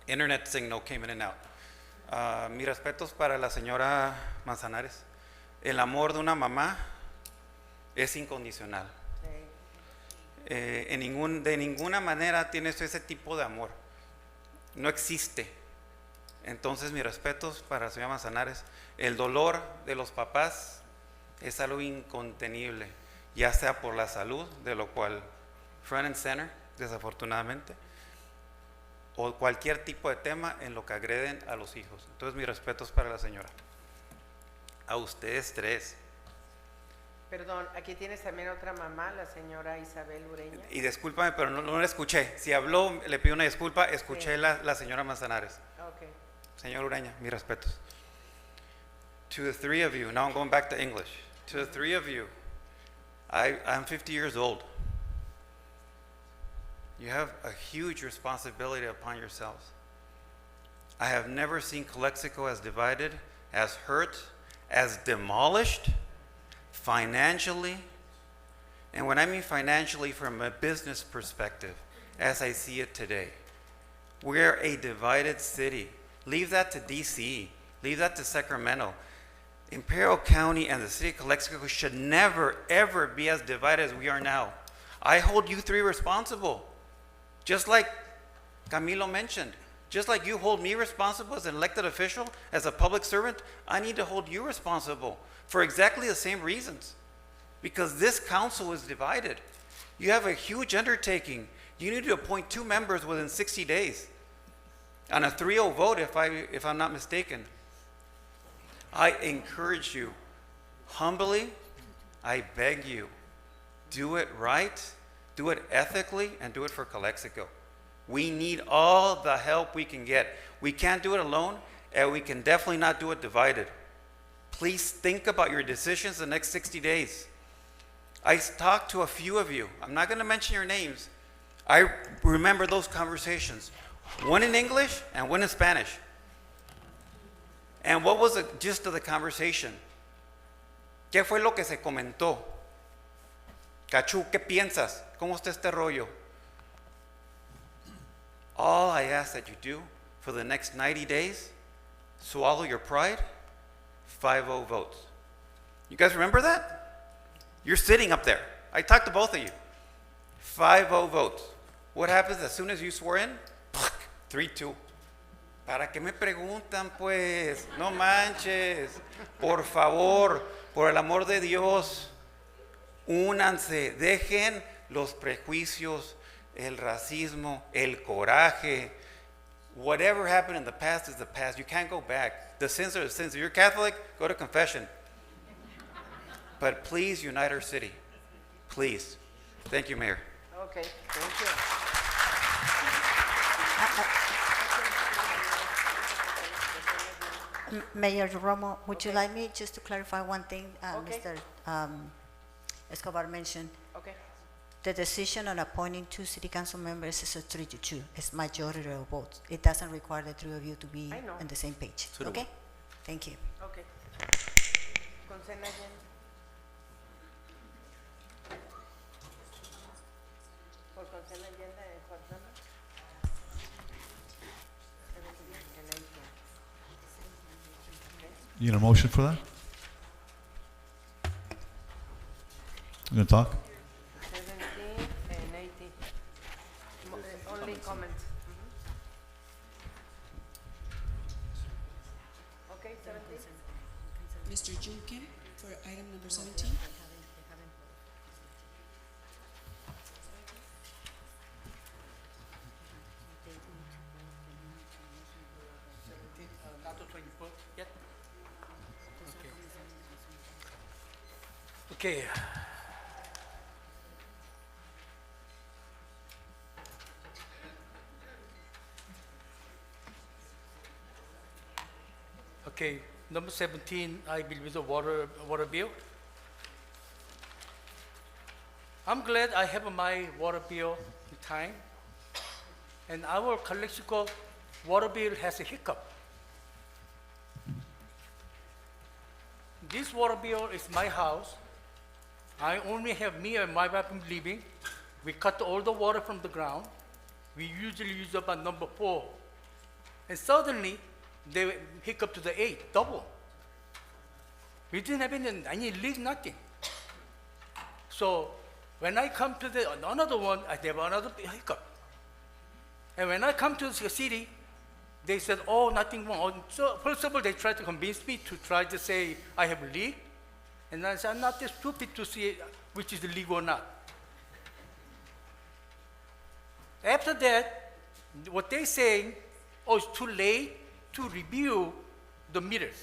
internet signal came in and out. Mis respetos para la señora Manzanares. El amor de una mamá es incondicional. De ninguna manera tienes ese tipo de amor. No existe. Entonces, mis respetos para la señora Manzanares. El dolor de los papás es algo incontenible, ya sea por la salud, de lo cual front and center, desafortunadamente, o cualquier tipo de tema en lo que agreden a los hijos. Entonces, mis respetos para la señora. A ustedes tres. Perdón, aquí tienes también otra mamá, la señora Isabel Ureña. Y discúlpame, pero no la escuché. Si habló, le pido una disculpa. Escuché Sí. la señora Manzanares. Okay. Señor Ureña, mis respetos. To the three of you, now I'm going back to English. To the three of you, I'm 50 years old. You have a huge responsibility upon yourselves. I have never seen Calexico as divided, as hurt, as demolished, financially. And when I mean financially, from a business perspective, as I see it today. We're a divided city. Leave that to DC. Leave that to Sacramento. Imperial County and the city of Calexico should never, ever be as divided as we are now. I hold you three responsible. Just like Camilo mentioned, just like you hold me responsible as an elected official, as a public servant, I need to hold you responsible for exactly the same reasons. Because this council is divided. You have a huge undertaking. You need to appoint 2 members within 60 days. On a 3-0 vote, if I'm not mistaken. I encourage you, humbly, I beg you, do it right, do it ethically, and do it for Calexico. We need all the help we can get. We can't do it alone, and we can definitely not do it divided. Please think about your decisions the next 60 days. I talked to a few of you. I'm not going to mention your names. I remember those conversations. One in English and one in Spanish. And what was the gist of the conversation? ¿Qué fue lo que se comentó? Cachú, ¿qué piensas? ¿Cómo está este rollo? All I ask that you do for the next 90 days, swallow your pride, 5-0 votes. You guys remember that? You're sitting up there. I talked to both of you. 5-0 votes. What happens as soon as you swore in? 3-2. ¿Para qué me preguntan, pues? No manches. Por favor, por el amor de Dios, únanse, dejen los prejuicios, el racismo, el coraje. Whatever happened in the past is the past. You can't go back. The sins are the sins. If you're Catholic, go to confession. But please unite our city. Please. Thank you, Mayor. Okay, thank you. Mayor Romo, would you like me just to clarify one thing Okay. Mr. Escobar mentioned? Okay. The decision on appointing 2 city council members is a 3-2. It's majority of votes. It doesn't require the 3 of you to be I know. on the same page. So do Okay? Thank you. Okay. Consent agenda. For consent agenda, what number? 17 and 18. Okay. You need a motion for that? You gonna talk? 17 and 18. Only comments. Okay, 17. Mr. Junkin for item number 17. Not to 24 yet? Okay. Okay. Okay, number 17, I believe the water bill. I'm glad I have my water bill in time. And our Calexico water bill has a hiccup. This water bill is my house. I only have me and my wife living. We cut all the water from the ground. We usually use about number 4. And suddenly, they hiccup to the 8, double. We didn't have any leak, nothing. So when I come to another one, I have another hiccup. And when I come to the city, they said, oh, nothing wrong. So first of all, they tried to convince me to try to say I have a leak. And I said, I'm not that stupid to see which is legal or not. After that, what they saying, oh, it's too late to review the meters.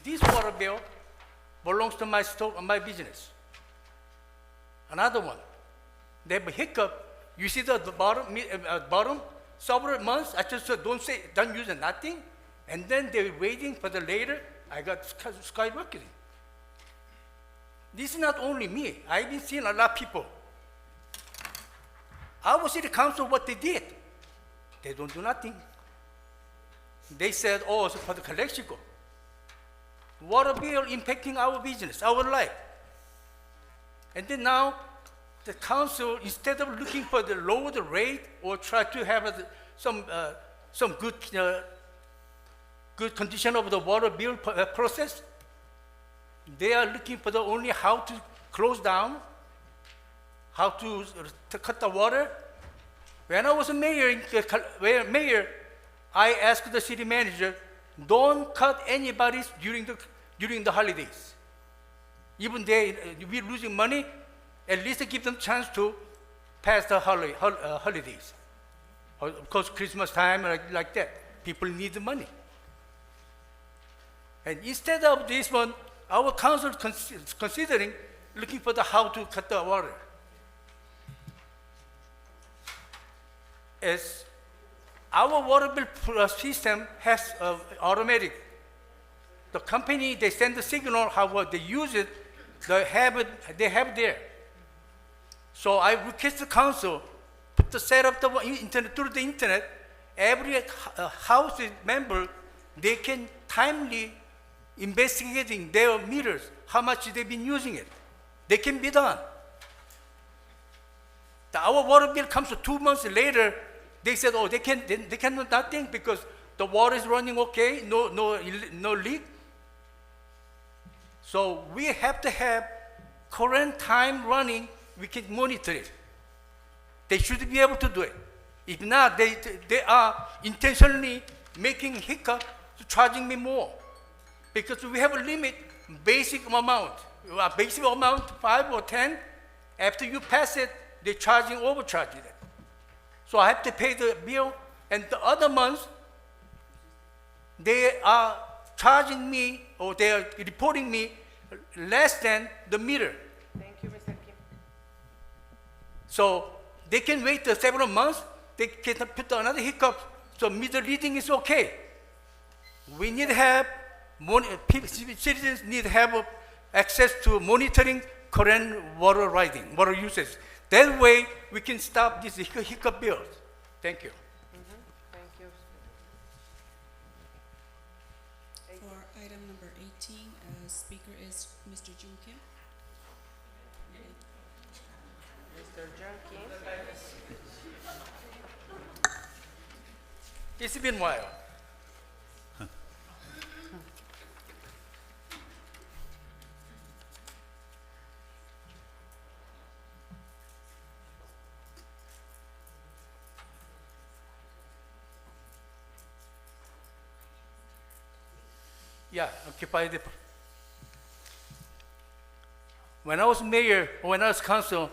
This water bill belongs to my store, my business. Another one, they have a hiccup. You see the bottom, several months, I just said, don't use nothing. And then they're waiting for the later, I got skyrocketing. This is not only me. I've been seeing a lot of people. Our city council, what they did, they don't do nothing. They said, oh, it's for the Calexico. Water bill impacting our business, our life. And then now, the council, instead of looking for the lower the rate or try to have some good condition of the water bill process, they are looking for the only how to close down, how to cut the water. When I was a mayor, I asked the city manager, don't cut anybody's during the holidays. Even we're losing money, at least give them chance to pass the holidays. Of course, Christmas time, like that. People need the money. And instead of this one, our council is considering looking for how to cut the water. As our water bill system has automatic. The company, they send the signal how they use it, they have there. So I request the council to set up the internet through the internet. Every house member, they can timely investigating their meters, how much they've been using it. They can be done. Our water bill comes 2 months later. They said, oh, they cannot nothing because The water is running okay, no leak. So we have to have current time running, we can monitor it. They should be able to do it. If not, they are intentionally making hiccup to charging me more. Because we have a limit, basic amount. A basic amount, 5 or 10. After you pass it, they're overcharging it. So I have to pay the bill, and the other months, they are charging me, or they are reporting me less than the meter. Thank you, Mr. Kim. So they can wait several months, they can put another hiccup, so meter reading is okay. We need to have, citizens need to have access to monitoring current water usage. That way, we can stop these hiccup bills. Thank you. Thank you. For item number 18, speaker is Mr. Jun Kim. Mr. John Kim. It's been a while. Yeah, occupy the. When I was mayor, when I was council,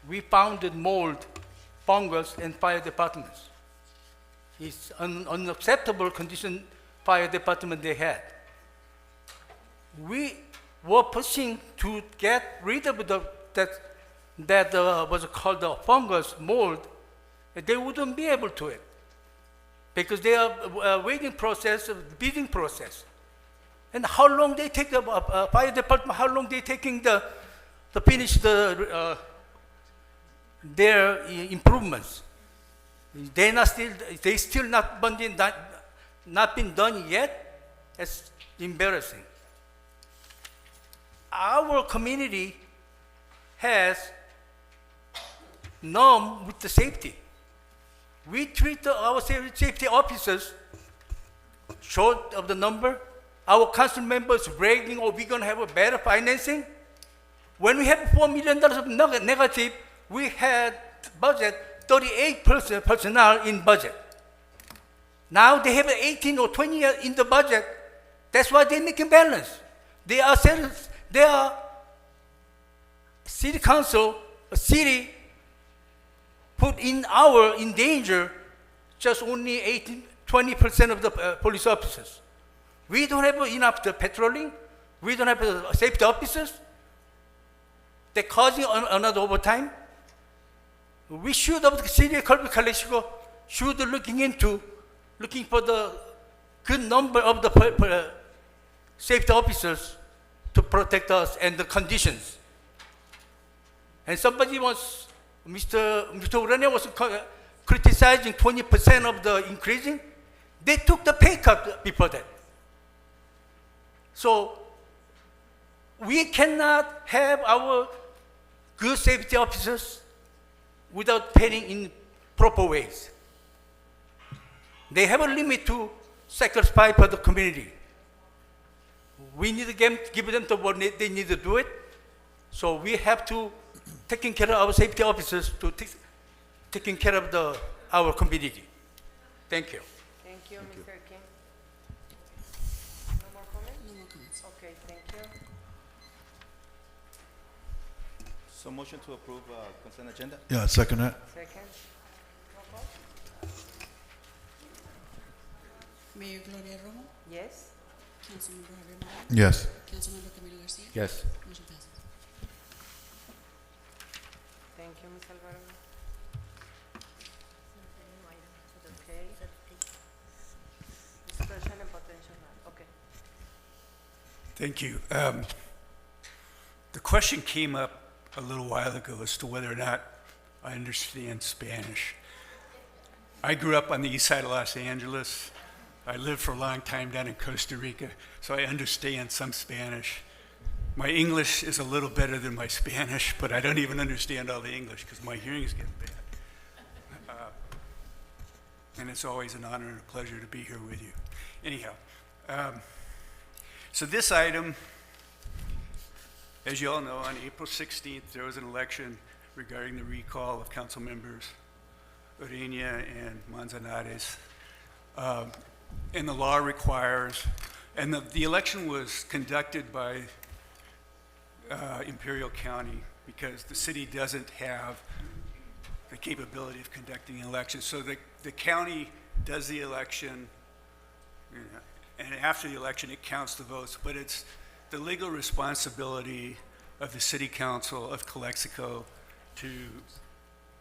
we found mold, fungus, and fire departments. It's unacceptable condition fire department they had. We were pushing to get rid of that was called the fungus, mold. They wouldn't be able to it because they are waiting process, bidding process. And how long they take the fire department? How long they taking to finish their improvements? They still not been done yet. It's embarrassing. Our community has norm with the safety. We treat our safety officers short of the number. Our council members bragging, oh, we're going to have a better financing. When we have $4 million of negative, we had budget 38% personnel in budget. Now they have 18 or 20 in the budget. That's why they're making balance. They are city council, a city put in danger just only 20% of the police officers. We don't have enough patrolling. We don't have safety officers. They're causing another overtime. We should, of the city of Calexico, should looking for the good number of the safety officers to protect us and the conditions. And somebody was, Mr. Urania was criticizing 20% of the increasing. They took the pay cut before that. So we cannot have our good safety officers without paying in proper ways. They have a limit to sacrifice for the community. We need to give them the what they need to do it. So we have to taking care of our safety officers to taking care of our community. Thank you. Thank you, Mr. Kim. No more comments? No more comments. Okay, thank you. So motion to approve consent agenda? Yeah, second that. Second. Roll call. Mayor Gloria Romo, Yes. Councilmember Javier Morales, Yes. Councilmember Camilo Garcia. Yes. Motion passes. Thank you, Ms. Alvaro. Okay. Discussion and potential. Okay. Thank you. The question came up a little while ago as to whether or not I understand Spanish. I grew up on the east side of Los Angeles. I lived for a long time down in Costa Rica, so I understand some Spanish. My English is a little better than my Spanish, but I don't even understand all the English because my hearing is getting bad. and it's always an honor and a pleasure to be here with you. Anyhow, so this item, as you all know, on April 16th, there was an election regarding the recall of council members Ureña and Manzanares. And the law requires, and the election was conducted by Imperial County because the city doesn't have the capability of conducting an election. So the county does the election, you know, and after the election it counts the votes, but it's the legal responsibility of the city council of Calexico to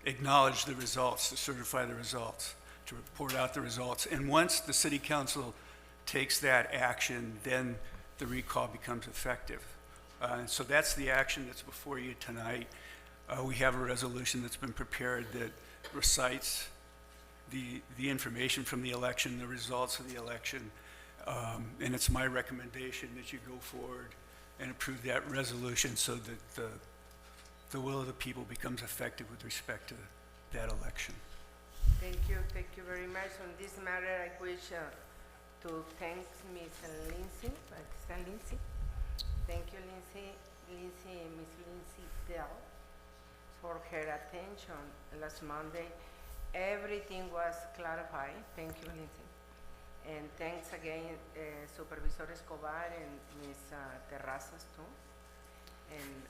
acknowledge the results, to certify the results, to report out the results. And once the city council takes that action, then the recall becomes effective. So that's the action that's before you tonight. We have a resolution that's been prepared that recites the information from the election, the results of the election, and it's my recommendation that you go forward and approve that resolution so that the will of the people becomes effective with respect to that election. Thank you very much. On this matter, I wish to thank Ms. Lindsay. Lindsay. Thank you, Lindsay, Ms. Lindsay Dell, for her attention last Monday. Everything was clarified. Thank you, Lindsay. And thanks again, Supervisor Escobar and Ms. Terrazas too. And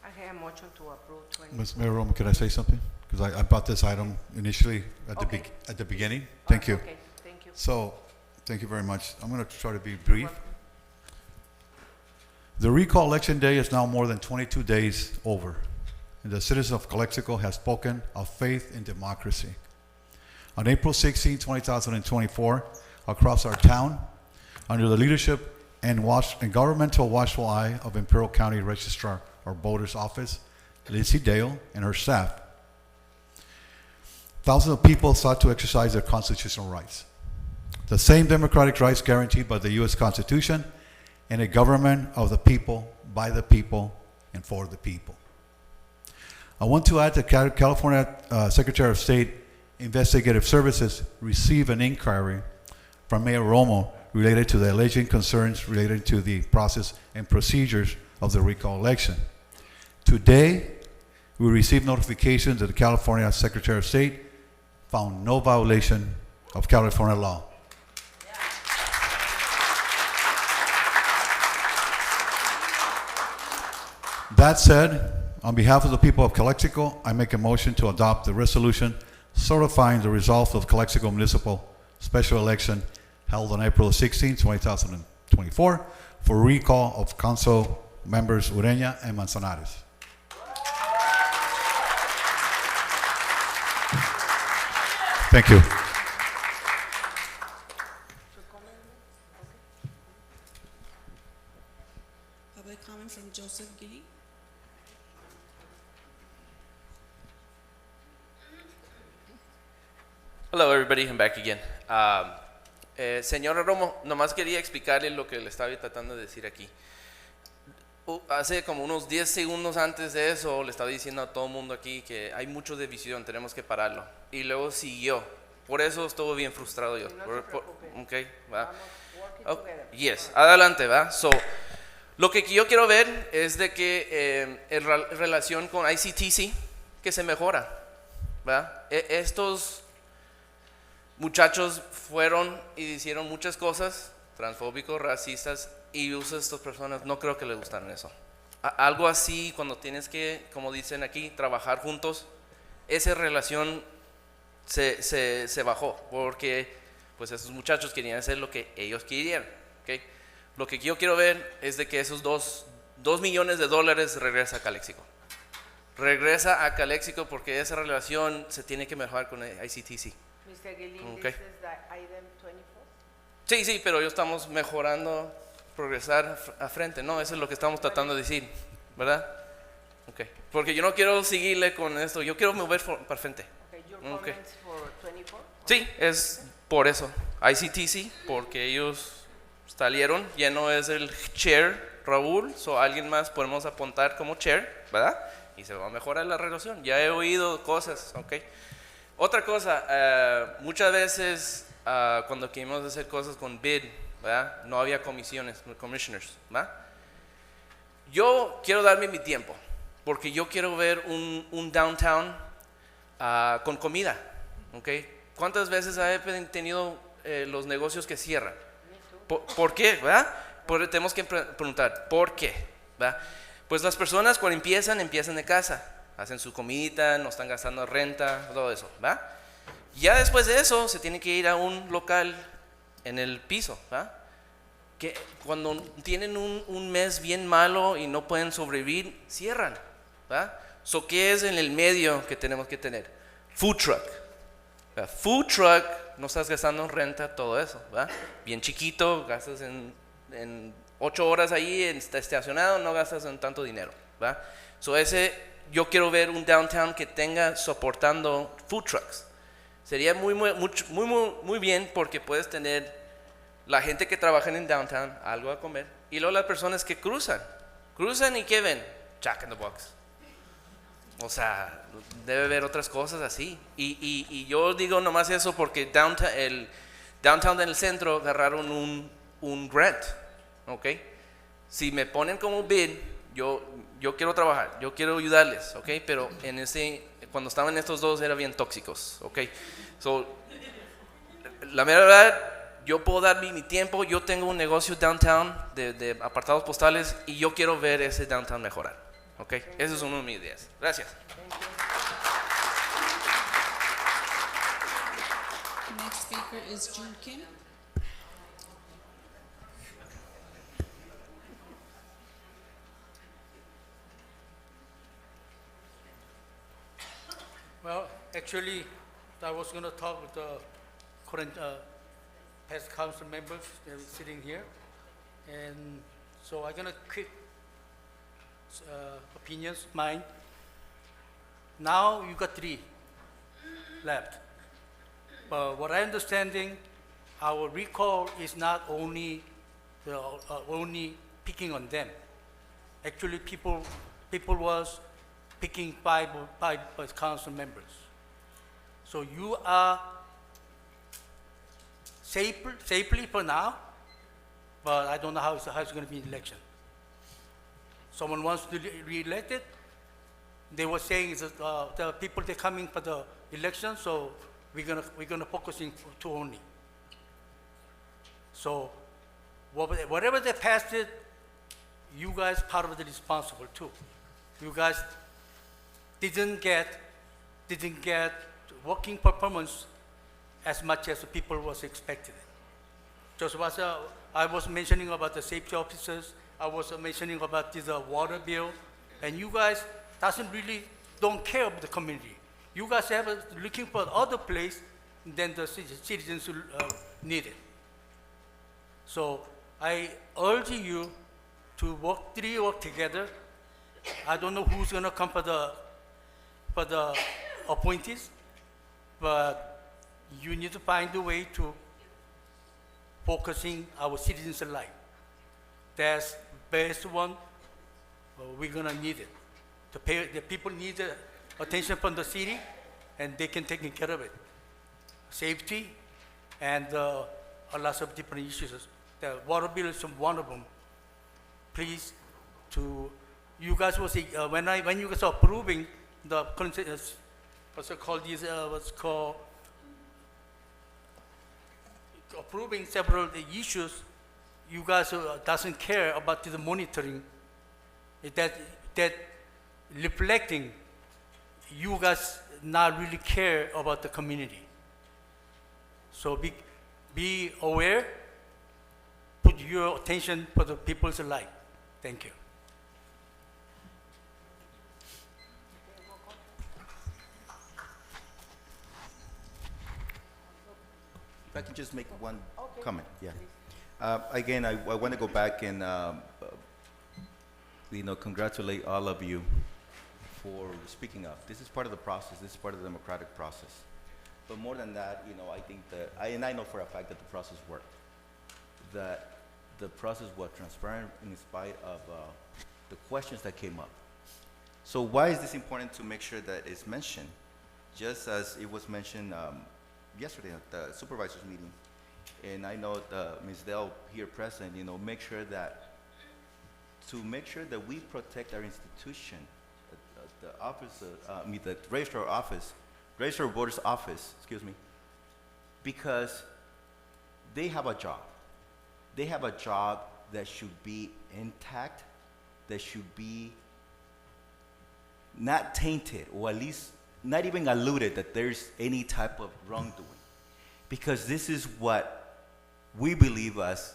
I have a motion to approve 20. Ms. Mayor Romo, can I say something? Because I brought this item initially at the beginning. Thank you. Okay, thank you. So, thank you very much. I'm going to try to be brief. The recall election day is now more than 22 days over, and the citizens of Calexico have spoken of faith in democracy. On April 16, 2024, across our town, under the leadership and governmental watchful eye of Imperial County Registrar or Voter's Office, Lindsay Dale and her staff, thousands of people sought to exercise their constitutional rights. The same democratic rights guaranteed by the U.S. Constitution and a government of the people, by the people, and for the people. I want to add that California Secretary of State Investigative Services received an inquiry from Mayor Romo related to the alleged concerns related to the process and procedures of the recall election. Today, we received notification that the California Secretary of State found no violation of California law. That said, on behalf of the people of Calexico, I make a motion to adopt the resolution certifying the results of Calexico Municipal Special Election held on April 16, 2024 for recall of council members Ureña and Manzanares. Thank you. Public comment from Joseph Gilly. Hello everybody, I'm back again. Señor Romo, nomás quería explicarle lo que le estaba tratando de decir aquí. Hace como unos 10 segundos antes de eso le estaba diciendo a todo el mundo aquí que hay mucha división, tenemos que pararlo. Y luego siguió. Por eso estuve bien frustrado yo. Okay, va. Yes, adelante, va. So, lo que yo quiero ver es de que en relación con ICTC que se mejora, ¿verdad? Estos muchachos fueron y hicieron muchas cosas transfóbicos, racistas, y usa a estas personas, no creo que les gustaran eso. Algo así, cuando tienes que, como dicen aquí, trabajar juntos, esa relación se bajó, porque pues esos muchachos querían hacer lo que ellos querían, ¿okay? Lo que yo quiero ver es de que esos $2 millones regresa a Calexico. Regresa a Calexico porque esa relación se tiene que mejorar con ICTC. Mr. Gilling, Okay. this is the item 24? Sí, pero yo estamos mejorando, progresar a frente, ¿no? Eso es lo que estamos tratando de decir, ¿verdad? Okay. Porque yo no quiero seguirle con esto, yo quiero mover para frente. Okay, your comments for 24? Sí, es por eso. ICTC, porque ellos salieron, ya no es el chair Raúl, o alguien más podemos apuntar como chair, ¿verdad? Y se va a mejorar la relación. Ya he oído cosas, ¿ok? Otra cosa, muchas veces cuando queremos hacer cosas con bid, ¿verdad? No había comisiones, commissioners, ¿verdad? Yo quiero darme mi tiempo, porque yo quiero ver un downtown con comida, ¿ok? ¿Cuántas veces he tenido los negocios que cierran? ¿Por qué, verdad? Tenemos que preguntar, ¿por qué? ¿Verdad? Pues las personas cuando empiezan de casa, hacen su comidita, no están gastando renta, todo eso, ¿verdad? Ya después de eso se tiene que ir a un local en el piso, ¿verdad? Que cuando tienen un mes bien malo y no pueden sobrevivir, cierran, ¿verdad? So, ¿qué es en el medio que tenemos que tener? Food truck. ¿Verdad? Food truck, no estás gastando en renta, todo eso, ¿verdad? Bien chiquito, gastas en 8 horas ahí estacionado, no gastas en tanto dinero, ¿verdad? So, yo quiero ver un downtown que tenga soportando food trucks. Sería muy bien porque puedes tener la gente que trabaja en el downtown, algo a comer, y luego las personas que cruzan y ¿qué ven? Jack in the Box. O sea, debe haber otras cosas así. Y yo digo nomás eso porque el downtown del centro agarraron un grant, ¿ok? Si me ponen como bid, yo quiero trabajar, yo quiero ayudarles, ¿ok? Pero cuando estaban estos dos eran bien tóxicos, ¿ok? So, la verdad, yo puedo dar mi tiempo, yo tengo un negocio downtown de apartados postales y yo quiero ver ese downtown mejorar, ¿ok? Esa es una de mis ideas. Gracias. Next speaker is June Kim. Well, actually, I was going to talk with the current past council members that are sitting here. And so I'm going to quick opinions, mine. Now you got 3 left. But what I understanding, our recall is not only only picking on them. Actually, people was picking 5 council members. So you are safely for now, but I don't know how it's going to be in election. Someone wants to re-elect it. They were saying that the people they're coming for the election, so we're gonna focusing to only. So whatever they passed it, you guys part of the responsible too. You guys didn't get working performance as much as the people was expected. Just was I was mentioning about the safety officers. I was mentioning about the water bill, and you guys don't care about the community. You guys have looking for other place than the citizens need it. So I urge you to work together. I don't know who's gonna come for the appointees, but you need to find a way to focusing our citizens' life. That's best one. We're gonna need it. The people need attention from the city, and they can take care of it. Safety and a lot of different issues. The water bill is one of them. Please, you guys will see when you guys are approving the approving several issues. You guys doesn't care about the monitoring. That reflecting, you guys not really care about the community. So be aware, put your attention for the people's life. Thank you. If I can just make one comment, yeah. Again, I want to go back and congratulate all of you for speaking up. This is part of the process. This is part of the democratic process. But more than that, I think that I know for a fact that the process worked. That the process was transparent in spite of the questions that came up. So why is this important to make sure that it's mentioned? just as it was mentioned yesterday at the supervisors meeting, and I know Ms. Dell here present, you know, make sure that we protect our institution, the office, the registrar of voters office, excuse me, because they have a job. They have a job that should be intact, that should be not tainted, or at least not even alluded that there's any type of wrongdoing. Because this is what we believe as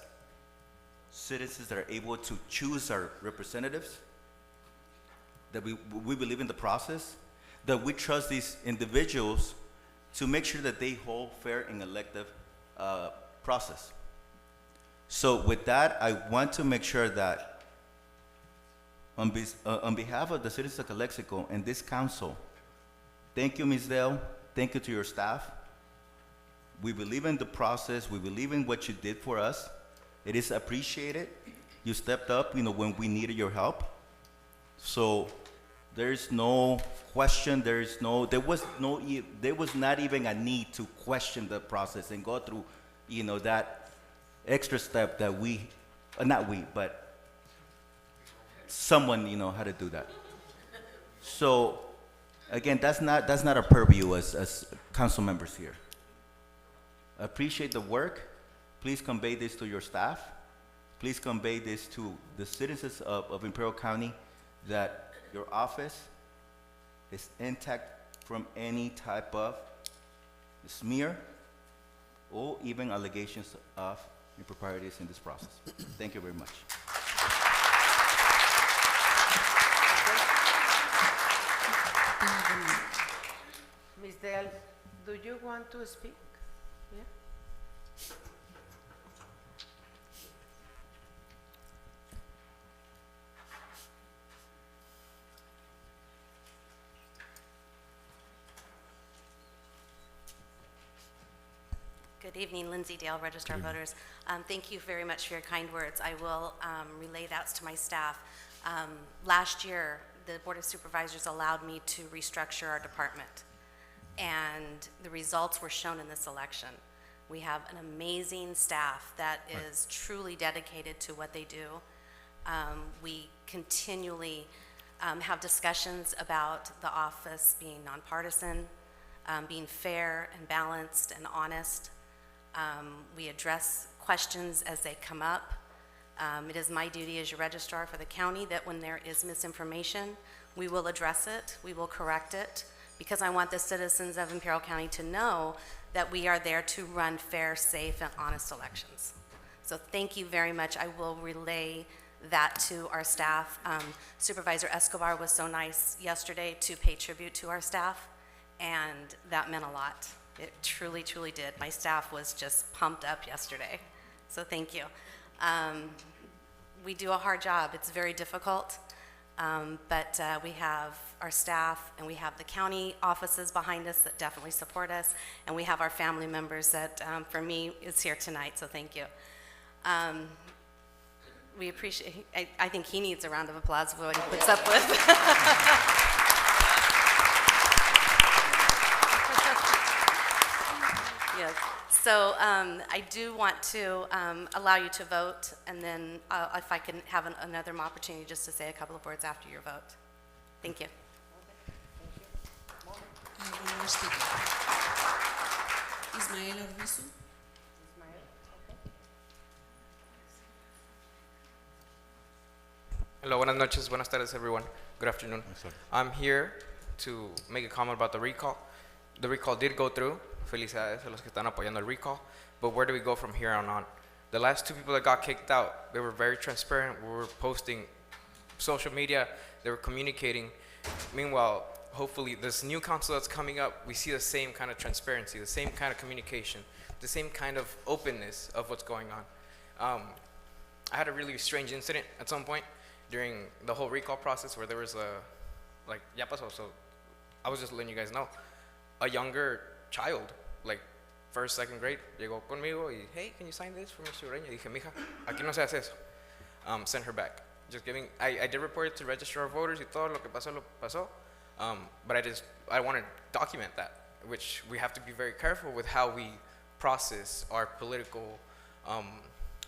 citizens that are able to choose our representatives, that we believe in the process, that we trust these individuals to make sure that they hold fair and elective process. So with that, I want to make sure that on behalf of the citizens of Calexico and this council, thank you, Ms. Dell. Thank you to your staff. We believe in the process. We believe in what you did for us. It is appreciated. You stepped up, you know, when we needed your help. So there's no question. There was not even a need to question the process and go through, you know, that extra step that but someone, you know, had to do that. So again, that's not our purview as council members here. Appreciate the work. Please convey this to your staff. Please convey this to the citizens of Imperial County, that your office is intact from any type of smear or even allegations of improprieties in this process. Thank you very much. Ms. Dell, do you want to speak? Yeah. Good evening, Lindsay Dale, Registrar of Voters. Thank you very much for your kind words. I will relay that to my staff. Last year, the Board of Supervisors allowed me to restructure our department, and the results were shown in this election. We have an amazing staff that is truly dedicated to what they do. We continually have discussions about the office being nonpartisan, being fair and balanced and honest. We address questions as they come up. It is my duty as your registrar for the county that when there is misinformation, we will address it, we will correct it, because I want the citizens of Imperial County to know that we are there to run fair, safe, and honest elections. So thank you very much. I will relay that to our staff. Supervisor Escobar was so nice yesterday to pay tribute to our staff, and that meant a lot. It truly, truly did. My staff was just pumped up yesterday, so thank you. We do a hard job. It's very difficult, but we have our staff and we have the county offices behind us that definitely support us, and we have our family members that, for me, is here tonight, so thank you. We appreciate, I think he needs a round of applause for what he puts up with. Yes. So I do want to allow you to vote, and then if I can have another opportunity just to say a couple of words after your vote. Thank you. I have one more speaker. Ismael Arvizu. Hello, buenas noches, buenas tardes, everyone. Good afternoon. I'm here to make a comment about the recall. The recall did go through. Felicidades a los que están apoyando el recall. But where do we go from here on? The last two people that got kicked out, they were very transparent. We were posting social media. They were communicating. Meanwhile, hopefully, this new council that's coming up, we see the same kind of transparency, the same kind of communication, the same kind of openness of what's going on. I had a really strange incident at some point during the whole recall process where there was ya pasó, so I was just letting you guys know, a younger child, like first, second grade, llegó conmigo y, hey, can you sign this for Mr. Ureña? Dije, mija, aquí no se hace eso. Sent her back. Just giving, I did report it to Registrar of Voters y todo lo que pasó, lo pasó. But I want to document that, which we have to be very careful with how we process our political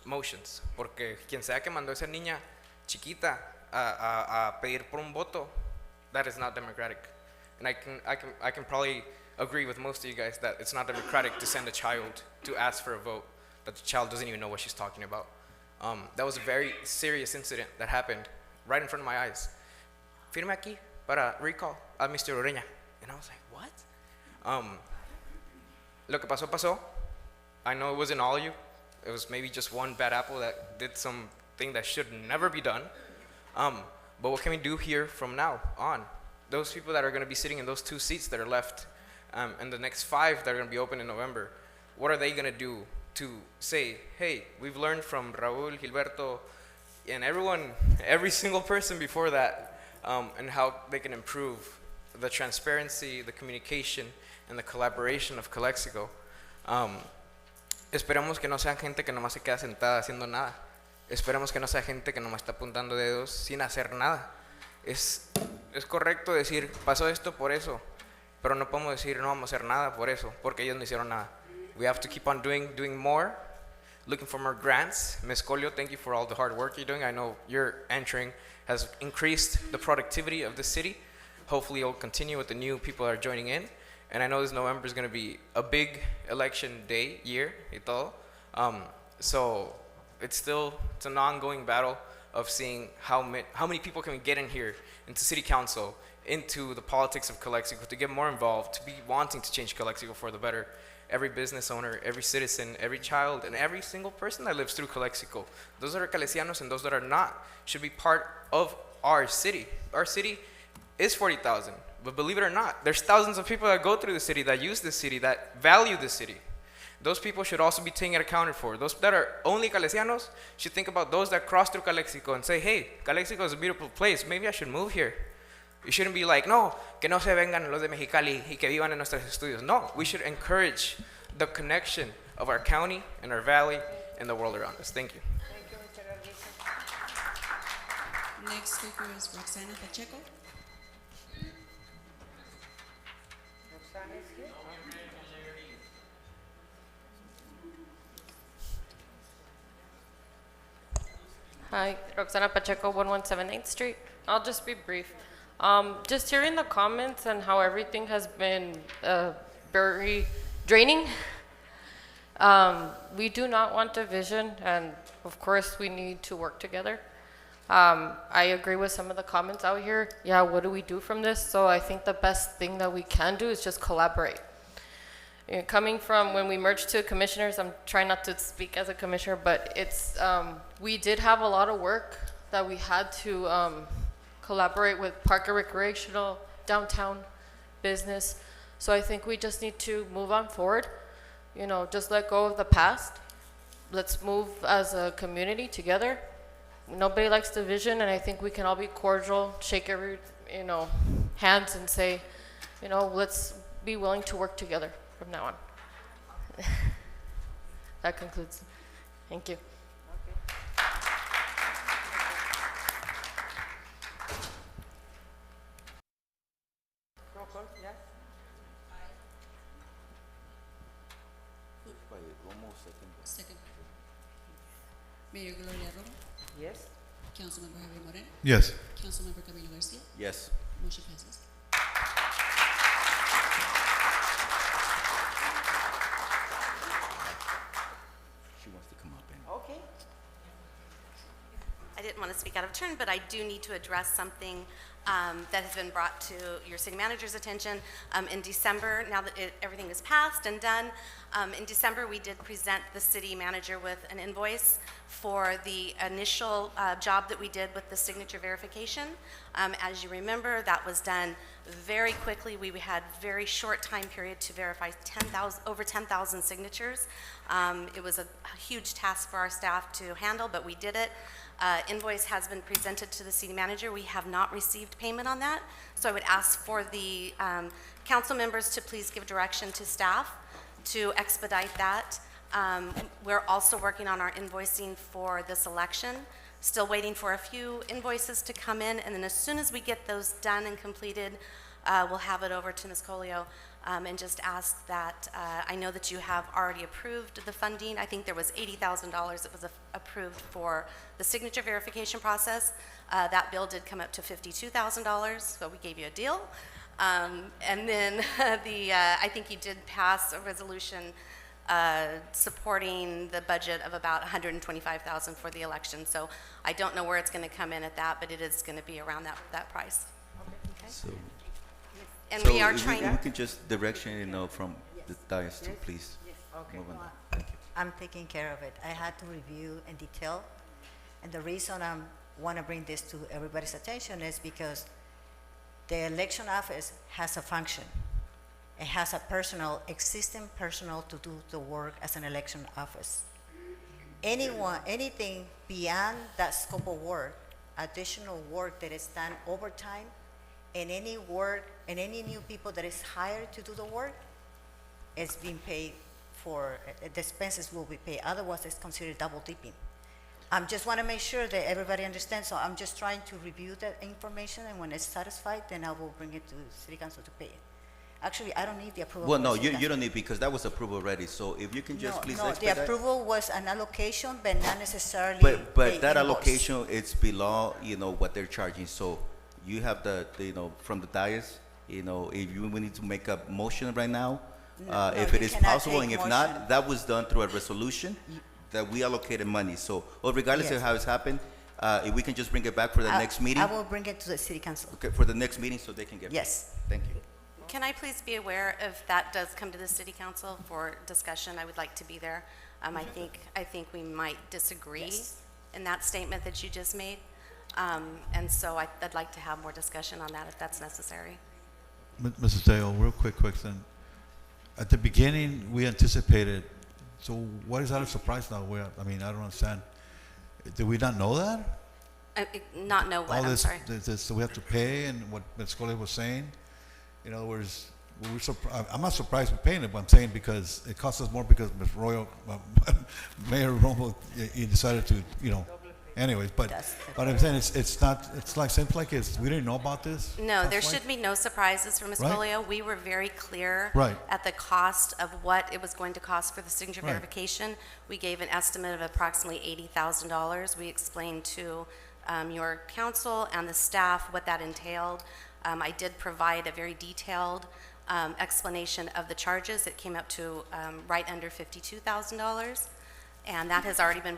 motions. Porque quien sea que mandó esa niña chiquita a pedir por un voto, that is not democratic. And I can probably agree with most of you guys that it's not democratic to send a child to ask for a vote, that the child doesn't even know what she's talking about. That was a very serious incident that happened right in front of my eyes. Firme aquí para recall a Mr. Ureña. And I was like, what? Lo que pasó, pasó. I know it wasn't all of you. It was maybe just one bad apple that did something that should never be done. But what can we do here from now on? Those people that are going to be sitting in those 2 seats that are left, and the next 5 that are going to be open in November, what are they going to do to say, hey, we've learned from Raul, Gilberto, and every single person before that, and how they can improve the transparency, the communication, and the collaboration of Calexico. Esperemos que no sean gente que nomás se queda sentada haciendo nada. Esperemos que no sea gente que nomás está apuntando dedos sin hacer nada. Es correcto decir, pasó esto por eso, pero no podemos decir, no vamos a hacer nada por eso, porque ellos no hicieron nada. We have to keep on doing more, looking for more grants. Ms. Colio, thank you for all the hard work you're doing. I know your entering has increased the productivity of the city. Hopefully it'll continue with the new people that are joining in. And I know this November is going to be a big election year, y todo. So it's an ongoing battle of seeing how many people can we get in here, into city council, into the politics of Calexico, to get more involved, to be wanting to change Calexico for the better. Every business owner, every citizen, every child, and every single person that lives through Calexico, those that are Calesianos and those that are not, should be part of our city. Our city is 40,000, but believe it or not, there's thousands of people that go through the city, that use the city, that value the city. Those people should also be taken accounted for. Those that are only Calesianos should think about those that cross through Calexico and say, hey, Calexico is a beautiful place, maybe I should move here. You shouldn't be like, no, que no se vengan los de Mexicali y que vivan en nuestros estudios. No, we should encourage the connection of our county and our valley and the world around us. Thank you. Thank you, Mr. Argueta. Next speaker is Roxana Pacheco. Roxana is here. Hi, Roxana Pacheco, 117 8th Street. I'll just be brief. Just hearing the comments and how everything has been very draining. We do not want division, and of course we need to work together. I agree with some of the comments out here. Yeah, what do we do from this? So I think the best thing that we can do is just collaborate. Coming from when we merged to commissioners, I'm trying not to speak as a commissioner, but it's we did have a lot of work that we had to collaborate with Park and Recreational, downtown, business. So I think we just need to move on forward. Just let go of the past. Let's move as a community together. Nobody likes division, and I think we can all be cordial, shake hands and say, let's be willing to work together from now on. That concludes. Thank you. Roll call, yes? Second. Mayor Gloria Romo. Yes. Councilmember Javier Moreno. Yes. Councilmember Camilo Garcia. Yes. Motion passes. She wants to come up and. Okay. I didn't want to speak out of turn, but I do need to address something that has been brought to your city manager's attention. In December, now that everything is passed and done, in December we did present the city manager with an invoice for the initial job that we did with the signature verification. As you remember, that was done very quickly. We had very short time period to verify over 10,000 signatures. It was a huge task for our staff to handle, but we did it. Invoice has been presented to the city manager. We have not received payment on that. So I would ask for the council members to please give direction to staff to expedite that. We're also working on our invoicing for this election. Still waiting for a few invoices to come in, and then as soon as we get those done and completed, we'll have it over to Ms. Colio and just ask that, I know that you have already approved the funding. I think there was $80,000 that was approved for the signature verification process. That bill did come up to $52,000, so we gave you a deal. And then I think you did pass a resolution supporting the budget of about $125,000 for the election. So I don't know where it's going to come in at that, but it is going to be around that price. So, And so we are if trying. we can just direction, from the dais to please Okay. move on that. Thank you. I'm taking care of it. I had to review in detail, and the reason I want to bring this to everybody's attention is because the election office has a function. It has a existing personnel to do the work as an election office. Anything beyond that scope of work, additional work that is done overtime, and any new people that is hired to do the work, is being paid for, the expenses will be paid. Otherwise, it's considered double dipping. I just want to make sure that everybody understands, so I'm just trying to review that information, and when it's satisfied, then I will bring it to City Council to pay it. Actually, I don't need the approval. Well, no, from you City don't need, because that was approved already, so if you can just please No, expedite. the approval was an allocation, but not necessarily But the that invoice. allocation, it's below, what they're charging, so you have the from the dais, if you we need to make a motion right now, No, if you it is cannot possible, and take if motion. not, that was done through a resolution that we allocated money, so, or regardless of Yes. how it's happened, if we can just bring it back for the next meeting. I will bring it to the City Council. Okay, for the next meeting, so they can get. Yes. Thank you. Can I please be aware if that does come to the City Council for discussion? I would like to be there. I think we might disagree Yes. in that statement that you just made. And so I'd like to have more discussion on that if that's necessary. Mrs. Dale, real quick question. At the beginning, we anticipated, so what is that a surprise now? I mean, I don't understand. Did we not know that? Not know what, All I'm this, sorry. so we have to pay, and what Ms. Coley was saying? In other words, I'm not surprised we're paying it, but I'm saying because it costs us more because Ms. Royal, Mayor Romo, he decided to, anyways, but I'm saying it's not, seems like we didn't know about this. No, there That's why? should be no surprises for Ms. Right. Polio. We were very clear Right. at the cost of what it was going to cost for the signature Right. verification. We gave an estimate of approximately $80,000. We explained to your council and the staff what that entailed. I did provide a very detailed explanation of the charges. It came up to right under $52,000, and that has already been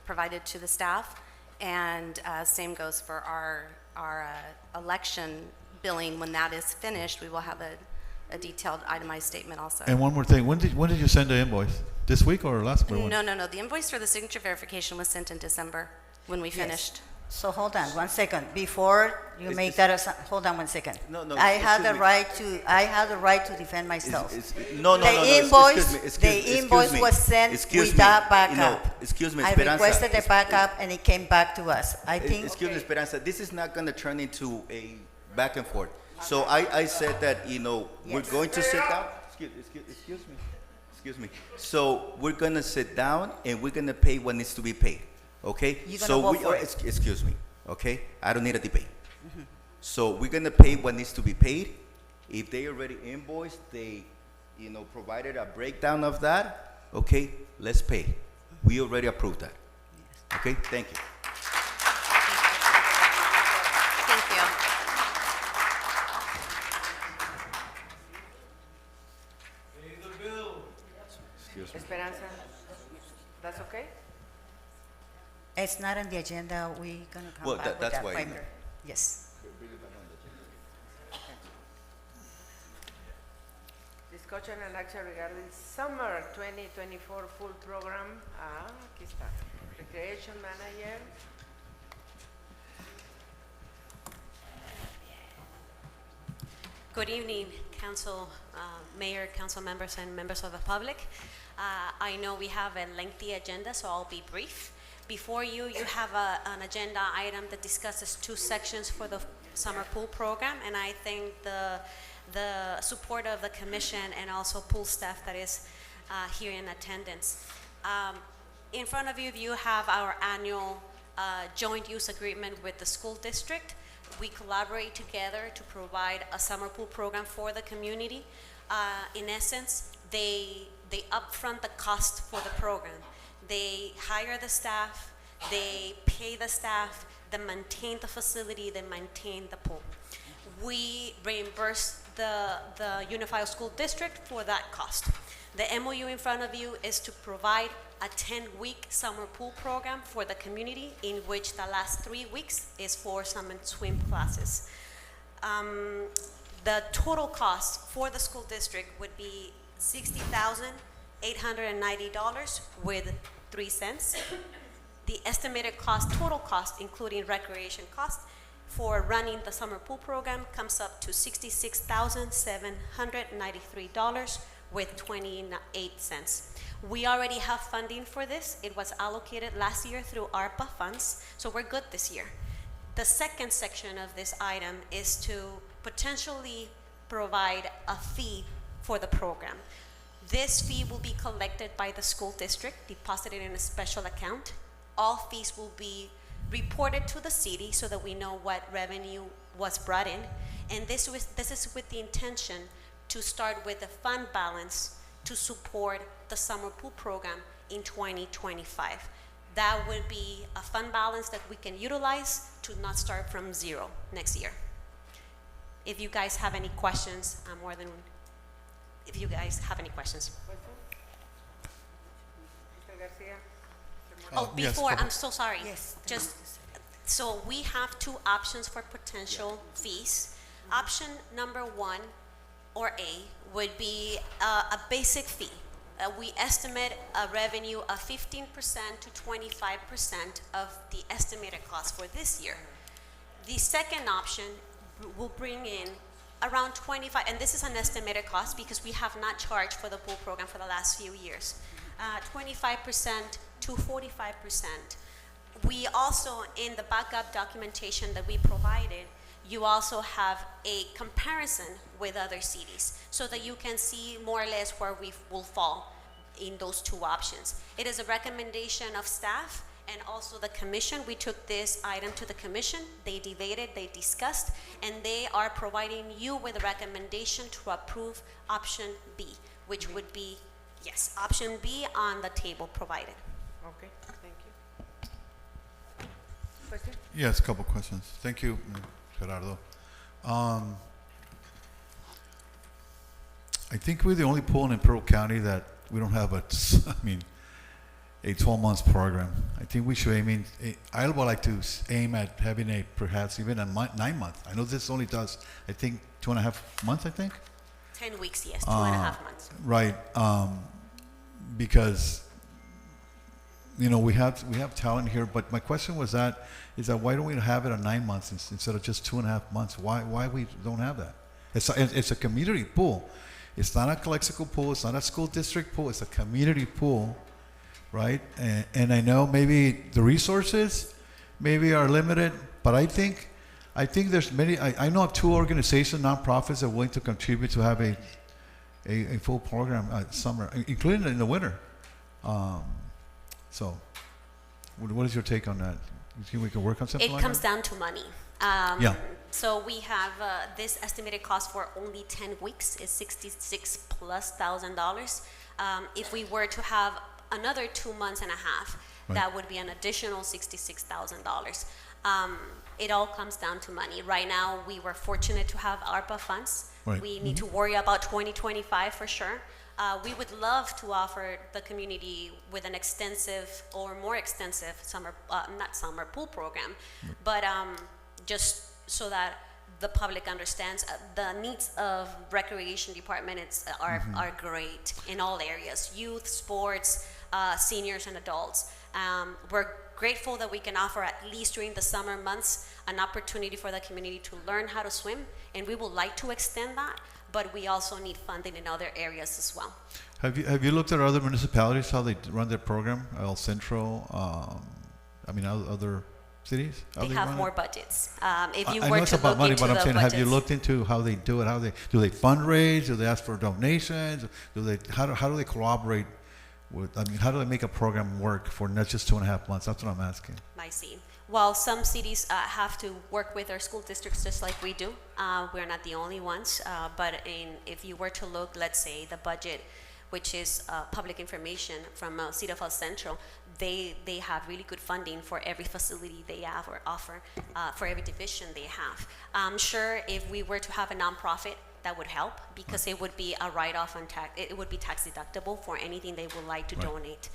provided to the staff. And same goes for our election billing. When that is finished, we will have a detailed itemized statement also. And one more thing, when did you send the invoice? This week or last week? No. The invoice for the signature verification was sent in December when we finished. So hold on one second. Before you make that, hold on one second. No, I have the excuse me. right to defend myself. No, The invoice was sent without backup. Excuse me, I Esperanza. requested the backup and it came back to us. I think. Excuse me, Esperanza, this is not gonna turn into a back and forth. So I said that, we're Yes. going to sit down. Excuse me. So we're gonna sit down and we're gonna pay what needs to be paid, okay? You're So gonna vote for it. excuse me, okay? I don't need a debate. So we're gonna pay what needs to be paid. If they already invoiced, they, provided a breakdown of that, okay, let's pay. We already approved that. Okay, thank you. Thank you. Excuse me. Esperanza, that's okay? It's not on the agenda. We're gonna come Well, back with that's that why, later. Yes. Discussion and action regarding summer 2024 full program. Aquí está. Recreation manager. Good evening, Council, Mayor, council members, and members of the public. I know we have a lengthy agenda, so I'll be brief. Before you, you have an agenda item that discusses two sections for the summer pool program, and I thank the support of the commission and also pool staff that is here in attendance. In front of you, you have our annual joint use agreement with the school district. we collaborate together to provide a summer pool program for the community. In essence, they upfront the cost for the program. They hire the staff, they pay the staff, they maintain the facility, they maintain the pool. We reimburse the Unified School District for that cost. The MOU in front of you is to provide a 10-week summer pool program for the community, in which the last 3 weeks is for summer swim classes. The total cost for the school district would be $60,890 with 3 cents. The estimated cost, total cost, including recreation cost, for running the summer pool program comes up to $66,793 with 28 cents. We already have funding for this. It was allocated last year through ARPA funds, so we're good this year. The second section of this item is to potentially provide a fee for the program. This fee will be collected by the school district, deposited in a special account. All fees will be reported to the city so that we know what revenue was brought in. And this is with the intention to start with a fund balance to support the summer pool program in 2025. That would be a fund balance that we can utilize to not start from zero next year. If you guys have any questions, if you guys have any questions. Mr. Garcia. Oh, Yes, before, couple- I'm so sorry. Yes. Just, so we have 2 options for potential fees. Option number 1, or A, would be a basic fee. We estimate a revenue of 15% to 25% of the estimated cost for this year. The second option will bring in around 25, and this is an estimated cost because we have not charged for the pool program for the last few years. 25% to 45%. We also, in the backup documentation that we provided, you also have a comparison with other cities so that you can see more or less where we will fall in those 2 options. It is a recommendation of staff and also the commission. We took this item to the commission. They debated, they discussed, and they are providing you with a recommendation to approve option B, which would be, yes, option B on the table provided. Okay, thank you. Question? Yes, a couple questions. Thank you, Gerardo. I think we're the only pool in Imperial County that we don't have a 12-month program. I think we should I would like to aim at having perhaps even a 9-month. I know this only does, I think, 2.5 months, I think? 10 weeks, yes, 2.5 months. Right, because, we have talent here, but my question is that why don't we have it at 9 months instead of just 2.5 months? Why we don't have that? It's a community pool. It's not a Calexico pool. It's not a school district pool. It's a community pool, right? And I know maybe the resources maybe are limited, but I think there's many. I know of 2 organizations, nonprofits, that are willing to contribute to have a full program summer, including in the winter. So, what is your take on that? You think we can work on something like that? It comes down to money. Yeah. So we have this estimated cost for only 10 weeks is $66,000+. If we were to have another 2 months and a half, Right. that would be an additional $66,000. It all comes down to money. Right now, we were fortunate to have ARPA funds. Right. We need to worry about 2025 for sure. We would love to offer the community with an extensive or more extensive not summer pool program, but just so that the public understands the needs of recreation department are great in all areas, youth, sports, seniors and adults. We're grateful that we can offer, at least during the summer months, an opportunity for the community to learn how to swim, and we would like to extend that, but we also need funding in other areas as well. Have you looked at other municipalities, how they run their program? El Centro, other cities? How They run have it? more budgets. If you I were know it's to about look money, into but I'm the saying, have you budgets. looked into how they do it? Do they fundraise? Do they ask for donations? How do they collaborate how do they make a program work for not just 2.5 months? That's what I'm asking. I see. Well, some cities have to work with their school districts just like we do. We're not the only ones, but if you were to look, let's say, the budget, which is public information from CDFL Central, they have really good funding for every facility they have or offer, for every division they have. I'm sure if we were to have a nonprofit, that would help, because it would be a write-off on tax. It would be tax deductible for anything they would like to donate.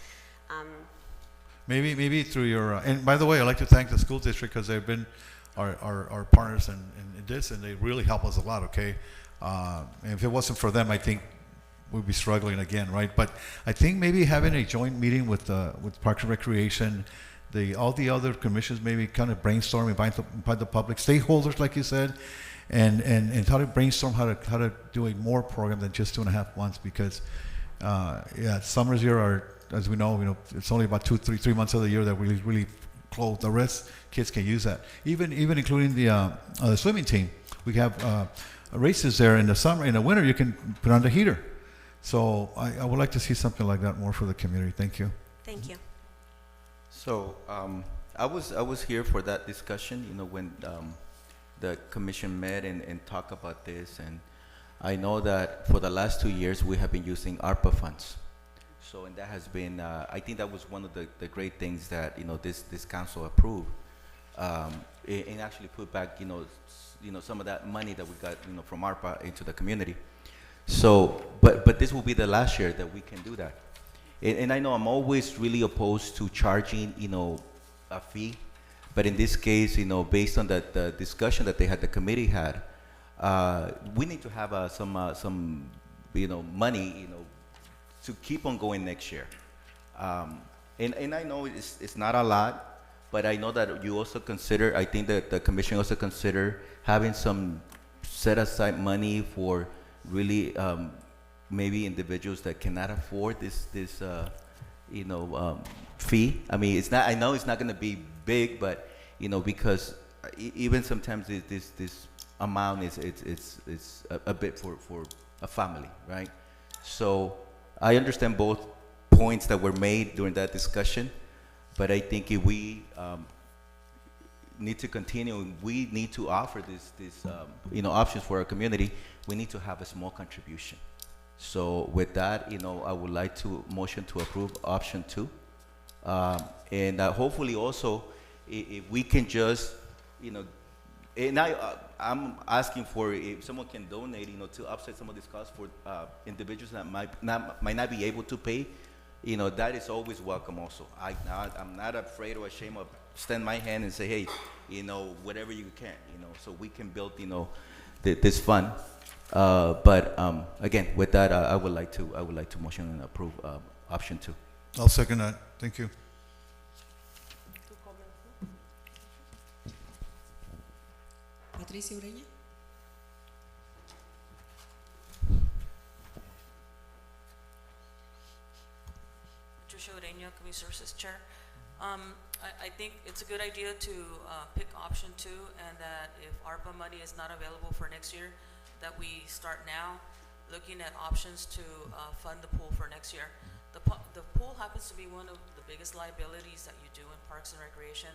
Maybe through your, and by the way, I'd like to thank the school district because they've been our partners in this, and they really help us a lot, okay? And if it wasn't for them, I think we'd be struggling again, right? But I think maybe having a joint meeting with Parks and Recreation, all the other commissions, maybe kind of brainstorm, invite the public stakeholders, like you said, and try to brainstorm how to do a more program than just 2.5 months, because summers here are, as we know, it's only about 3 months of the year that we really close. The rest, kids can use that. Even including the swimming team. We have races there in the summer. In the winter, you can put on the heater. So I would like to see something like that more for the community. Thank you. Thank you. So I was here for that discussion, when the commission met and talked about this, and I know that for the last 2 years we have been using ARPA funds. So, and that has been, I think that was one of the great things that this council approved, and actually put back some of that money that we got from ARPA into the community. So, but this will be the last year that we can do that. And I know I'm always really opposed to charging a fee, but in this case, based on the discussion that the committee had, we need to have some money to keep on going next year. And I know it's not a lot, but I know that you also consider, I think that the commission also consider having some set aside money for really maybe individuals that cannot afford this fee. I mean, it's not, I know it's not going to be big, but because even sometimes this amount is a bit for a family, right? So I understand both points that were made during that discussion, but I think if we need to continue, we need to offer this options for our community. We need to have a small contribution. So with that, I would like to motion to approve option 2, and hopefully also if we can just and I'm asking for if someone can donate, to offset some of this cost for individuals that might not be able to pay. That is always welcome. Also, I'm not afraid or ashamed of extend my hand and say, hey, whatever you can, so we can build, this fund. But again, with that, I would like to motion and approve option 2. I'll second that. Thank you. Patricia Ureña. Patricia Ureña, Community Services Chair. I think it's a good idea to pick option 2, and that if ARPA money is not available for next year, that we start now looking at options to fund the pool for next year. The pool happens to be one of the biggest liabilities that you do in Parks and Recreation,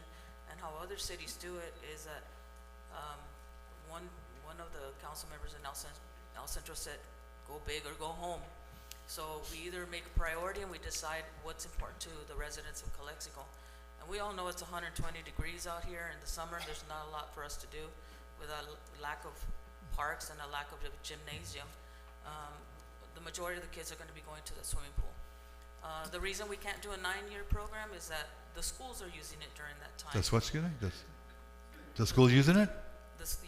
and how other cities do it is that one of the council members in El Centro said, go big or go home. So we either make a priority and we decide what's important to the residents of Calexico. And we all know it's 120 degrees out here in the summer. There's not a lot for us to do with a lack of parks and a lack of a gymnasium. The majority of the kids are going to be going to the swimming pool. The reason we can't do a 9-year program is that the schools are using it during that time. That's what's good. The school's using it?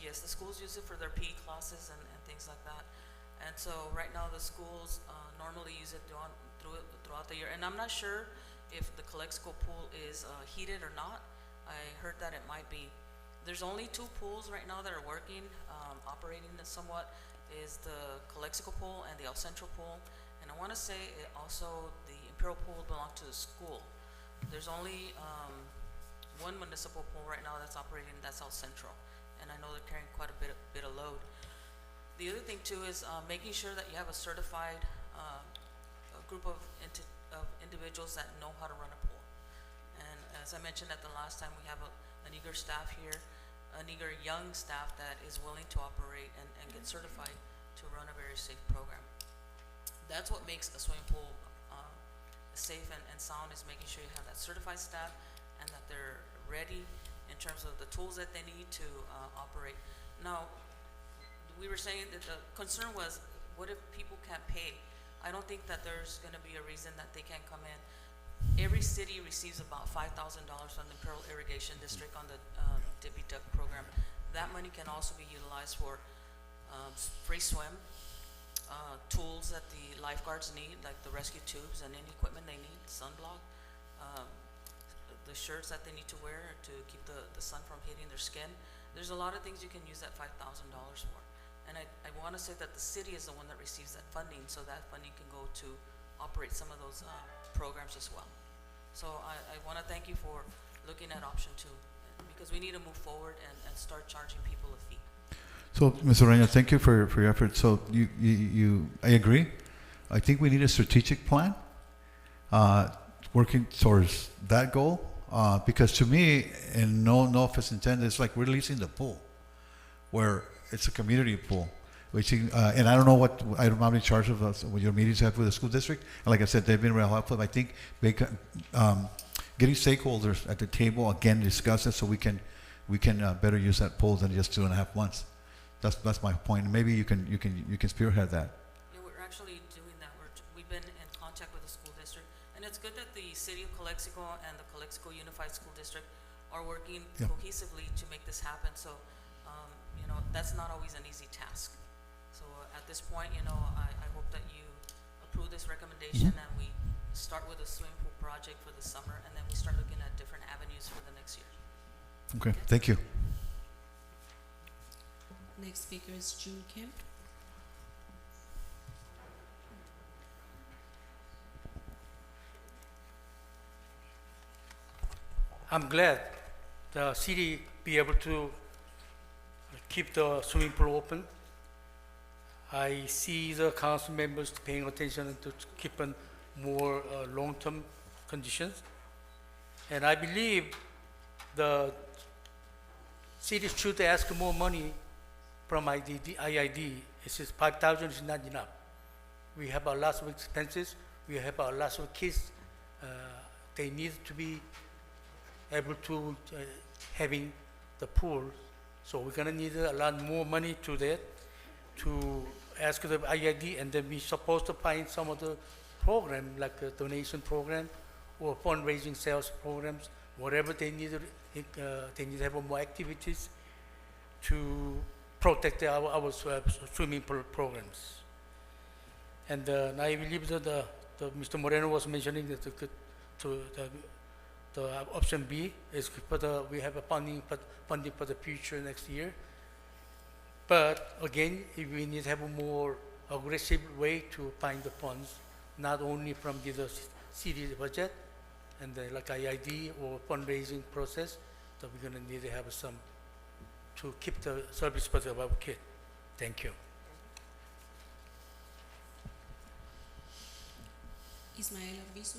Yes, the schools use it for their PE classes and things like that. And so right now the schools normally use it throughout the year. And I'm not sure if the Calexico pool is heated or not. I heard that it might be. There's only 2 pools right now that are working, operating somewhat, is the Calexico pool and the El Centro pool. And I want to say also the Imperial pool belongs to the school. There's only one municipal pool right now that's operating, that's El Centro. And I know they're carrying quite a bit of load. The other thing too is making sure that you have a certified group of of individuals that know how to run a pool. And as I mentioned at the last time, we have an eager staff here, an eager young staff that is willing to operate and get certified to run a very safe program. That's what makes a swimming pool safe and sound, is making sure you have that certified staff and that they're ready in terms of the tools that they need to operate. Now, we were saying that the concern was, what if people can't pay? I don't think that there's going to be a reason that they can't come in. Every city receives about $5,000 from the Imperial Irrigation District on the Dippy Duck program. That money can also be utilized for free swim, tools that the lifeguards need, like the rescue tubes and any equipment they need, sunblock, the shirts that they need to wear to keep the sun from hitting their skin. There's a lot of things you can use that $5,000 for. And I want to say that the city is the one that receives that funding, so that funding can go to operate some of those programs as well. So I want to thank you for looking at option 2, because we need to move forward and start charging people a fee. So, Ms. Orena, thank you for your effort. So I agree. I think we need a strategic plan working towards that goal, because to me, and no offense intended, it's like we're leasing the pool, where it's a community pool. Which, and I don't know I'm not in charge of what your meetings have with the school district. And like I said, they've been real helpful. I think getting stakeholders at the table again, discuss it so we can better use that pool than just 2.5 months. That's my point. Maybe you can spearhead that. Yeah, we're actually doing that. We've been in contact with the school district, and it's good that the city of Calexico and the Calexico Unified School District are working cohesively to make this happen. So, that's not always an easy task. So at this point, I hope that you approve this recommendation and we start with a swimming pool project for the summer, and then we start looking at different avenues for the next year. Okay, thank you. Next speaker is June Kemp. I'm glad the city be able to keep the swimming pool open. I see the council members paying attention to keep on more long-term conditions. And I believe the city should ask more money from IID. It's just 5,000 is not enough. We have a lot of expenses. We have a lot of kids. They need to be able to having the pool. So we're gonna need a lot more money to that, to ask the IID, and then we're supposed to find some of the program, like a donation program or fundraising sales programs, whatever they need to have more activities to protect our swimming pool programs. And I believe that Mr. Moreno was mentioning that the option B is for we have a funding for the future next year. But again, if we need to have a more aggressive way to find the funds, not only from the city budget and like IID or fundraising process, that we're going to need to have some to keep the service for our kid. Thank you. Ismael Arbizu.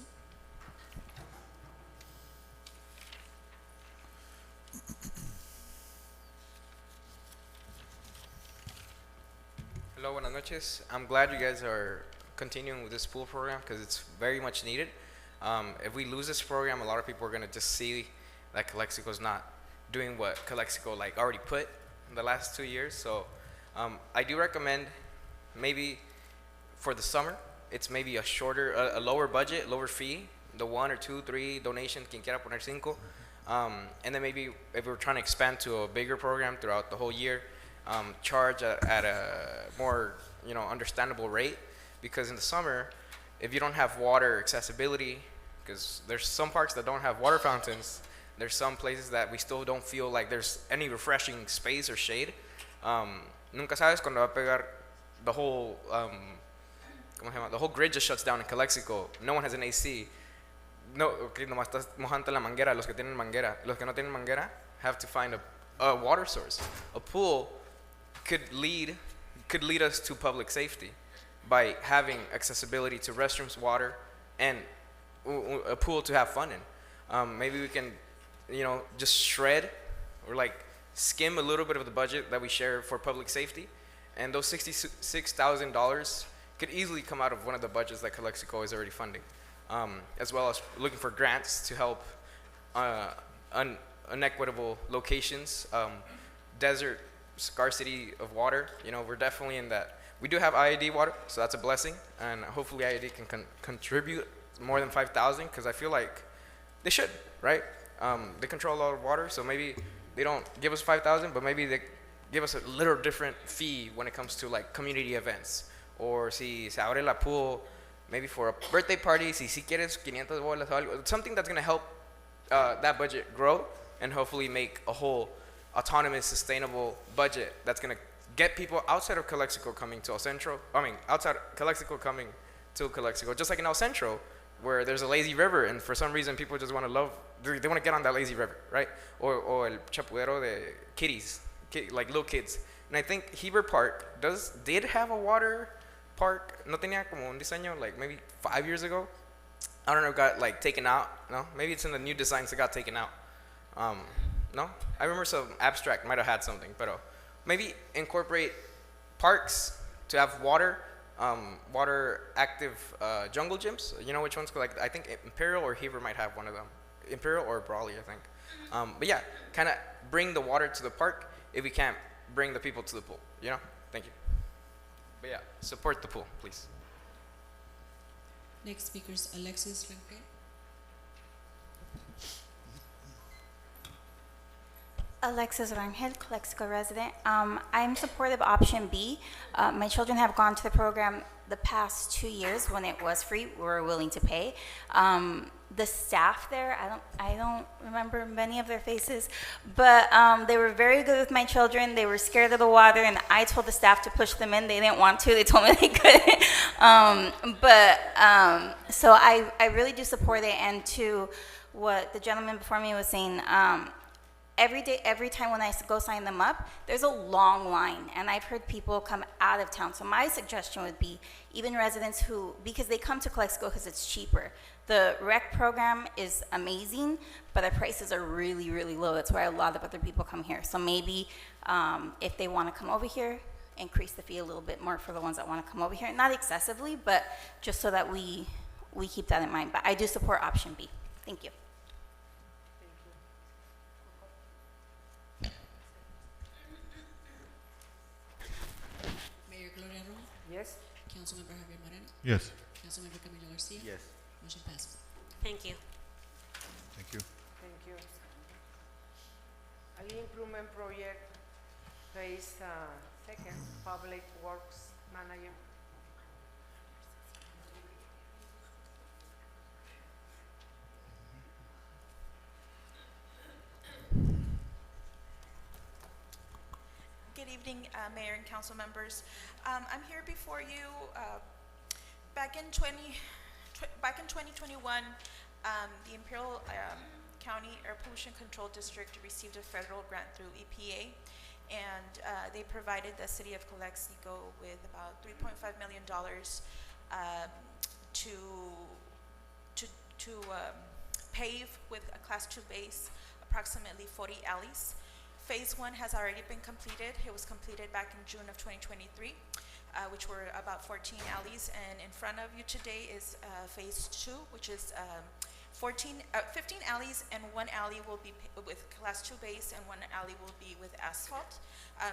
Hello, buenas noches. I'm glad you guys are continuing with this pool program because it's very much needed. If we lose this program, a lot of people are going to just see that Calexico's not doing what Calexico already put in the last 2 years. So I do recommend maybe for the summer, it's maybe a lower budget, lower fee, the 1 or 2, 3 donations, quien quiera poner 5. And then maybe if we're trying to expand to a bigger program throughout the whole year, charge at a more understandable rate, because in the summer, if you don't have water accessibility, because there's some parks that don't have water fountains, there's some places that we still don't feel like there's any refreshing space or shade. Nunca sabes cuando va a pegar the whole the whole grid just shuts down in Calexico. No one has an AC. No, nomás estás mojando la manguera. Los que tienen manguera, los que no tienen manguera have to find a water source. A pool could lead us to public safety by having accessibility to restrooms, water, and a pool to have fun in. Maybe we can, just shred or like skim a little bit of the budget that we share for public safety, and those $66,000 could easily come out of one of the budgets that Calexico is already funding, as well as looking for grants to help unequitable locations, desert scarcity of water. We're definitely in that. We do have IID water, so that's a blessing, and hopefully IID can contribute more than 5,000, because I feel like they should, right? They control a lot of water, so maybe they don't give us 5,000, but maybe they give us a little different fee when it comes to like community events, or si se abre la pool, maybe for a birthday party, si quieres 500 bolas o algo, something that's gonna help that budget grow and hopefully make a whole autonomous, sustainable budget that's gonna get people outside of Calexico coming to El Centro. Outside Calexico coming to Calexico, just like in El Centro, where there's a lazy river, and for some reason people just want to get on that lazy river, right? Or el chapudero de kiddies, like little kids. And I think Heber Park did have a water park. No tenía como un diseño like maybe 5 years ago. I don't know, got like taken out. No, maybe it's in the new designs that got taken out. No, I remember some abstract might have had something, but maybe incorporate parks to have water active jungle gyms. You know which ones? Like I think Imperial or Heber might have one of them. Imperial or Brawley, I think. But yeah, kind of bring the water to the park if we can't bring the people to the pool. Thank you. But yeah, support the pool, please. Next speaker is Alexis Rangel. Alexis Rangel, Calexico resident. I'm supportive of option B. My children have gone to the program the past 2 years when it was free. We were willing to pay. The staff there, I don't remember many of their faces, but they were very good with my children. They were scared of the water, and I told the staff to push them in. They didn't want to. They told me they couldn't. So I really do support it. And to what the gentleman before me was saying, every time when I go sign them up, there's a long line, and I've heard people come out of town. So my suggestion would be even residents because they come to Calexico because it's cheaper. The rec program is amazing, but the prices are really, really low. That's why a lot of other people come here. So maybe if they want to come over here, increase the fee a little bit more for the ones that want to come over here. Not excessively, but just so that we keep that in mind. But I do support option B. Thank you. Mayor Gloria Romo. Yes. Councilmember Javier Moreno. Yes. Councilmember Camilo Garcia. Yes. Motion passes. Thank you. Thank you. Thank you. Ali Improvement Project, Phase Second, Public Works Manager. Good evening, Mayor and Council members. I'm here before you. Back in 2021, the Imperial County Air Pollution Control District received a federal grant through EPA, and they provided the city of Calexico with about $3.5 million to pave with a Class 2 base approximately 40 alleys. Phase 1 has already been completed. It was completed back in June of 2023, which were about 14 alleys. And in front of you today is Phase 2, which is 15 alleys, and one alley will be with Class 2 base, and one alley will be with asphalt.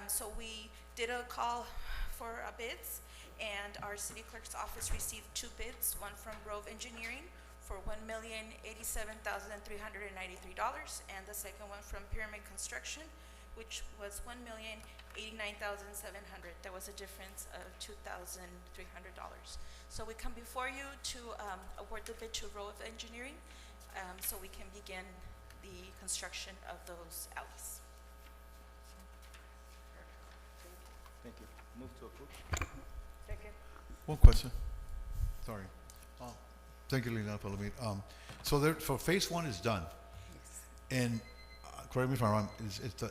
So we did a call for bids, and our city clerk's office received 2 bids, one from Grove Engineering for $1,087,393, and the second one from Pyramid Construction, which was $1,089,700. There was a difference of $2,300. So we come before you to award the bid to Grove Engineering, so we can begin the construction of those alleys. Thank you. Move to approve. Second. One question. Sorry. Thank you, Lina Palomit. So there, for phase 1 is done. Yes. And correct me if I'm wrong,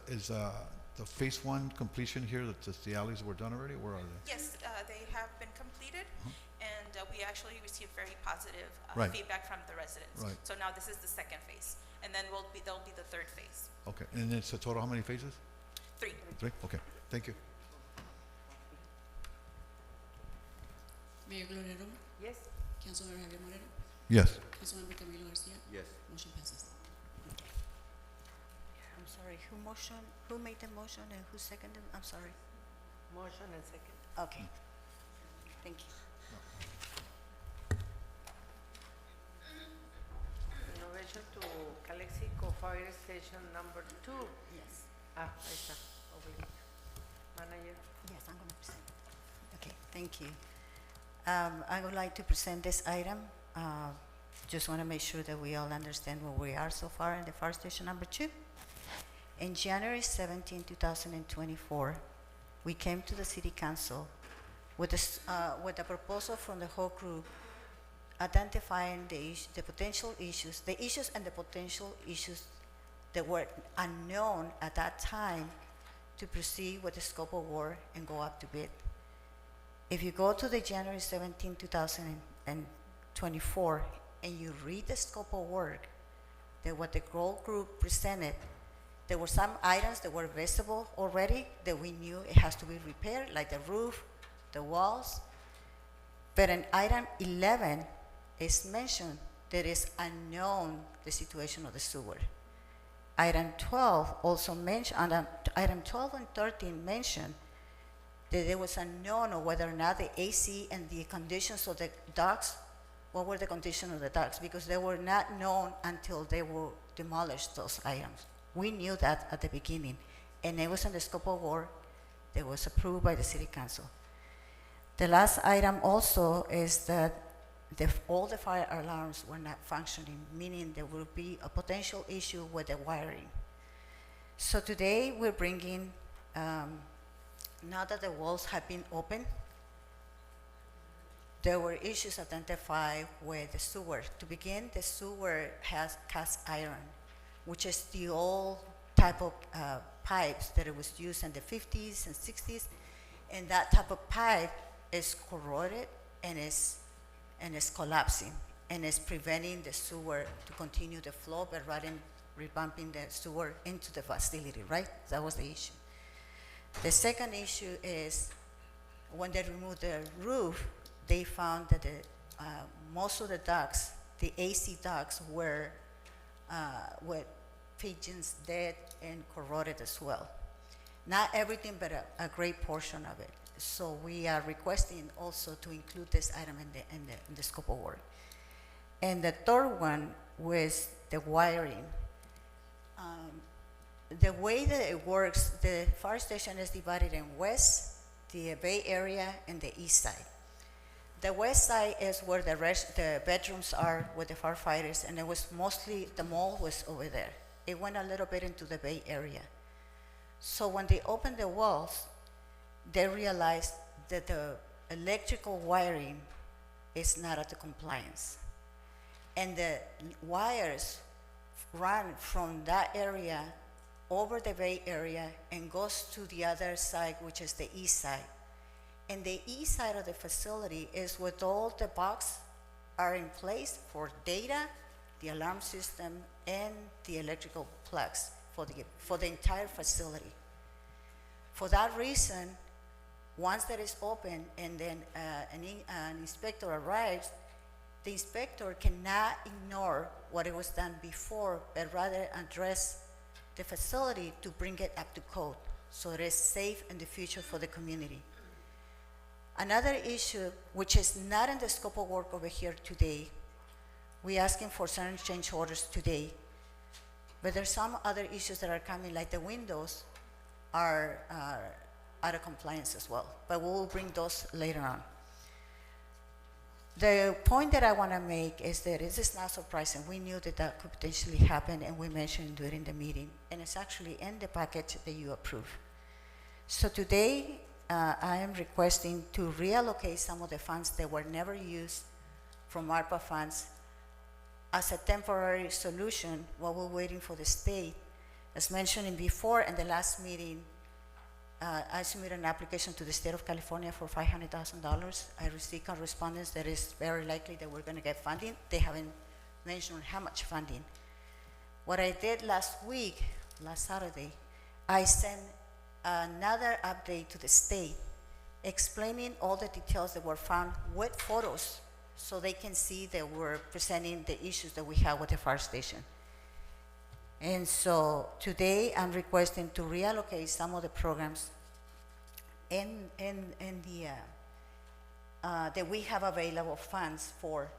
is the phase 1 completion here, that the alleys were done already? Where are they? Yes, they have been completed, and we we actually received very positive Right. feedback from the residents. Right. So now this is the second phase, and then there'll be the third phase. Okay, and it's a total how many phases? 3. 3? Okay, thank you. Mayor Gloria Roma, Yes. Councilmember Javier Moreno, Yes. Councilmember Camilo Garcia. Yes. Motion passes. I'm sorry, who made the motion and who seconded? I'm sorry. Motion and second. Okay. Thank you. Innovation to Calexico Fire Station number 2. Yes. Ahí está. Over here. Manager. Yes, I'm going to present it. Okay, thank you. I would like to present this item. Just want to make sure that we all understand where we are so far in the fire station number 2. In January 17, 2024, we came to the City Council with a proposal from the whole group identifying the potential issues, the issues and the potential issues that were unknown at that time to proceed with the scope of work and go up to bid. If you go to the January 17, 2024, and you read the scope of work, that what the whole group presented, there were some items that were visible already that we knew it has to be repaired, like the roof, the walls. But in item 11, it's mentioned that it's unknown the situation of the sewer. Item 12 also mentioned, item 12 and 13 mentioned that there was unknown of whether or not the AC and the conditions of the ducts, what were the conditions of the ducts, because they were not known until they were demolished, those items. We knew that at the beginning, and it was in the scope of work that was approved by the City Council. The last item also is that all the fire alarms were not functioning, meaning there will be a potential issue with the wiring. So today we're bringing, now that the walls have been opened, there were issues identified with the sewer. To begin, the sewer has cast iron, which is the old type of pipes that it was used in the 50s and 60s, and that type of pipe is corroded and is collapsing, and is preventing the sewer to continue the flow, but rather than revamping the sewer into the facility, right? That was the issue. The second issue is when they removed the roof, they found that most of the ducts, the AC ducts, were with pigeons dead and corroded as well. Not everything, but a great portion of it. So we are requesting also to include this item in the scope of work. And the third one was the wiring. The way that it works, the fire station is divided in west, the Bay Area, and the east side. The west side is where the bedrooms are with the firefighters, and it was mostly, the mall was over there. It went a little bit into the Bay Area. So when they opened the walls, they realized that the electrical wiring is not at the compliance. And the wires run from that area over the Bay Area and goes to the other side, which is the east side. And the east side of the facility is with all the boxes are in place for data, the alarm system, and the electrical plugs for the entire facility. For that reason, once that is open and then an inspector arrives, the inspector cannot ignore what it was done before, but rather address the facility to bring it up to code so it is safe in the future for the community. Another issue, which is not in the scope of work over here today, we're asking for certain change orders today, but there's some other issues that are coming, like the windows are out of compliance as well, but we will bring those later on. The point that I want to make is that this is not surprising. We knew that that could potentially happen, and we mentioned during the meeting, and it's actually in the package that you approved. So today, I am requesting to reallocate some of the funds that were never used from ARPA funds as a temporary solution while we're waiting for the state. As mentioned before in the last meeting, I submitted an application to the state of California for $500,000. I received correspondence that is very likely that we're going to get funding. They haven't mentioned how much funding. What I did last week, last Saturday, I sent another update to the state explaining all the details that were found with photos so they can see that we're presenting the issues that we have with the fire station. And so today I'm requesting to reallocate some of the programs in the that we have available funds for,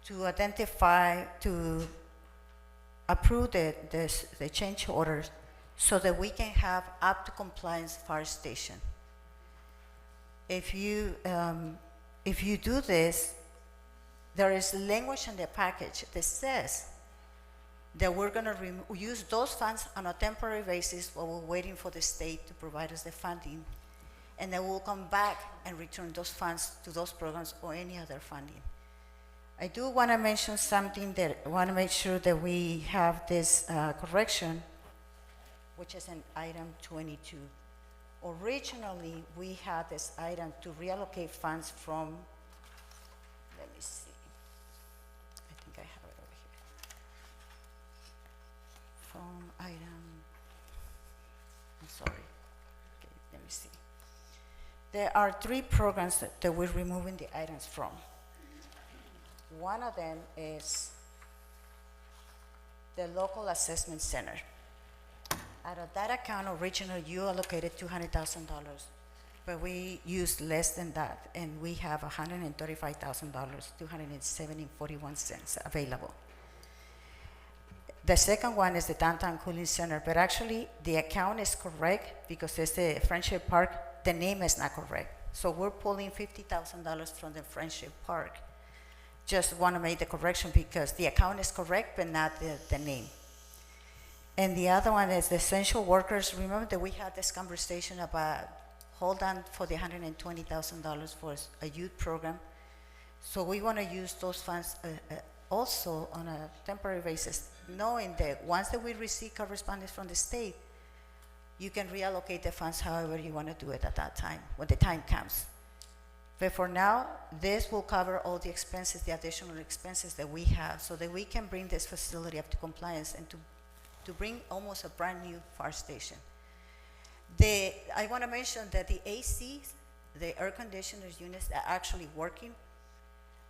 to identify, to approve the change orders so that we can have up to compliance fire station. If you do this, there is language in the package that says that we're going to use those funds on a temporary basis while we're waiting for the state to provide us the funding, and then we'll come back and return those funds to those programs or any other funding. I do want to mention something that I want to make sure that we have this correction, which is in item 22. Originally, we had this item to reallocate funds from, let me see, I think I have it over here. From item, I'm sorry, okay, let me see. There are 3 programs that we're removing the items from. One of them is the local assessment center. Out of that account, originally you allocated $200,000, but we used less than that, and we have $135,000, $270.41 available. The second one is the downtown cooling center, but actually the account is correct because it's the Friendship Park. The name is not correct, so we're pulling $50,000 from the Friendship Park. Just want to make the correction because the account is correct, but not the name. And the other one is the essential workers. Remember that we had this conversation about hold on for the $120,000 for a youth program. So we want to use those funds also on a temporary basis, knowing that once that we receive correspondence from the state, you can reallocate the funds however you want to do it at that time, when the time comes. But for now, this will cover all the expenses, the additional expenses that we have, so that we can bring this facility up to compliance and to bring almost a brand new fire station. I want to mention that the ACs, the air conditioners units, are actually working,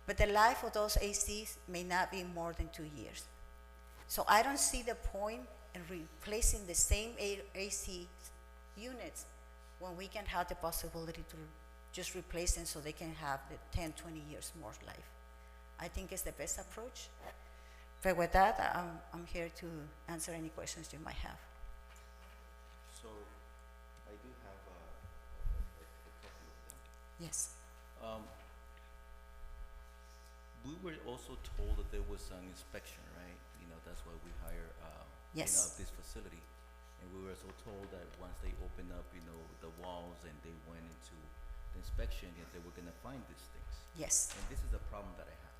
but the life of those ACs may not be more than 2 years. So I don't see the point in replacing the same AC units when we can have the possibility to just replace them so they can have the 10, 20 years more life. I think it's the best approach. But with that, I'm here to answer any questions you might have. So, I do have a couple of them. Yes. We were also told that there was an inspection, right? You know, that's why we hire, Yes. you know, this facility. And we were also told that once they opened up, you know, the walls and they went into the inspection, that they were gonna find these things. Yes. And this is the problem that I have.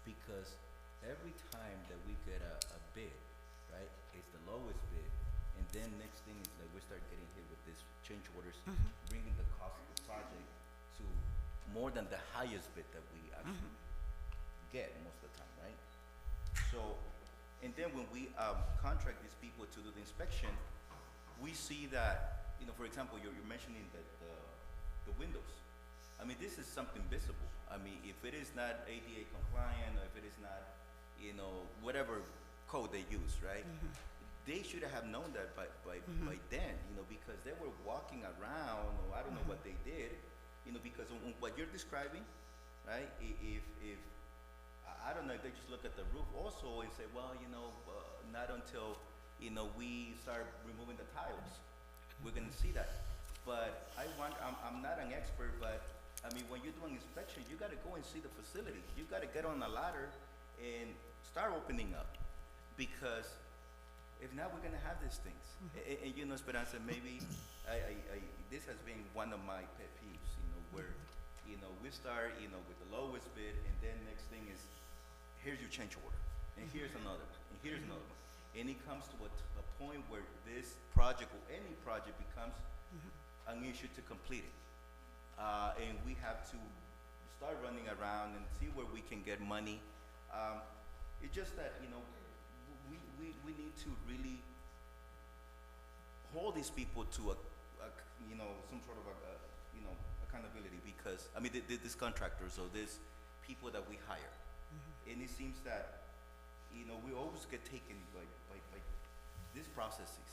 Because every time that we get a bid, right, it's the lowest bid, and then next thing is like we start getting hit with these change orders, bringing the cost of the project to more than the highest bid that we actually get most of the time, right? So, and then when we contract these people to do the inspection, we see that, you know, for example, you're mentioning that the windows. I mean, this is something visible. I mean, if it is not ADA compliant, or if it is not, you know, whatever code they use, right? They should have known that by then, you know, because they were walking around, or I don't know what they did, you know, because what you're describing, right? If I don't know, if they just look at the roof also and say, well, you know, not until, you know, we start removing the tiles, we're gonna see that. But I'm not an expert, but I mean, when you're doing inspection, you gotta go and see the facility. You gotta get on a ladder and start opening up, because if not, we're gonna have these things. And you know, Esperanza, maybe this has been one of my pet peeves, you know, where, you know, we start, you know, with the lowest bid, and then next thing is, here's your change order, and here's another one, and here's another one. and it comes to a point where this project or any project becomes an issue to complete it. And we have to start running around and see where we can get money. It's just that, you know, we need to really hold these people to you know, some sort of you know, accountability, because, I mean, these contractors or these people that we hire. And it seems that, you know, we always get taken by these processes.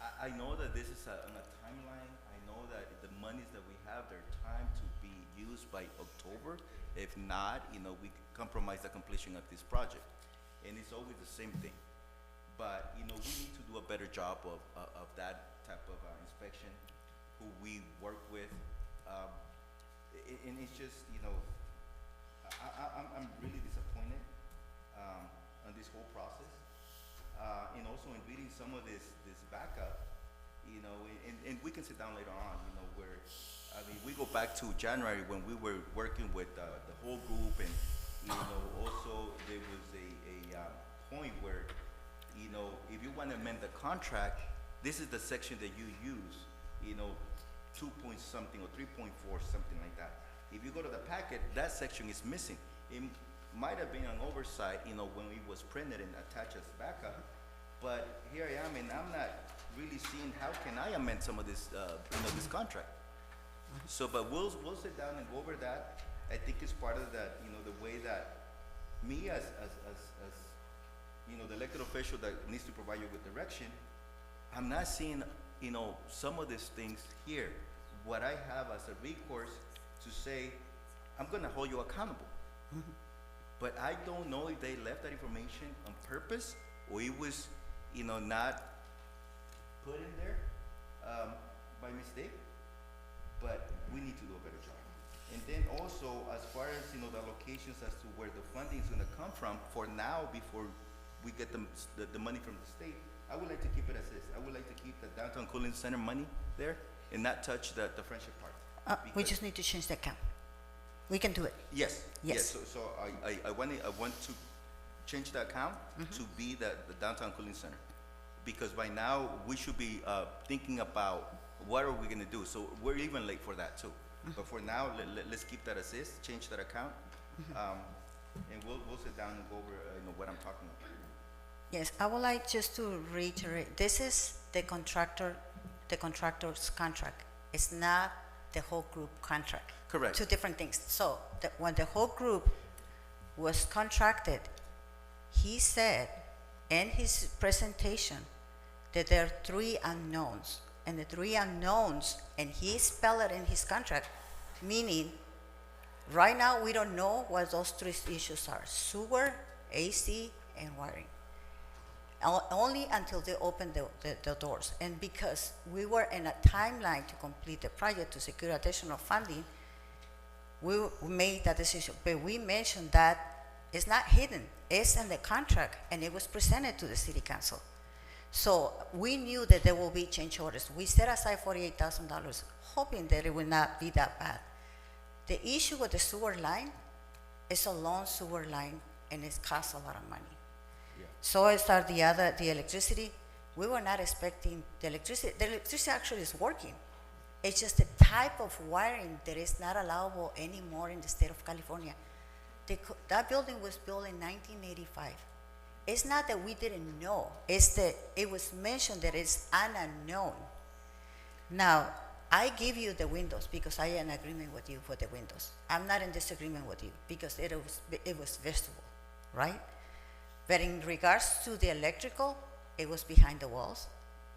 I know that this is on a timeline. I know that the monies that we have, they're timed to be used by October. If not, you know, we compromise the completion of this project. And it's always the same thing. But, you know, we need to do a better job of that type of inspection, who we work with. And it's just, you know, I'm really disappointed on this whole process. And also in reading some of this backup, you know, and we can sit down later on, you know, where, I mean, we go back to January when we were working with the whole group, and, you know, also there was a point where, you know, if you want to amend the contract, this is the section that you use, you know, 2 point something or 3.4, something like that. If you go to the packet, that section is missing. It might have been an oversight, you know, when it was printed and attached as backup, but here I am, and I'm not really seeing how can I amend some of this, you know, this contract. So, but we'll sit down and go over that. I think it's part of that, you know, the way that me as you know, the elected official that needs to provide you with direction, I'm not seeing, you know, some of these things here. What I have as a recourse to say, I'm gonna hold you accountable. But I don't know if they left that information on purpose, or it was, you know, not put in there by mistake. But we need to do a better job. And then also, as far as, you know, the locations as to where the funding is gonna come from, for now, before we get the money from the state, I would like to keep it as is. I would like to keep the downtown cooling center money there and not touch the friendship part. We just need to change the account. We can do it. Yes. Yes. So I want to change the account to be the downtown cooling center, because by now we should be thinking about what are we going to do. So we're even late for that too. But for now, let's keep that as is. Change that account, and we'll sit down and go over you know, what I'm talking about. Yes, I would like just to reiterate, this is the contractor's contract. It's not the whole group contract. Correct. Two different things. So when the whole group was contracted, he said in his presentation that there are 3 unknowns. And the 3 unknowns, and he spelled it in his contract, meaning right now we don't know what those 3 issues are: sewer, AC, and wiring. Only until they open the doors. And because we were in a timeline to complete the project to secure additional funding, we made that decision. But we mentioned that it's not hidden, it's in the contract, and it was presented to the city council. So we knew that there will be change orders. We set aside $48,000, hoping that it would not be that bad. The issue with the sewer line is a long sewer line, and it costs a lot of money. So is the electricity. We were not expecting the electricity. The electricity actually is working. It's just the type of wiring that is not allowable anymore in the state of California. That building was built in 1985. It's not that we didn't know. It's that it was mentioned that it's an unknown. Now, I give you the windows because I am in agreement with you for the windows. I'm not in disagreement with you because it was visible, right? But in regards to the electrical, it was behind the walls.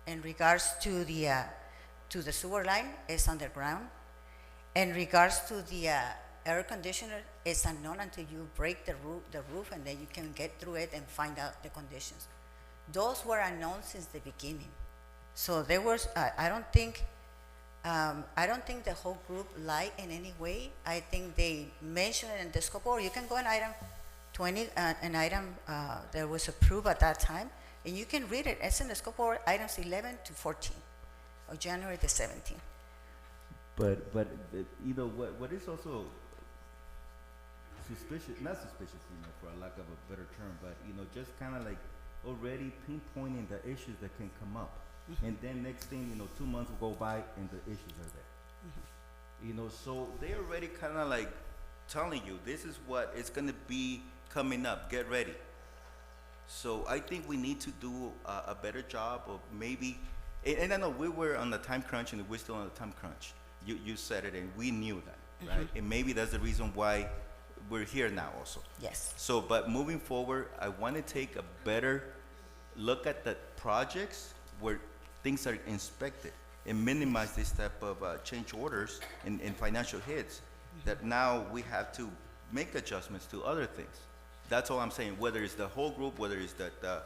In regards to the sewer line, it's underground. In regards to the air conditioner, it's unknown until you break the roof, and then you can get through it and find out the conditions. Those were unknown since the beginning. So there was, I don't think the whole group lied in any way. I think they mentioned it in the scope, or you can go in item 20, an item that was approved at that time, and you can read it. It's in the scope of items 11 to 14 of January the 17th. But you know what is also suspicious, not suspicious, for a lack of a better term, but, just kind of like already pinpointing the issues that can come up. And then next thing, 2 months will go by and the issues are there. So they already kind of like telling you, this is what it's going to be coming up, get ready. So I think we need to do a better job of maybe, and I know we were on the time crunch and we're still on the time crunch. You said it and we knew that, right? And maybe that's the reason why we're here now also. Yes. So, but moving forward, I want to take a better look at the projects where things are inspected and minimize this type of change orders and financial hits that now we have to make adjustments to other things. That's all I'm saying, whether it's the whole group, whether it's the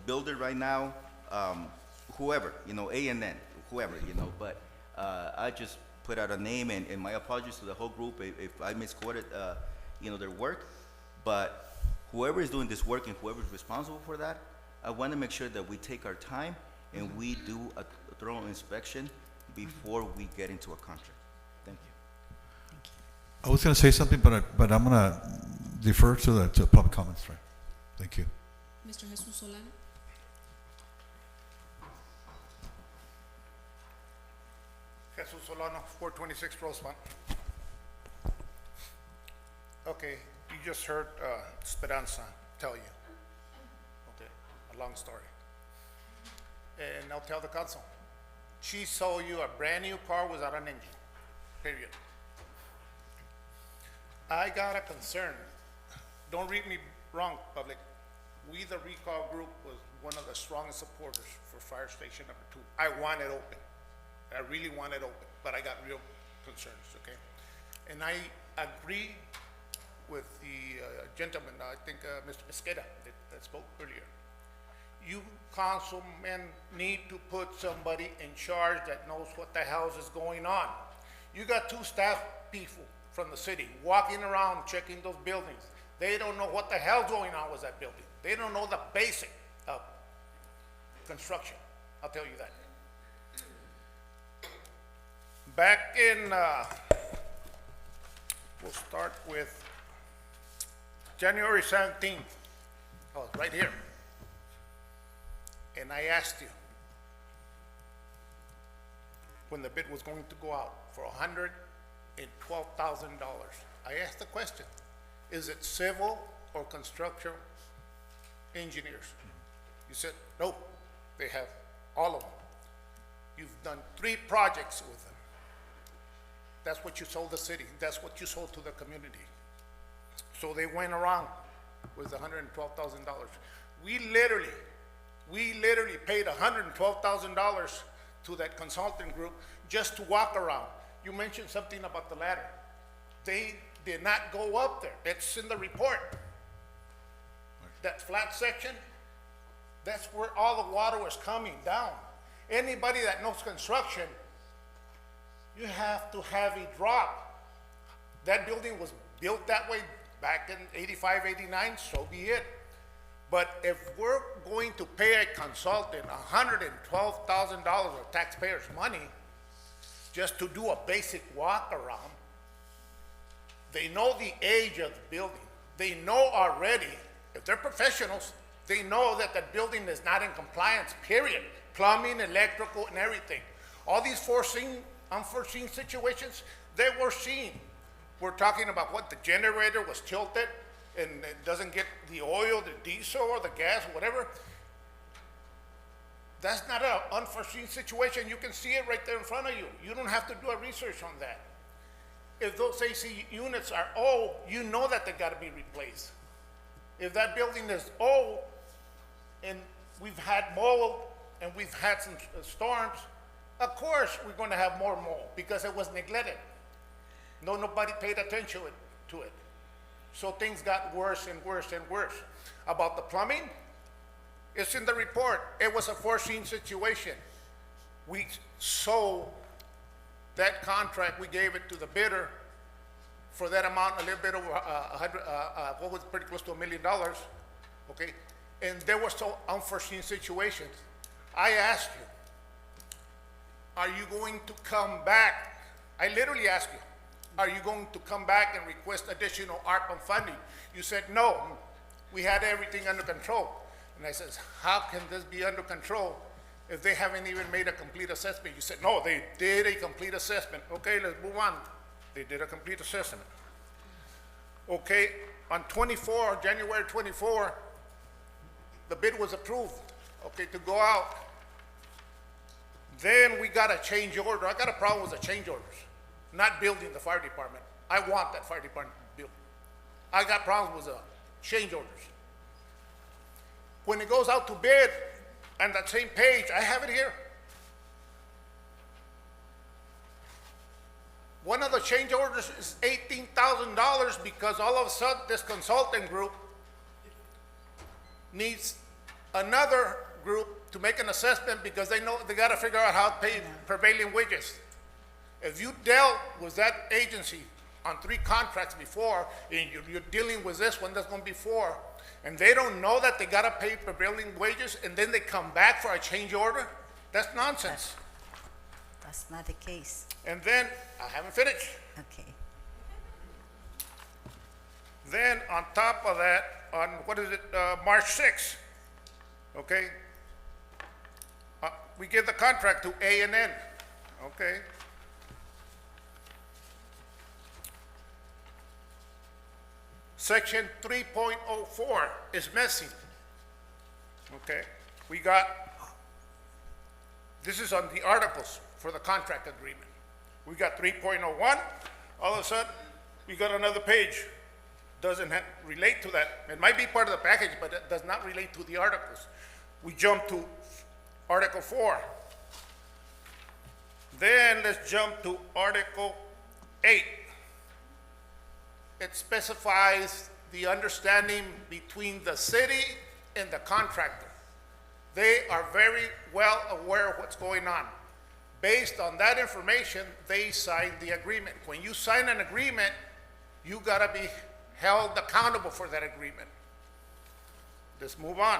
builder right now, whoever, A&N, whoever, but I just put out a name and my apologies to the whole group if I misquoted, their work, but whoever is doing this work and whoever is responsible for that, I want to make sure that we take our time and we do a thorough inspection before we get into a contract. Thank you. I was going to say something, but I'm going to defer to the public comments, right? Thank you. Mr. Jesus Solano? Jesus Solano, 426 Rosemont. Okay, you just heard Speranza tell you. Okay, a long story. And I'll tell the council. She sold you a brand new car without an engine, period. I got a concern. Don't read me wrong, public. We, the recall group, was one of the strongest supporters for fire station number 2. I want it open. I really want it open, but I got real concerns, okay? And I agree with the gentleman, I think Mr. Pesquera that spoke earlier. You councilmen need to put somebody in charge that knows what the hell is going on. You got 2 staff people from the city walking around checking those buildings. They don't know what the hell's going on with that building. They don't know the basic of construction. I'll tell you that. Back in, we'll start with January 17th. Oh, right here. And I asked you when the bid was going to go out for $112,000. I asked the question, is it civil or construction engineers? You said, nope, they have all of them. You've done 3 projects with them. That's what you sold the city. That's what you sold to the community. So they went around with $112,000. We literally paid $112,000 to that consultant group just to walk around. You mentioned something about the ladder. They did not go up there. It's in the report. That flat section, that's where all the water was coming down. Anybody that knows construction, you have to have a drop. That building was built that way back in 85, 89, so be it. But if we're going to pay a consultant $112,000 of taxpayers' money just to do a basic walk around, they know the age of the building. They know already, if they're professionals, they know that the building is not in compliance, period. Plumbing, electrical, and everything. All these unforeseen situations, they were seen. We're talking about what the generator was tilted and it doesn't get the oil, the diesel, or the gas, whatever. That's not an unforeseen situation. You can see it right there in front of you. You don't have to do a research on that. If those AC units are old, you know that they got to be replaced. If that building is old and we've had mold and we've had some storms, of course we're going to have more mold because it was neglected. Nobody paid attention to it. So things got worse and worse and worse. About the plumbing, it's in the report. It was a foreseen situation. We sold that contract, we gave it to the bidder for that amount, a little bit over what was pretty close to $1 million, okay? And there were so unforeseen situations. I asked you, are you going to come back? I literally asked you, are you going to come back and request additional ARPA funding? You said, no, we had everything under control. And I says, how can this be under control if they haven't even made a complete assessment? You said, no, they did a complete assessment. Okay, let's move on. They did a complete assessment. Okay, on January 24, the bid was approved, okay, to go out. Then we got a change order. I got a problem with the change orders, not building the fire department. I want that fire department built. I got problems with the change orders. When it goes out to bid, on that same page, I have it here. One of the change orders is $18,000 because all of a sudden this consulting group needs another group to make an assessment because they know they got to figure out how to pay prevailing wages. If you dealt with that agency on 3 contracts before, and you're dealing with this one that's going to be 4, and they don't know that they got to pay prevailing wages, and then they come back for a change order, that's nonsense. That's not the case. And then, I haven't finished. Okay. Then, on top of that, on, March 6th, okay, we give the contract to A&N, okay? Section 3.04 is missing, okay? We got, this is on the articles for the contract agreement. We got 3.01, all of a sudden, we got another page. Doesn't relate to that. It might be part of the package, but it does not relate to the articles. We jump to Article 4. Then let's jump to Article 8. It specifies the understanding between the city and the contractor. They are very well aware of what's going on. Based on that information, they signed the agreement. When you sign an agreement, you gotta be held accountable for that agreement. Let's move on.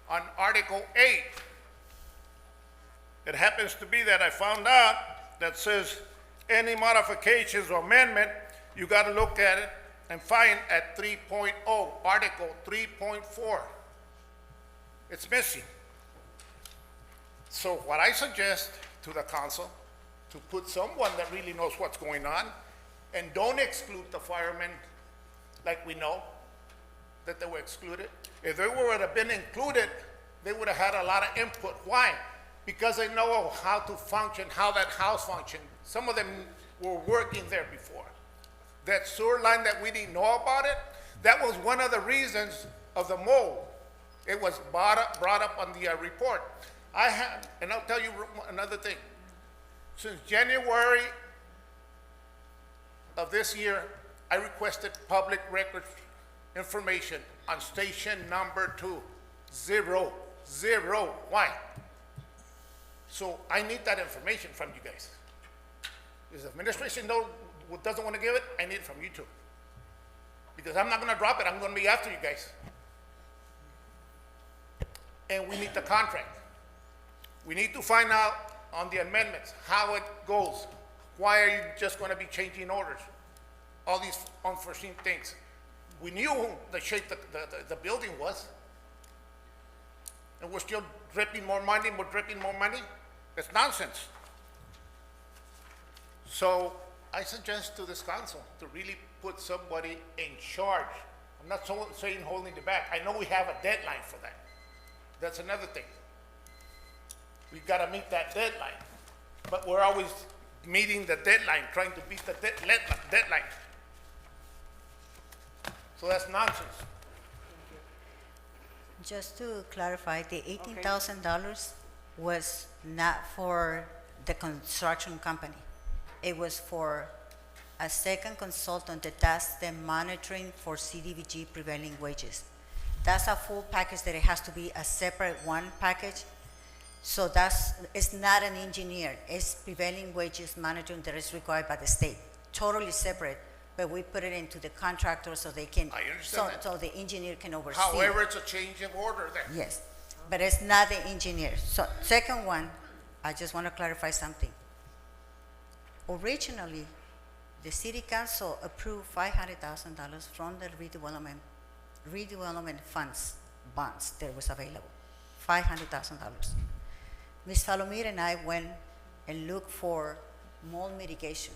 On Article 8, it happens to be that I found out that says any modifications or amendment, you got to look at it and find at 3.0, Article 3.4. It's missing. So what I suggest to the council, to put someone that really knows what's going on, and don't exclude the firemen like we know that they were excluded. If they would have been included, they would have had a lot of input. Why? Because they know how to function, how that house functioned. Some of them were working there before. That sewer line that we didn't know about it, that was one of the reasons of the mold. It was brought up on the report. And I'll tell you another thing. Since January of this year, I requested public records information on station number 2. Zero. Why? So I need that information from you guys. If the administration doesn't want to give it, I need it from you too. Because I'm not going to drop it. I'm going to be after you guys. And we need the contract. We need to find out on the amendments how it goes. Why are you just going to be changing orders? All these unforeseen things. We knew the shape the building was. And we're still dripping more money. It's nonsense. So I suggest to this council to really put somebody in charge. I'm not saying holding it back. I know we have a deadline for that. That's another thing. We've got to meet that deadline. But we're always meeting the deadline, trying to beat the deadline. So that's nonsense. Just to clarify, the $18,000 was not for the construction company. It was for a second consultant that does the monitoring for CDBG prevailing wages. That's a full package that it has to be a separate one package. So it's not an engineer, it's prevailing wages monitoring that is required by the state. Totally separate, but we put it into the contractor so they can, I understand that. so the engineer can oversee. However, it's a change of order there. Yes, but it's not the engineer. So second one, I just want to clarify something. Originally, the city council approved $500,000 from the redevelopment funds, bonds that was available, $500,000. Ms. Palomir and I went and looked for mold mitigation.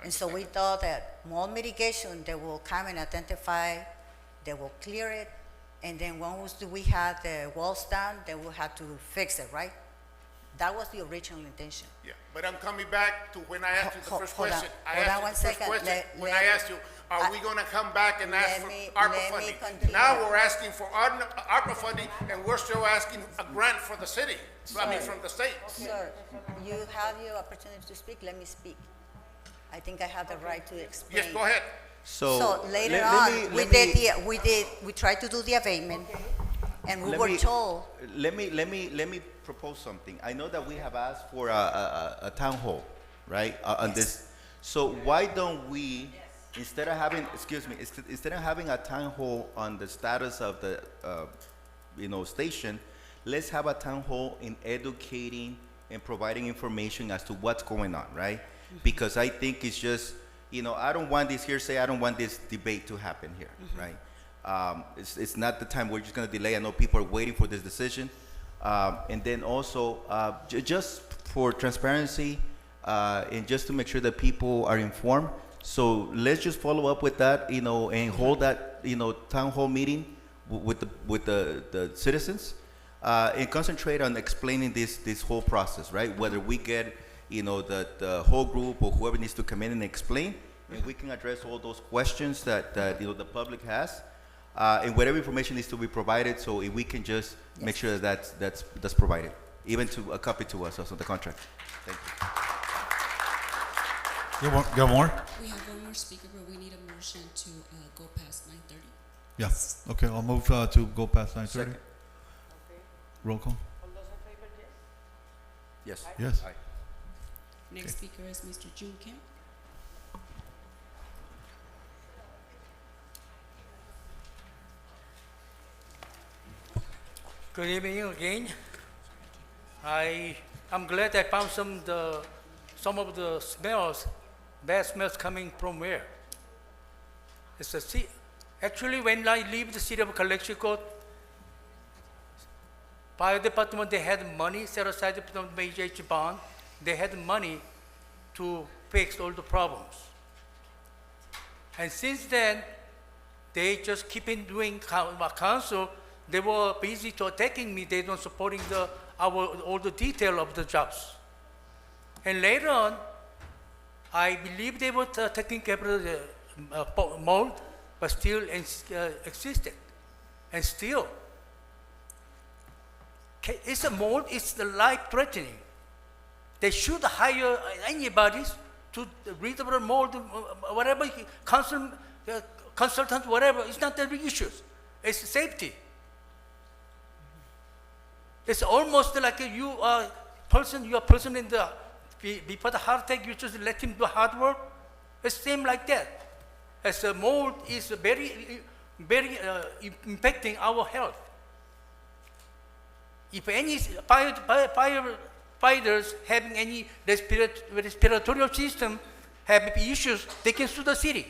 And so we thought that mold mitigation, they will come and identify, they will clear it, and then once we had the walls down, then we'll have to fix it, right? That was the original intention. Yeah, but I'm coming back to when I asked you the first Hold on. question. Hold on one second. When I asked you, are we gonna come back and ask for ARPA funding? Now we're asking for ARPA funding, and we're still asking a grant for the city, I mean, from the state. Sir, you have your opportunity to speak, let me speak. I think I have the right to explain. Yes, go ahead. So later let on, me- we tried to do the abatement, and we were told. Let me propose something. I know that we have asked for a town hall, right, on this. So why don't we, instead of having, instead of having a town hall on the status of the, station, let's have a town hall in educating and providing information as to what's going on, right? Because I think it's just, I don't want this hearsay, I don't want this debate to happen here, right? It's not the time we're just going to delay. I know people are waiting for this decision. And then also, just for transparency and just to make sure that people are informed. So let's just follow up with that, and hold that, town hall meeting with the citizens and concentrate on explaining this whole process, right? Whether we get, the whole group or whoever needs to come in and explain, and we can address all those questions that the public has. And whatever information needs to be provided, so if we can just make sure that that's provided, even to a copy to us also the contract. Thank you. Got more? We have one more speaker, but we need a motion to go past 9:30. Yeah. Okay, I'll move to go past 9:30. Second. Roll call. All those in favor, yes? Yes. Yes. Aye. Next speaker is Mr. June Kim. Good evening again. I'm glad I found some of the smells, bad smells coming from where? Actually, when I leave the city of Calexico, fire department, they had money set aside from the HH bond. They had money to fix all the problems. And since then, they just keep in doing council. They were busy to attacking me. They don't supporting all the detail of the jobs. And later on, I believe they were taking care of the mold, but still existed. And still, it's a mold, it's the life-threatening. They should hire anybody to read about mold, whatever, consultant, whatever. It's not the issues. It's safety. It's almost like you are a person in the, before the heart attack, you just let him do hard work. It's same like that. As the mold is very impacting our health. If any firefighters having any respiratory system have issues, they can sue the city.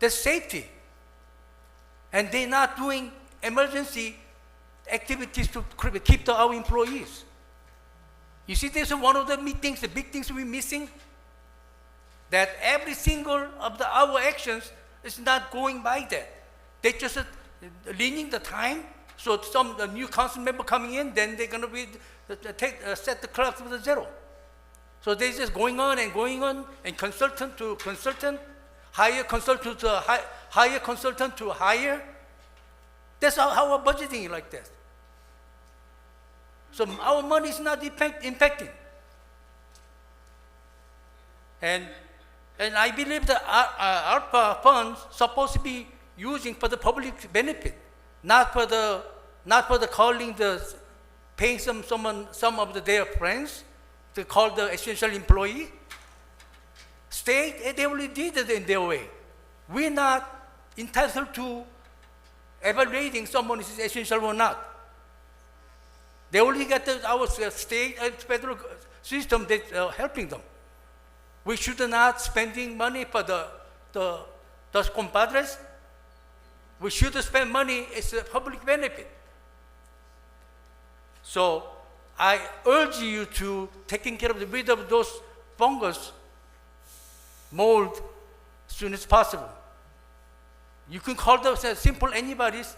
That's safety. And they're not doing emergency activities to keep our employees. You see, this is one of the big things we're missing, that every single of our actions is not going by that. They just leaning the time, so the new council member coming in, then they're going to be set the clock to the zero. So they're just going on, and consultant to consultant, hire consultant to hire consultant to hire. That's how our budgeting is like that. So our money is not impacting. And I believe that ARPA funds supposed to be using for the public benefit, not for the paying some of their friends to call the essential employee. State, they only did it in their way. We're not entitled to evaluating someone is essential or not. They only get our state and federal system that's helping them. We should not spending money for the compadres. We should spend money as a public benefit. So I urge you to taking care of the rid of those fungus, mold, as soon as possible. You can call those simple anybody's,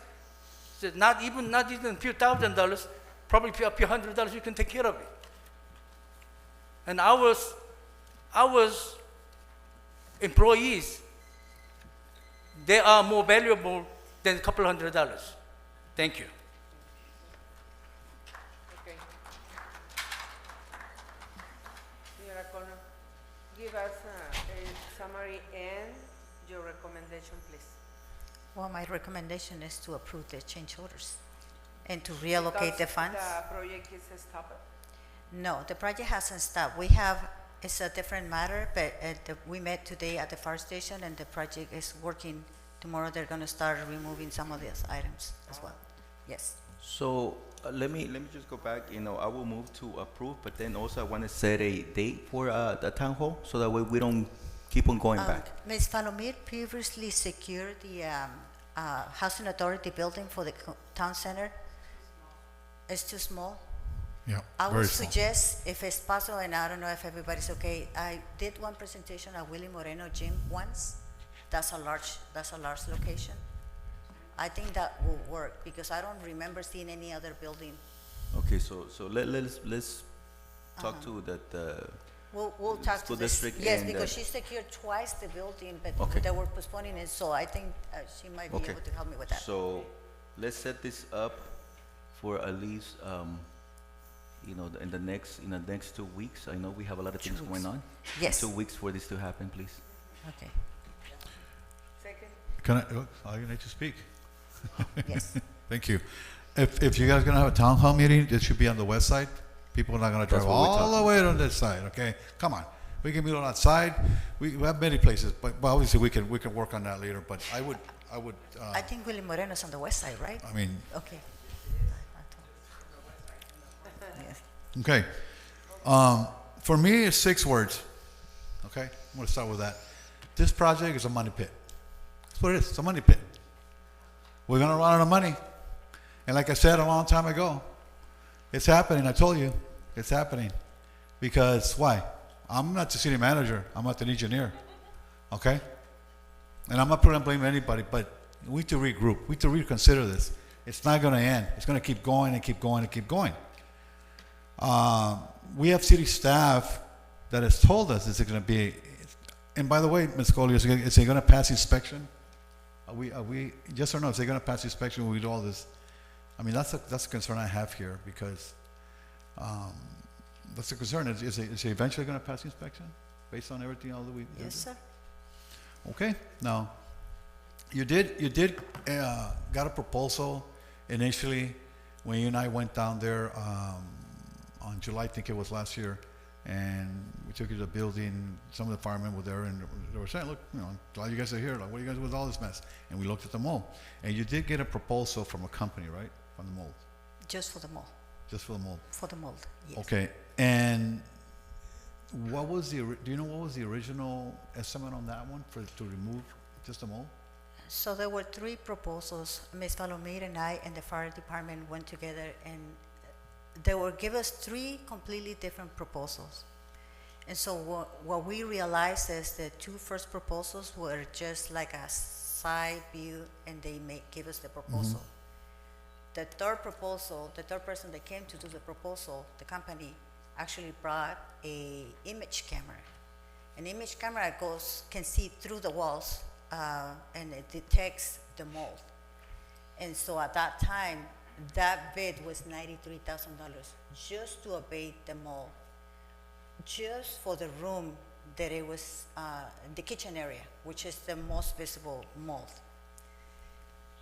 not even a few $1,000s, probably a few $100 you can take care of it. And our employees, they are more valuable than a couple $100. Thank you. Okay. Señora Connor, give us a summary and your recommendation, please. Well, my recommendation is to approve the change orders and to reallocate the funds. The project is stopped? No, the project hasn't stopped. We have, it's a different matter, but we met today at the fire station and the project is working. Tomorrow they're going to start removing some of these items as well. Yes. So let me just go back. I will move to approve, but then also I want to set a date for the town hall so that way we don't keep on going back. Ms. Palomir previously secured the Housing Authority building for the town center. It's too small. Yeah, I very would small. suggest, if it's possible, and I don't know if everybody's okay, I did one presentation at Willie Moreno Gym once. That's a large location. I think that will work because I don't remember seeing any other building. Okay, so let's talk to the We'll talk school to this. district. Yes, and, because she secured twice the building, but Okay. they were postponing it, so I think she might be okay. able to help me with that. So let's set this up for at least in the next 2 weeks. I know we have a lot of things going on. Yes. 2 weeks for this to happen, please. Okay. Second? Can I let you speak? Yes. Thank you. If you guys are going to have a town hall meeting, it should be on the west side. People are not going to drive That's what we're all the talking way on this side, okay? Come on. We can meet on that side. We have many places, but obviously we can work on that later. But I would. I think Willie Moreno's on the west side, right? I mean. Okay. Yes. Okay. For me, it's 6 words. Okay? I'm going to start with that. This project is a money pit. That's what it is. It's a money pit. We're going to run out of money. And like I said a long time ago, it's happening. I told you. It's happening. Because why? I'm not the city manager. I'm not an engineer. Okay? And I'm not putting blame on anybody, but we need to regroup. We need to reconsider this. It's not going to end. It's going to keep going and keep going and keep going. We have city staff that has told us it's going to be, and by the way, Ms. Coley, is it going to pass inspection? Are we, yes or no? Is it going to pass inspection when we do all this? I mean, that's a concern I have here because that's a concern. Is it eventually going to pass inspection based on everything all that we do? Yes, sir. Okay. Now, you did got a proposal initially when you and I went down there on July, I think it was last year, and we took you to the building. Some of the firemen were there, and they were saying, "Look, glad you guys are here. Like, what are you guys doing with all this mess?" And we looked at the mold, and you did get a proposal from a company, right, from the mold? Just for the mold. Just for the mold. For the mold. Yes. Okay. And what was do you know what was the original estimate on that one to remove just the mold? So there were 3 proposals. Ms. Palomir and I and the fire department went together and they will give us 3 completely different proposals. And so what we realized is the 2 first proposals were just like a side view and they give us the proposal. The third proposal, the third person that came to do the proposal, the company actually brought a image camera. An image camera can see through the walls and it detects the mold. And so at that time, that bid was $93,000 just to abate the mold, just for the room that it was the kitchen area, which is the most visible mold.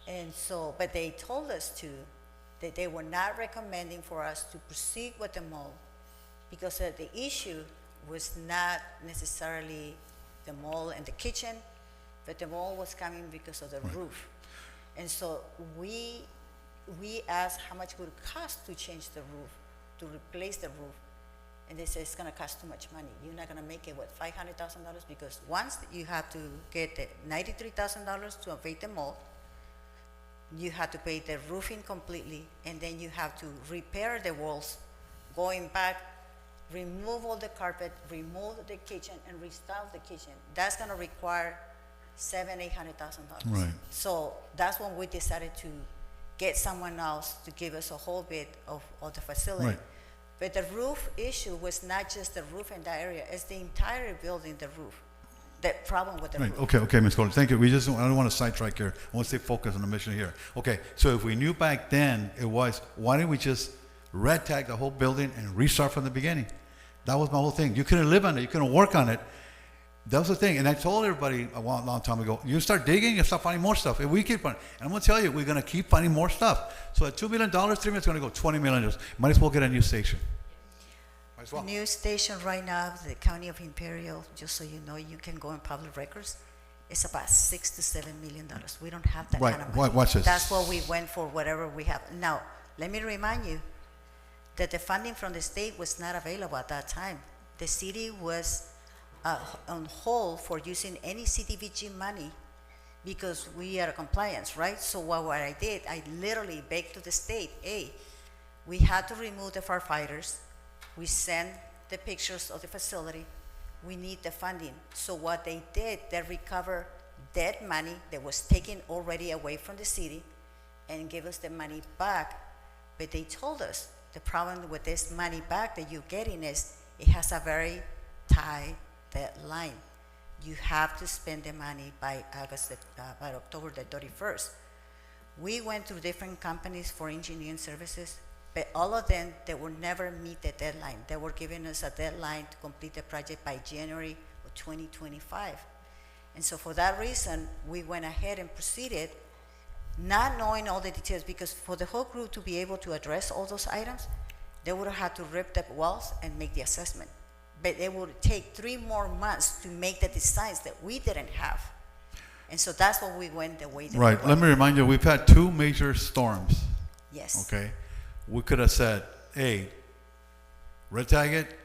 And so, but they told us that they were not recommending for us to proceed with the mold because the issue was not necessarily the mold in the kitchen, but the mold was coming because of the roof. And so we asked how much would it cost to change the roof, to replace the roof. and they say it's gonna cost too much money. You're not gonna make it with $500,000 because once you have to get the $93,000 to evade the mold, you have to pay the roofing completely, and then you have to repair the walls, going back, remove all the carpet, remove the kitchen, and restyle the kitchen. That's gonna require $800,000. Right. So that's when we decided to get someone else to give us a whole bit of the facility. Right. But the roof issue was not just the roof in that area, it's the entire building, the roof. The problem with the Right, roof. okay, Ms. Golden, thank you. I don't want to sidetrack here. I want to stay focused on the mission here. Okay, so if we knew back then it was, why didn't we just red tag the whole building and restart from the beginning? That was my whole thing. You couldn't live on it, you couldn't work on it. That was the thing, and I told everybody a long time ago, you start digging, you start finding more stuff. If we keep on, and I'm gonna tell you, we're gonna keep finding more stuff. So at $2 million, 3 million is gonna go $20 million. Might as well get a new station. Might as well. New station right now, the County of Imperial, just so you know, you can go in public records, it's about $6 to $7 million. We don't have that Right, kind of money. watch this. That's what we went for, whatever we have. Now, let me remind you that the funding from the state was not available at that time. The city was on hold for using any CDBG money because we are compliance, right? So what I did, I literally begged to the state, hey, we had to remove the firefighters. We sent the pictures of the facility. We need the funding. So what they did, they recovered that money that was taken already away from the city and gave us the money back. But they told us the problem with this money back that you're getting is it has a very tight deadline. You have to spend the money by October the 31st. We went through different companies for engineering services, but all of them, they will never meet the deadline. They were giving us a deadline to complete the project by January of 2025. And so for that reason, we went ahead and proceeded, not knowing all the details, because for the whole group to be able to address all those items, they would have had to rip the walls and make the assessment. But it would take 3 more months to make the designs that we didn't have. And so that's why we went the way that we Right, went. let me remind you, we've had 2 major storms. Yes. Okay, we could have said, hey, red tag it,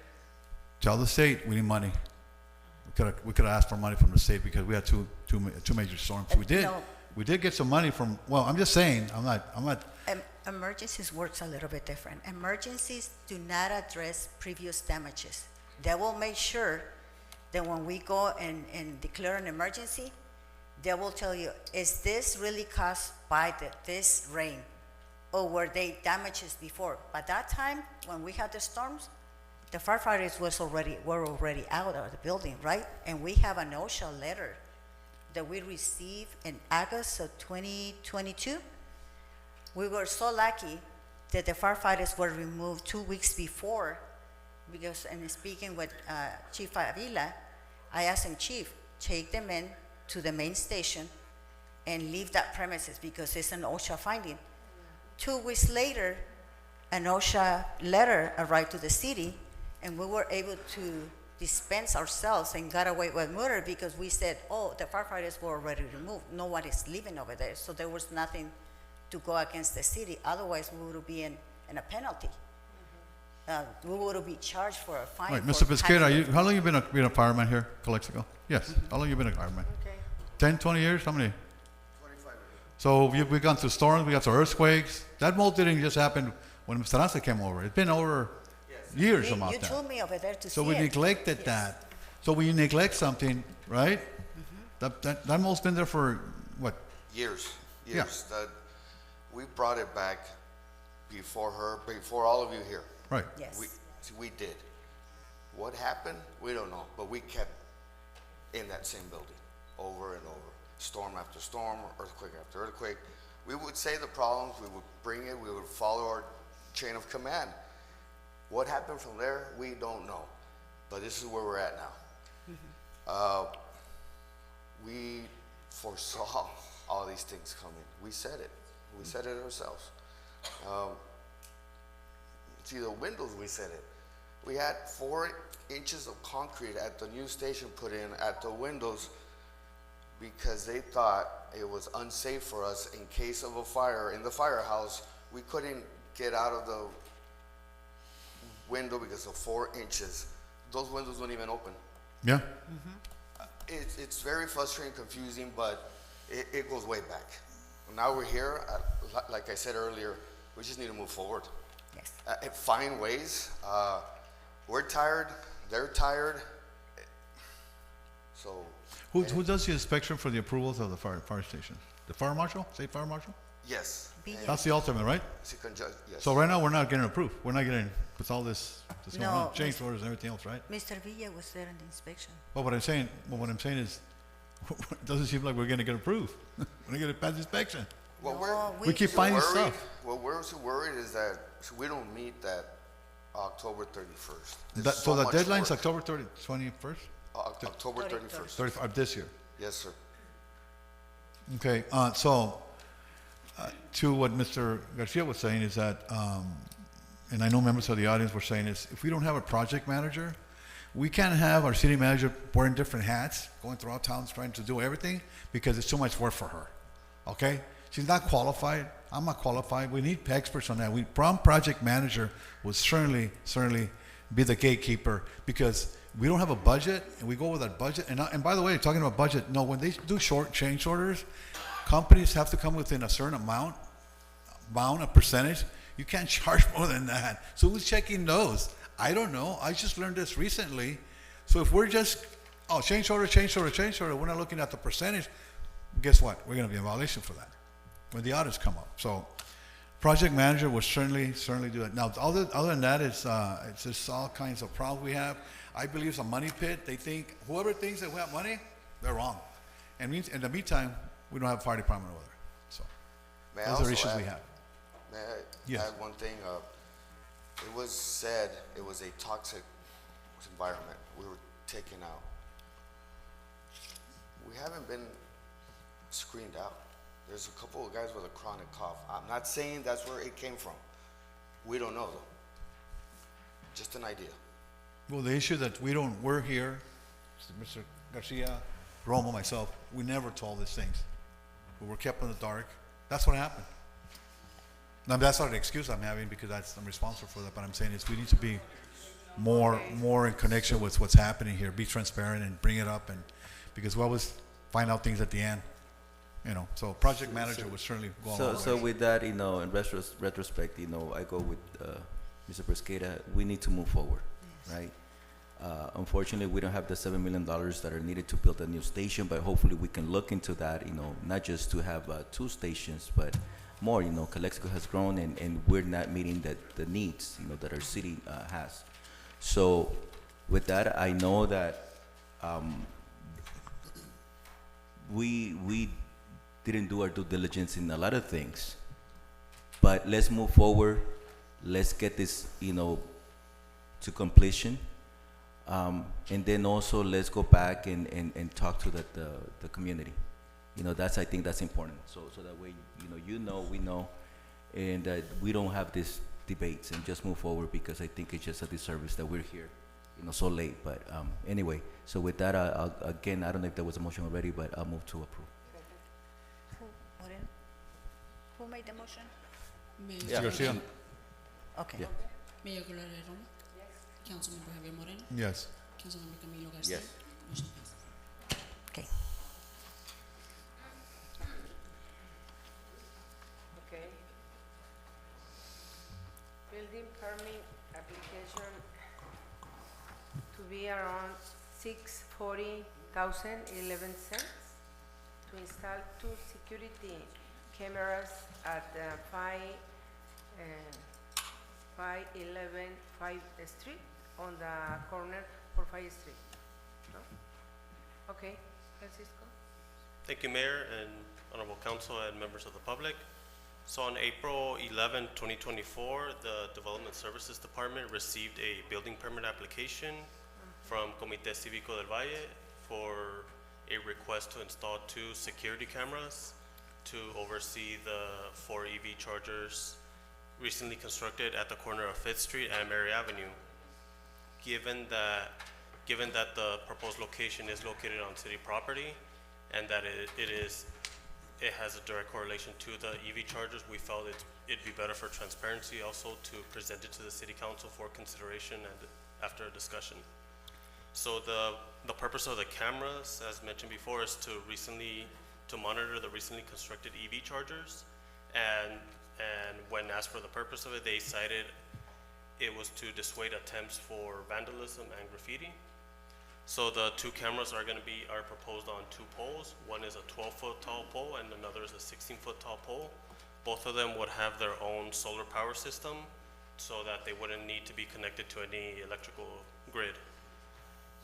tell the state we need money. We could have asked for money from the state because we had two major storms. We did. No. We did get some money from, well, I'm just saying, I'm not. Emergencies works a little bit different. Emergencies do not address previous damages. They will make sure that when we go and declare an emergency, they will tell you, is this really caused by this rain? Or were they damages before? By that time, when we had the storms, the firefighters were already out of the building, right? And we have an OSHA letter that we received in August of 2022. We were so lucky that the firefighters were removed 2 weeks before, because in speaking with Chief Avila, I asked him, Chief, take them in to the main station and leave that premises because it's an OSHA finding. 2 weeks later, an OSHA letter arrived to the city, and we were able to dispense ourselves and got away with murder because we said, oh, the firefighters were already removed. Nobody's living over there, so there was nothing to go against the city. Otherwise, we would be in a penalty. We would be charged for a fine. Right, Mr. Pesquera, how long you been a fireman here, Calexico? Yes, how long you been a fireman? Okay. 10, 20 years, how many? 25 years. So we've gone through storms, we got through earthquakes. That mold didn't just happen when Mr. Ranza came over. It's been over years about You that. told me over there to So see we it. neglected that. So when you neglect something, right? That mold's been there for what? Years. Yeah. That we brought it back before all of you here. Right. Yes. We did. What happened? We don't know. But we kept in that same building over and over, storm after storm, earthquake after earthquake. We would say the problems, we would bring it, we would follow our chain of command. What happened from there, we don't know. But this is where we're at now. We foresaw all these things coming. We said it. We said it ourselves. See, the windows, we said it. We had 4 inches of concrete at the new station put in at the windows because they thought it was unsafe for us in case of a fire in the firehouse. We couldn't get out of the window because of 4 inches. Those windows don't even open. Yeah. It's very frustrating, confusing, but it goes way back. Now we're here, like I said earlier, we just need to move forward. Yes. Find ways. We're tired, they're tired. So. Who does the inspection for the approvals of the fire station? The fire marshal? State fire marshal? Yes. That's the ultimate, right? Yes. So right now, we're not getting approved. We're not getting, with all this going No, on, change orders and everything else, right? Mr. Villa was there in the inspection. Well, what I'm saying is, it doesn't seem like we're gonna get approved. We're gonna get a pass inspection. Well, We keep finding worried, stuff. What we're so worried is that we don't meet that October 31st. So the much deadline's work. October 21st? October 31st. 35 this year. Yes, sir. Okay, to what Mr. Garcia was saying is that, and I know members of the audience were saying is, if we don't have a project manager, we can't have our city manager wearing different hats, going throughout towns trying to do everything, because it's too much work for her, okay? She's not qualified, I'm not qualified, we need experts on that. Project manager would certainly be the gatekeeper, because we don't have a budget, and we go with that budget, and by the way, talking about budget, no, when they do change orders, companies have to come within a certain amount, a percentage. You can't charge more than that. So who's checking those? I don't know. I just learned this recently. So if we're just, change order, we're not looking at the percentage, guess what? We're going to be in violation for that when the audits come up. So project manager will certainly do that. Now, other than that, it's just all kinds of problems we have. I believe it's a money pit. They think, whoever thinks that we have money, they're wrong. And in the meantime, we don't have a fire department over there. So those are issues we have. May I Yes. add one thing? It was said it was a toxic environment we were taking out. We haven't been screened out. There's a couple of guys with a chronic cough. I'm not saying that's where it came from. We don't know though. Just an idea. Well, the issue that we're here, Mr. Garcia, Romo, myself, we never told these things. We were kept in the dark. That's what happened. Now, that's not an excuse I'm having, because I'm responsible for that, but I'm saying is we need to be more in connection with what's happening here, be transparent and bring it up, and because we always find out things at the end, so project manager would certainly go along. So with that, in retrospect, I go with Mr. Pesqueira. We need to move forward, right? Unfortunately, we don't have the $7 million that are needed to build a new station, but hopefully we can look into that, not just to have 2 stations, but more. Calexico has grown, and we're not meeting the needs, that our city has. So with that, I know that we didn't do our due diligence in a lot of things, but let's move forward. Let's get this, to completion. And then also let's go back and talk to the community. I think that's important. So that way, we know, and that we don't have these debates and just move forward, because I think it's just a disservice that we're here, so late. But anyway, so with that, again, I don't know if there was a motion already, but I'll move to approve. Who made the motion? Mr. Garcia? Okay. Yeah. Mayor Gloria Romo? Yes. Councilmember Javier Moreno? Yes. Councilmember Camilo Garcia? Yes. Motion passes. Okay. Okay. Building permit application to be around $640,011 to install 2 security cameras at 511 5th Street on the corner for 5th Street. No? Okay, Francisco. Thank you, Mayor and Honorable Council and members of the public. So on April 11, 2024, the Development Services Department received a building permit application from Comité Cívico del Valle for a request to install 2 security cameras to oversee the 4 EV chargers recently constructed at the corner of 5th Street and Mary Avenue. Given that the proposed location is located on city property and that it is it has a direct correlation to the EV chargers. We felt it'd be better for transparency also to present it to the city council for consideration and after a discussion. So the purpose of the cameras, as mentioned before, is to monitor the recently constructed EV chargers. And when asked for the purpose of it, they cited it was to dissuade attempts for vandalism and graffiti. So the two cameras are proposed on two poles. One is a 12-foot tall pole and another is a 16-foot tall pole. Both of them would have their own solar power system so that they wouldn't need to be connected to any electrical grid.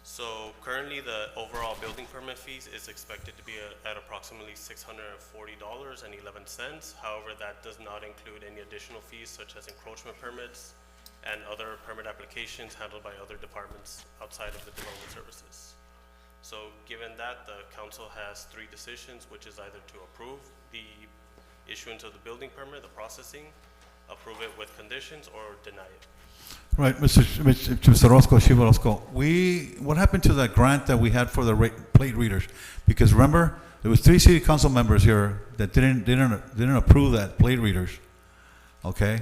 So currently the overall building permit fees is expected to be at approximately $640.11. However, that does not include any additional fees such as encroachment permits and other permit applications handled by other departments outside of the development services. So given that, the council has three decisions, which is either to approve the issuance of the building permit, the processing, approve it with conditions, or deny it. Right, Mr. Orozco, Chief Orozco, what happened to that grant that we had for the plate readers? Because remember, there was 3 city council members here that didn't approve that plate readers, okay?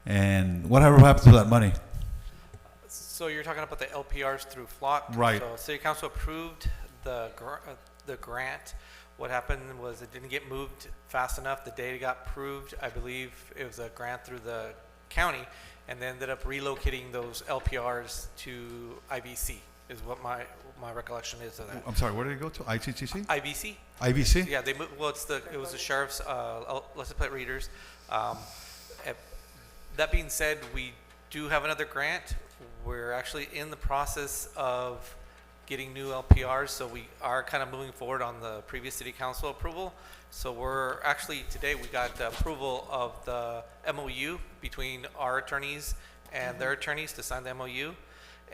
And whatever happened to that money? So you're talking about the LPRs through FLOC? Right. So City Council approved the grant. What happened was it didn't get moved fast enough. The data got approved. I believe it was a grant through the county, and they ended up relocating those LPRs to IBC, is what my recollection is of that. I'm sorry, where did it go to? ITTC? IBC. IBC? Yeah, they moved. Well, it was the sheriff's license plate readers. That being said, we do have another grant. We're actually in the process of getting new LPRs, so we are kind of moving forward on the previous city council approval. So we're actually, today we got the approval of the MOU between our attorneys and their attorneys to sign the MOU.